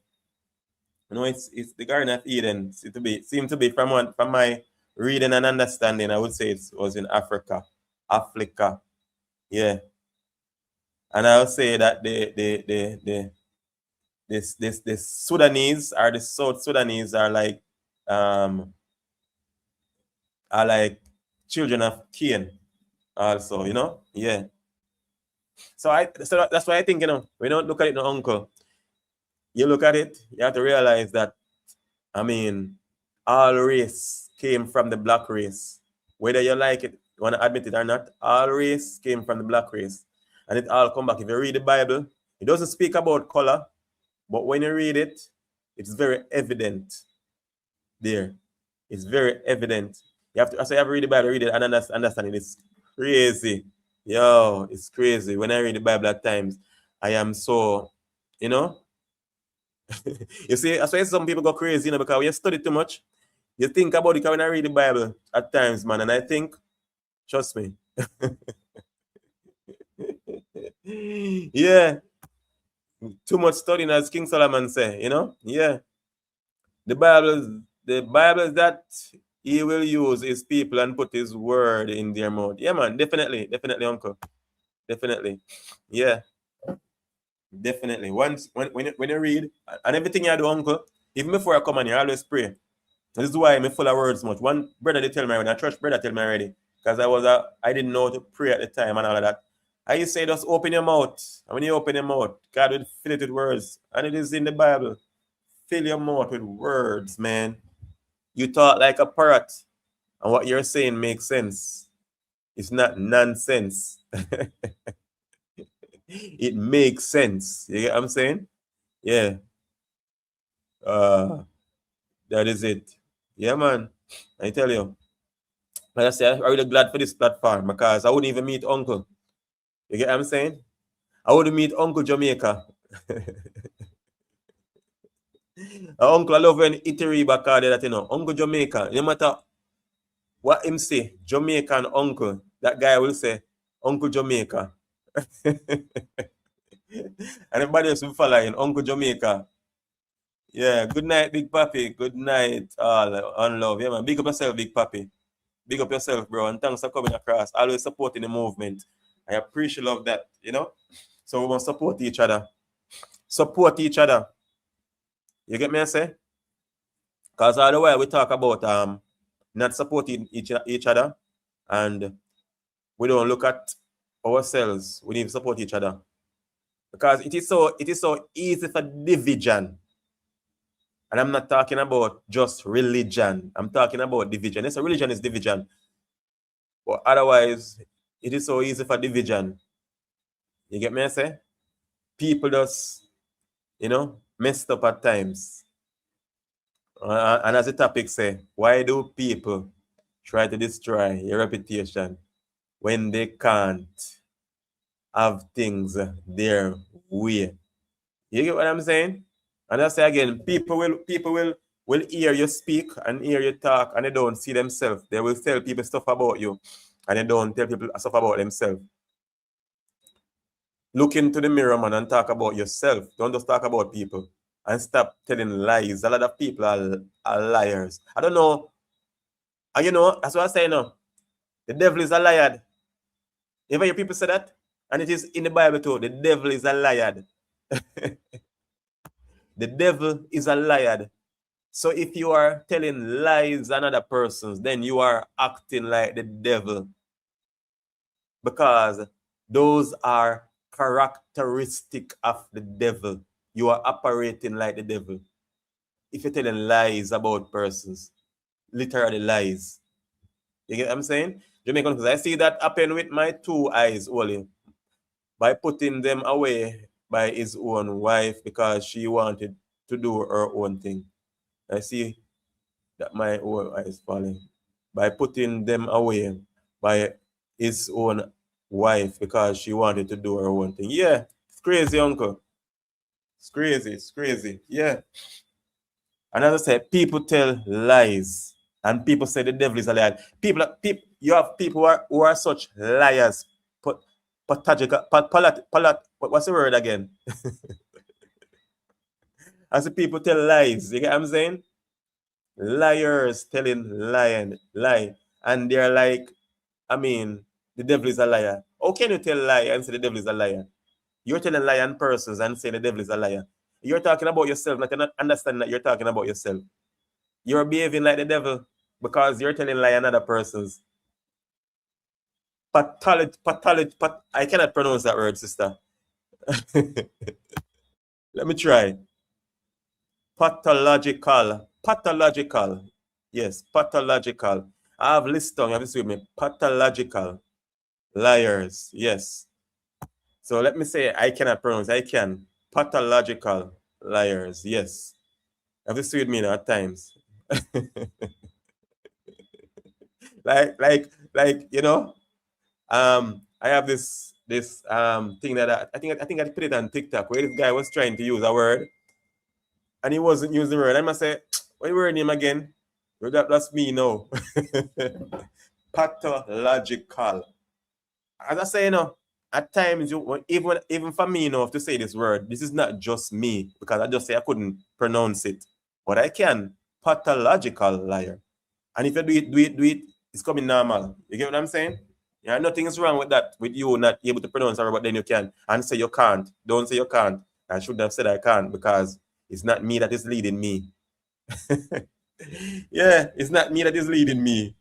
You know, it's the Garden of Eden. Seem to be from my reading and understanding, I would say it was in Africa. Yeah. And I'll say that the Sudanese or the South Sudanese are like children of Cain also, you know? Yeah. So that's why I think, you know, we don't look at it, no, Uncle. You look at it, you have to realize that, I mean, all race came from the black race. Whether you like it, you want to admit it or not, all race came from the black race. And it all come back. If you read the Bible, it doesn't speak about color, but when you read it, it's very evident there. It's very evident. You have to read the Bible, read it, and understand it. It's crazy. Yo, it's crazy. When I read the Bible at times, I am so, you know, you see, that's why some people go crazy, you know, because when you study too much, you think about it when I read the Bible at times, man, and I think, trust me. Yeah. Too much studying, as King Solomon say, you know? Yeah. The Bible the Bible that he will use his people and put his word in their mouth. Yeah, man, definitely, uncle. Definitely. Yeah. Definitely. Once when you read and everything you do, uncle, even before I come on here, I always pray. This is why I'm full of words much. One brother they tell me already, a church brother tell me already, because I didn't know to pray at the time and all of that. I used to say just open your mouth. And when you open your mouth, God will fill it with words. And it is in the Bible. Fill your mouth with words, man. You talk like a parrot. And what you're saying makes sense. It's not nonsense. It makes sense. You get what I'm saying? Yeah. That is it. Yeah, man. I tell you. Like I say, I'm really glad for this platform because I wouldn't even meet Uncle. You get what I'm saying? I wouldn't meet Uncle Jamaica. Uncle, I love when Italy back there that, you know. Uncle Jamaica. No matter what him say, Jamaican uncle, that guy will say, Uncle Jamaica. And everybody else will follow in Uncle Jamaica. Yeah, good night, Big Papi. Good night, all on love. Yeah, man. Big up yourself, Big Papi. Big up yourself, bro. And thanks for coming across. Always supporting the movement. I appreciate love that, you know. So we must support each other. Support each other. You get me, I say? Because all the while we talk about not supporting each other and we don't look at ourselves. We need to support each other. Because it is so easy for division. And I'm not talking about just religion. I'm talking about division. Yes, religion is division. But otherwise, it is so easy for division. You get me, I say? People just, you know, messed up at times. And as the topic say, why do people try to destroy your reputation when they can't have things their way? You get what I'm saying? And I say again, people will hear you speak and hear you talk and they don't see themselves. They will tell people stuff about you and they don't tell people stuff about themselves. Look into the mirror, man, and talk about yourself. Don't just talk about people. And stop telling lies. A lot of people are liars. I don't know. And you know, that's what I say now. The devil is a liar. Ever hear people say that? And it is in the Bible too. The devil is a liar. The devil is a liar. So if you are telling lies on other persons, then you are acting like the devil. Because those are characteristic of the devil. You are operating like the devil. If you're telling lies about persons, literally lies. You get what I'm saying? Jamaican, because I see that happen with my two eyes only. By putting them away by his own wife because she wanted to do her own thing. I see that my own eyes falling. By putting them away by his own wife because she wanted to do her own thing. Yeah, it's crazy, uncle. It's crazy. Yeah. And as I said, people tell lies. And people say the devil is a liar. You have people who are such liars. What's the word again? As the people tell lies. You get what I'm saying? Liars telling lie. And they're like, I mean, the devil is a liar. How can you tell lie and say the devil is a liar? You're telling lie on persons and saying the devil is a liar. You're talking about yourself, not understanding that you're talking about yourself. You're behaving like the devil because you're telling lie on other persons. I cannot pronounce that word, sister. Let me try. Pathological. Yes, pathological. I have list tongue. Have this with me. Pathological. Liars. Yes. So let me say I cannot pronounce. I can. Pathological liars. Yes. Have this with me now at times. like you know, I have this thing that I think I put it on TikTok where this guy was trying to use a word and he wasn't using the word. I must say, what you word name again? That's me now. Pathological. As I say, you know, at times even for me, you know, to say this word, this is not just me because I just say I couldn't pronounce it, but I can. pathological liar. And if you do it, it's coming normal. You get what I'm saying? Yeah, nothing is wrong with that, with you not able to pronounce a word, but then you can. And say you can't. Don't say you can't. I shouldn't have said I can't because it's not me that is leading me. Yeah, it's not me that is leading me.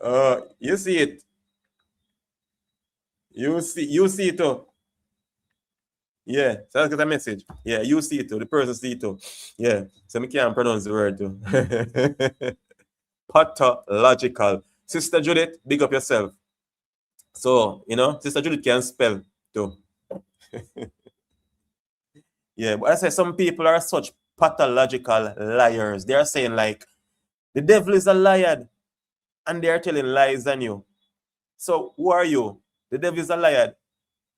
You see it. You see it too. Yeah, so that's a message. Yeah, you see it too. The person see it too. Yeah, so me can't pronounce the word too. Pathological. Sister Judith, big up yourself. So, Sister Judith can spell too. Yeah, but I say some people are such pathological liars. They are saying like, the devil is a liar, and they are telling lies on you. So who are you? The devil is a liar.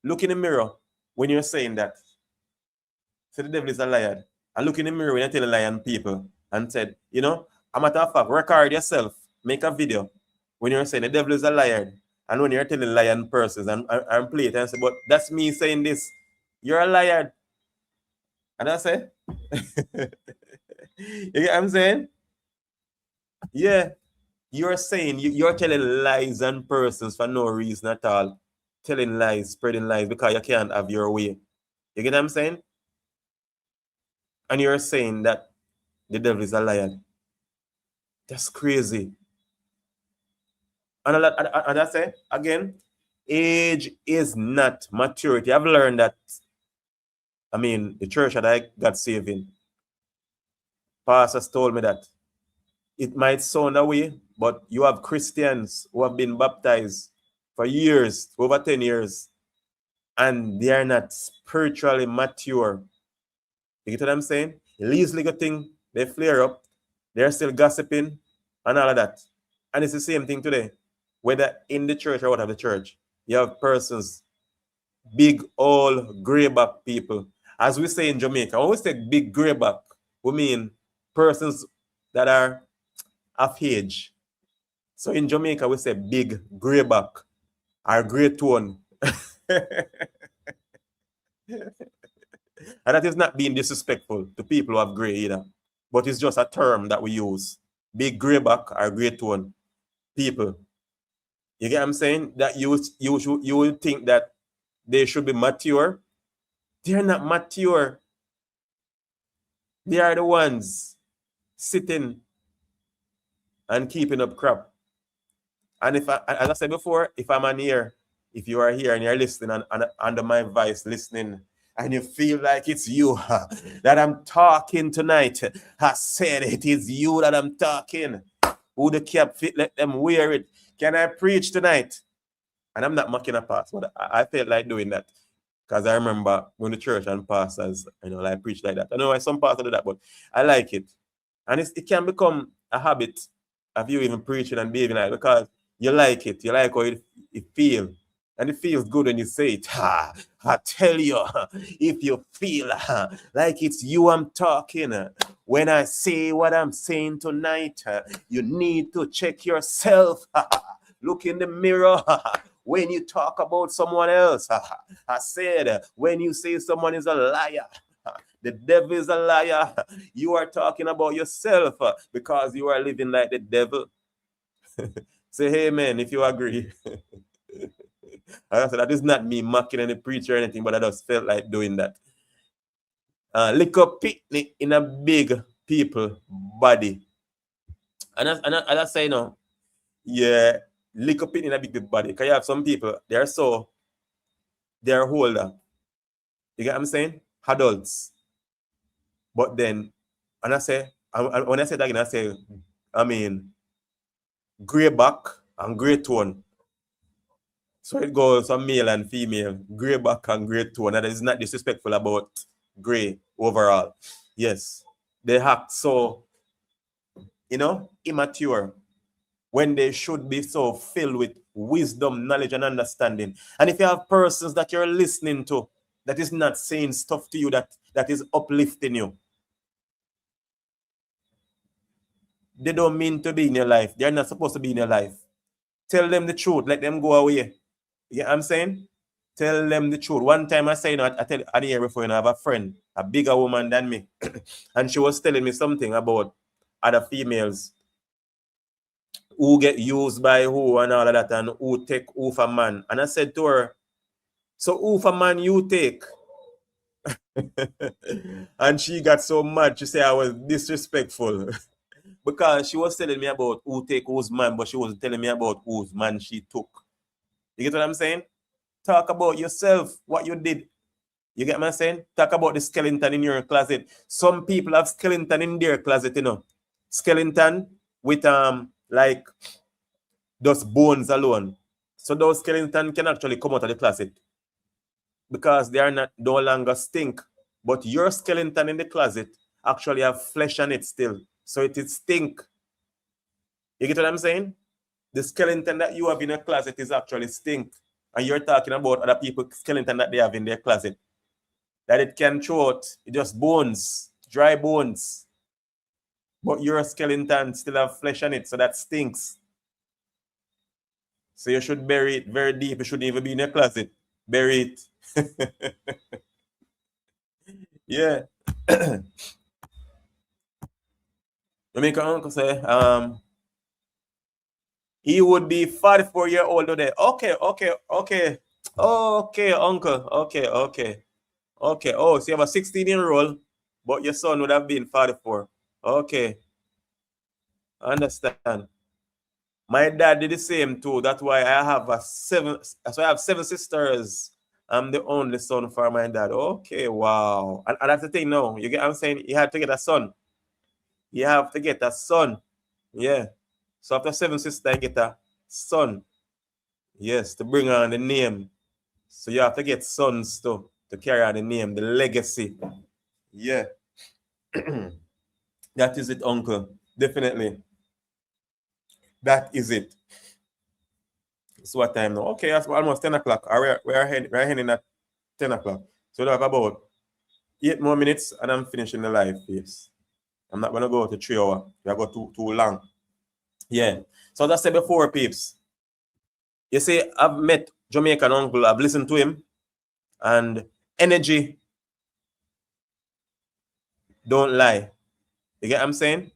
Look in the mirror when you're saying that. So the devil is a liar. And look in the mirror when you're telling lie on people and said, a matter of fact, record yourself, make a video when you're saying the devil is a liar. And when you're telling lie on persons and play it and say, but that's me saying this. You're a liar. And I say, you get what I'm saying? Yeah. You're saying you're telling lies on persons for no reason at all. Telling lies, spreading lies because you can't have your way. You get what I'm saying? And you're saying that the devil is a liar. That's crazy. And I say, again, age is not maturity. I've learned that, the church that I got saved in, pastors told me that it might sound a way, but you have Christians who have been baptized for years, over 10 years, and they are not spiritually mature. You get what I'm saying? Least little thing, they flare up, they're still gossiping and all of that. And it's the same thing today. Whether in the church or out of the church, you have persons, big, old, grayback people. As we say in Jamaica, when we say big grayback, we mean persons that are of age. So in Jamaica, we say big grayback or grey tone. And that is not being disrespectful to people who have grey either. But it's just a term that we use. Big grayback or grey tone people. You get what I'm saying? That you would think that they should be mature. They're not mature. They are the ones sitting and keeping up crap. And as I said before, if I'm on here, if you are here and you're listening and under my voice listening, and you feel like it's you that I'm talking tonight, I said it is you that I'm talking. Who the cap fit, let them wear it. Can I preach tonight? And I'm not mocking a pastor, but I felt like doing that. Because I remember going to church and pastors, like preach like that. I know why some pastors do that, but I like it. And it can become a habit of you even preaching and behaving like, because you like it. You like how it feels. And it feels good when you say it. I tell you, if you feel like it's you I'm talking, when I say what I'm saying tonight, you need to check yourself. Look in the mirror. When you talk about someone else, I said, when you say someone is a liar, the devil is a liar, you are talking about yourself because you are living like the devil. Say, hey, man, if you agree. I said, that is not me mocking any preacher or anything, but I just felt like doing that. Lick up picnic in a big people body. And I say, yeah, lick up picnic in a big people body. Because you have some people, they're older. You get what I'm saying? Adults. But then, and I say, when I say that again, I say, gray back and gray tone. So it goes from male and female, gray back and gray tone. And that is not disrespectful about gray overall. Yes. They act so, immature when they should be so filled with wisdom, knowledge, and understanding. And if you have persons that you're listening to that is not saying stuff to you that is uplifting you, they don't mean to be in your life. They're not supposed to be in your life. Tell them the truth. Let them go away. You know what I'm saying? Tell them the truth. One time I say, you know, I tell the year before, you know, I have a friend, a bigger woman than me, and she was telling me something about other females who get used by who and all of that, and who take who for man. And I said to her, so who for man you take? And she got so mad. She said I was disrespectful because she was telling me about who take whose man, but she wasn't telling me about whose man she took. You get what I'm saying? Talk about yourself, what you did. You get what I'm saying? Talk about the skeleton in your closet. Some people have skeleton in their closet, you know. Skeleton with like just bones alone. So those skeletons can actually come out of the closet because they are not no longer stink. But your skeleton in the closet actually have flesh on it still. So it is stink. You get what I'm saying? The skeleton that you have in your closet is actually stink. And you're talking about other people's skeleton that they have in their closet. That it can throw out just bones, dry bones. But your skeleton still have flesh on it, so that stinks. So you should bury it very deep. It shouldn't even be in your closet. Bury it. Yeah. Jamaican uncle say, he would be 44-year old today. Okay, uncle. Okay. Oh, so you have a 16-year-old, but your son would have been 44. Okay. I understand. My dad did the same too. That's why I have I have 7 sisters. I'm the only son for my dad. Okay, wow. And that's the thing now. You get what I'm saying? You have to get a son. You have to get a son. Yeah. So after 7 sisters, I get a son. Yes, to bring on the name. So you have to get sons to carry on the name, the legacy. Yeah. That is it, uncle. Definitely. That is it. So what time now? Okay, that's almost 10 o'clock. We're heading at 10 o'clock. So we have about 8 more minutes and I'm finishing the live, yes. I'm not going to go to 3 hours. We go too long. Yeah. So as I said before, peeps, you see, I've met Jamaican uncle. I've listened to him. And energy don't lie. You get what I'm saying?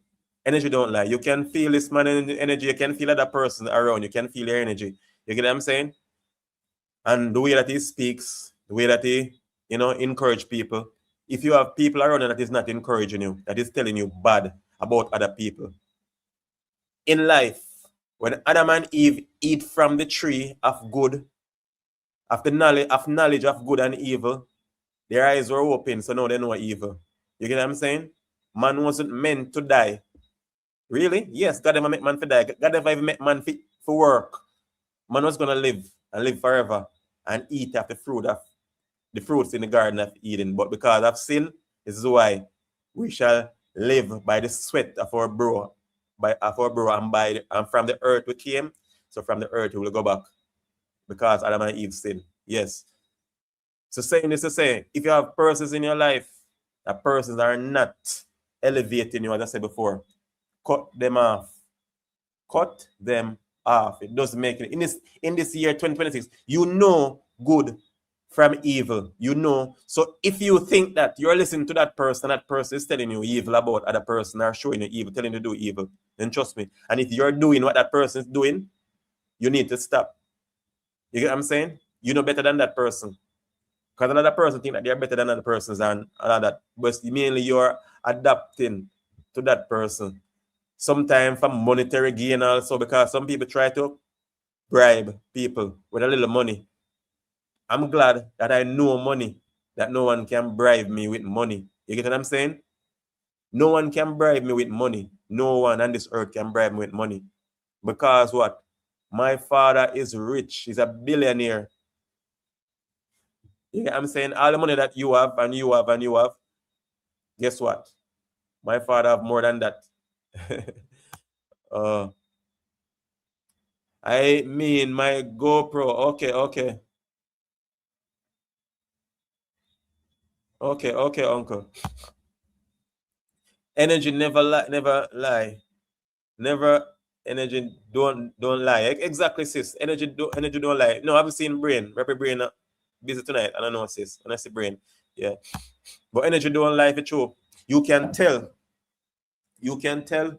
Energy don't lie. You can feel this man in the energy. You can feel other person around. You can feel their energy. You get what I'm saying? And the way that he speaks, the way that he, encourage people. If you have people around you that is not encouraging you, that is telling you bad about other people. In life, when Adam and Eve eat from the tree of good, of the knowledge of good and evil, their eyes were open, so now they know evil. You get what I'm saying? Man wasn't meant to die. Really? Yes, God never make man for die. God never even make man for work. Man was gonna live and live forever and eat of the fruits in the Garden of Eden. But because of sin, this is why we shall live by the sweat of our brow, and from the earth we came, so from the earth we will go back. Because Adam and Eve sinned. Yes. So saying this to say, if you have persons in your life, that persons are not elevating you, as I said before, cut them off. Cut them off. It doesn't make it. In this year 2026, you know good from evil. You know. So if you think that you're listening to that person is telling you evil about other person or showing you evil, telling you to do evil, then trust me. And if you're doing what that person is doing, you need to stop. You get what I'm saying? You know better than that person. Because another person think that they're better than other persons and all that. But mainly you're adapting to that person. Sometimes for monetary gain also, because some people try to bribe people with a little money. I'm glad that I know money, that no one can bribe me with money. You get what I'm saying? No one can bribe me with money. No one on this earth can bribe me with money. Because what? My father is rich. He's a billionaire. You get what I'm saying? All the money that you have and you have and you have, guess what? My father have more than that. I mean my GoPro. Okay, uncle. Energy never lie. Never energy don't lie. Exactly, sis. Energy don't lie. No, I haven't seen brain. Rapid brain. busy tonight. I don't know, sis. Honestly, brain. Yeah. But energy doing life, it's true. You can tell. You can tell.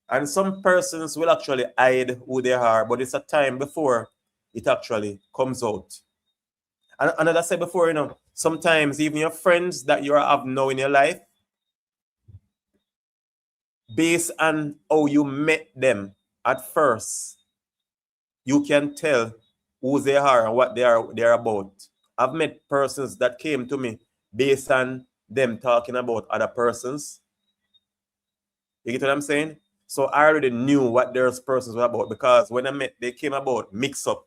And some persons will actually hide who they are, but it's a time before it actually comes out. And as I said before, you know, sometimes even your friends that you have now in your life, based on how you met them at first, you can tell who they are and what they're about. I've met persons that came to me based on them talking about other persons. You get what I'm saying? So I already knew what those persons were about because when I met, they came about mix up.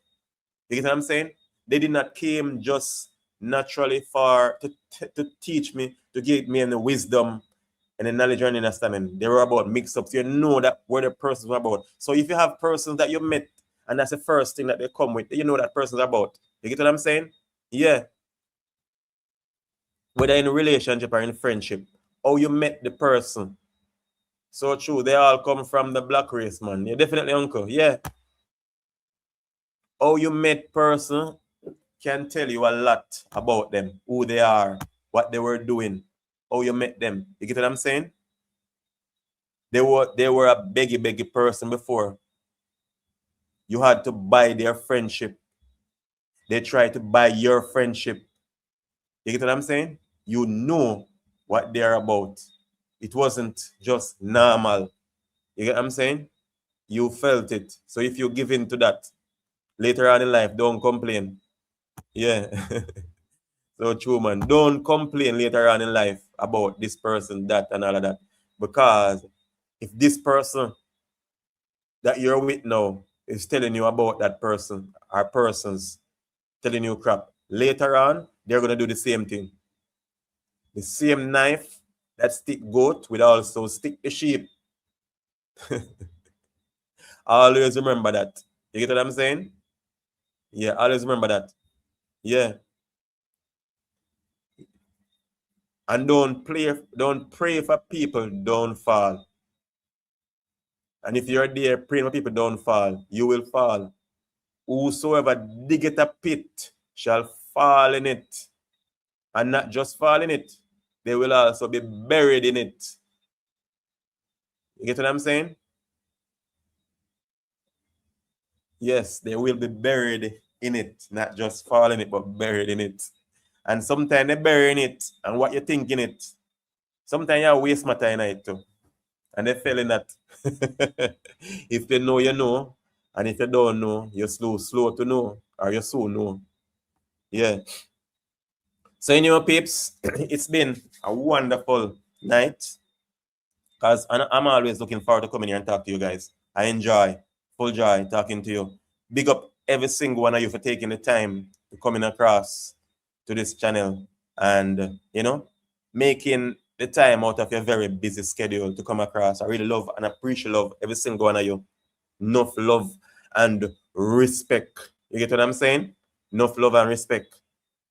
You get what I'm saying? They did not came just naturally for to teach me, to give me the wisdom and the knowledge and understanding. They were about mix-ups. You know that where the persons were about. So if you have persons that you met and that's the first thing that they come with, you know that person's about. You get what I'm saying? Yeah. Whether in a relationship or in friendship, how you met the person. So true. They all come from the black race, man. You're definitely uncle. Yeah. How you met person can tell you a lot about them, who they are, what they were doing, how you met them. You get what I'm saying? They were a beggy person before. You had to buy their friendship. They tried to buy your friendship. You get what I'm saying? You know what they're about. It wasn't just normal. You get what I'm saying? You felt it. So if you give in to that later on in life, don't complain. Yeah. So true, man. Don't complain later on in life about this person, that, and all of that. Because if this person that you're with now is telling you about that person or persons telling you crap, later on, they're going to do the same thing. The same knife that stick goat will also stick the sheep. Always remember that. You get what I'm saying? Yeah, always remember that. Yeah. And don't pray for people don't fall. And if you're there praying for people don't fall, you will fall. Whosoever diggeth a pit shall fall in it. And not just fall in it, they will also be buried in it. You get what I'm saying? Yes, they will be buried in it, not just fall in it, but buried in it. And sometimes they bury in it, and what you think in it. Sometimes you waste matter in it too. And they feel in that. If you know, you know. And if you don't know, you're slow to know. Or you soon know. Yeah. So anyway, peeps, it's been a wonderful night. Because I'm always looking forward to coming here and talk to you guys. I enjoy, full joy talking to you. Big up every single one of you for taking the time to coming across to this channel and, you know, making the time out of your very busy schedule to come across. I really love and appreciate love every single one of you. Enough love and respect. You get what I'm saying? Enough love and respect.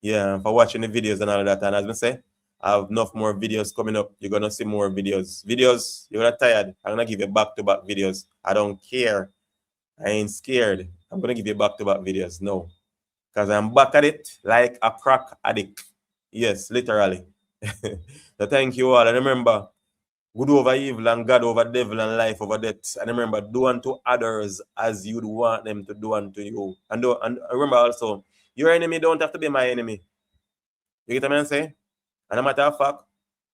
Yeah, for watching the videos and all of that. And as I say, I have enough more videos coming up. You're gonna see more videos. You're gonna tired. I'm gonna give you back-to-back videos. I don't care. I ain't scared. I'm gonna give you back-to-back videos. No. Because I'm back at it like a crack addict. Yes, literally. So thank you all. And remember, good over evil and God over devil and life over death. And remember, do unto others as you'd want them to do unto you. And remember also, your enemy don't have to be my enemy. You get what I'm saying? And a matter of fact,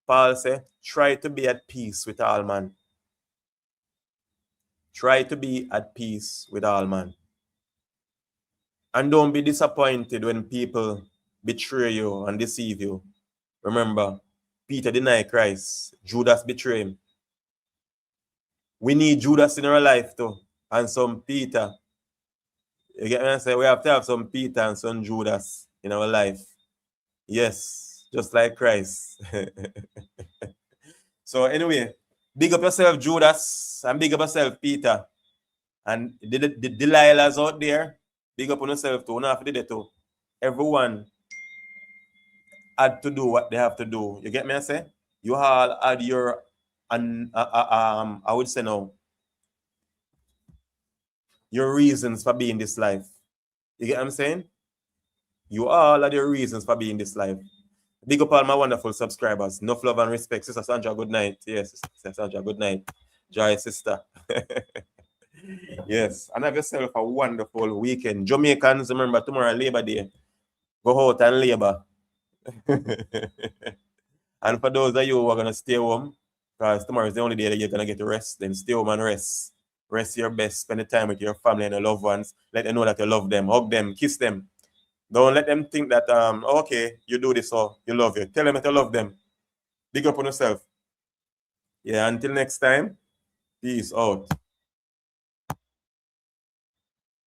Paul said, try to be at peace with all man. Try to be at peace with all man. And don't be disappointed when people betray you and deceive you. Remember, Peter denied Christ. Judas betrayed him. We need Judas in our life too. And some Peter. You get what I'm saying? We have to have some Peter and some Judas in our life. Yes, just like Christ. So anyway, big up yourself, Judas, and big up yourself, Peter. And the Delilahs out there, big up on yourself too. Not for the too. Everyone had to do what they have to do. You get me? I say you all had your I would say now your reasons for being this life. You get what I'm saying? You all are the reasons for being this life. Big up all my wonderful subscribers. Enough love and respect. Sister Sandra, good night. Yes, Sister Sandra, good night. Joy, sister. Yes, and have yourself a wonderful weekend. Jamaicans, remember tomorrow Labor Day. Go out and labor. And for those of you who are going to stay home, because tomorrow is the only day that you're going to get to rest, then stay home and rest. Rest your best. Spend the time with your family and your loved ones. Let them know that you love them. Hug them. Kiss them. Don't let them think that, okay, you do this or you love you. Tell them that you love them. Big up on yourself. Yeah, until next time, peace out.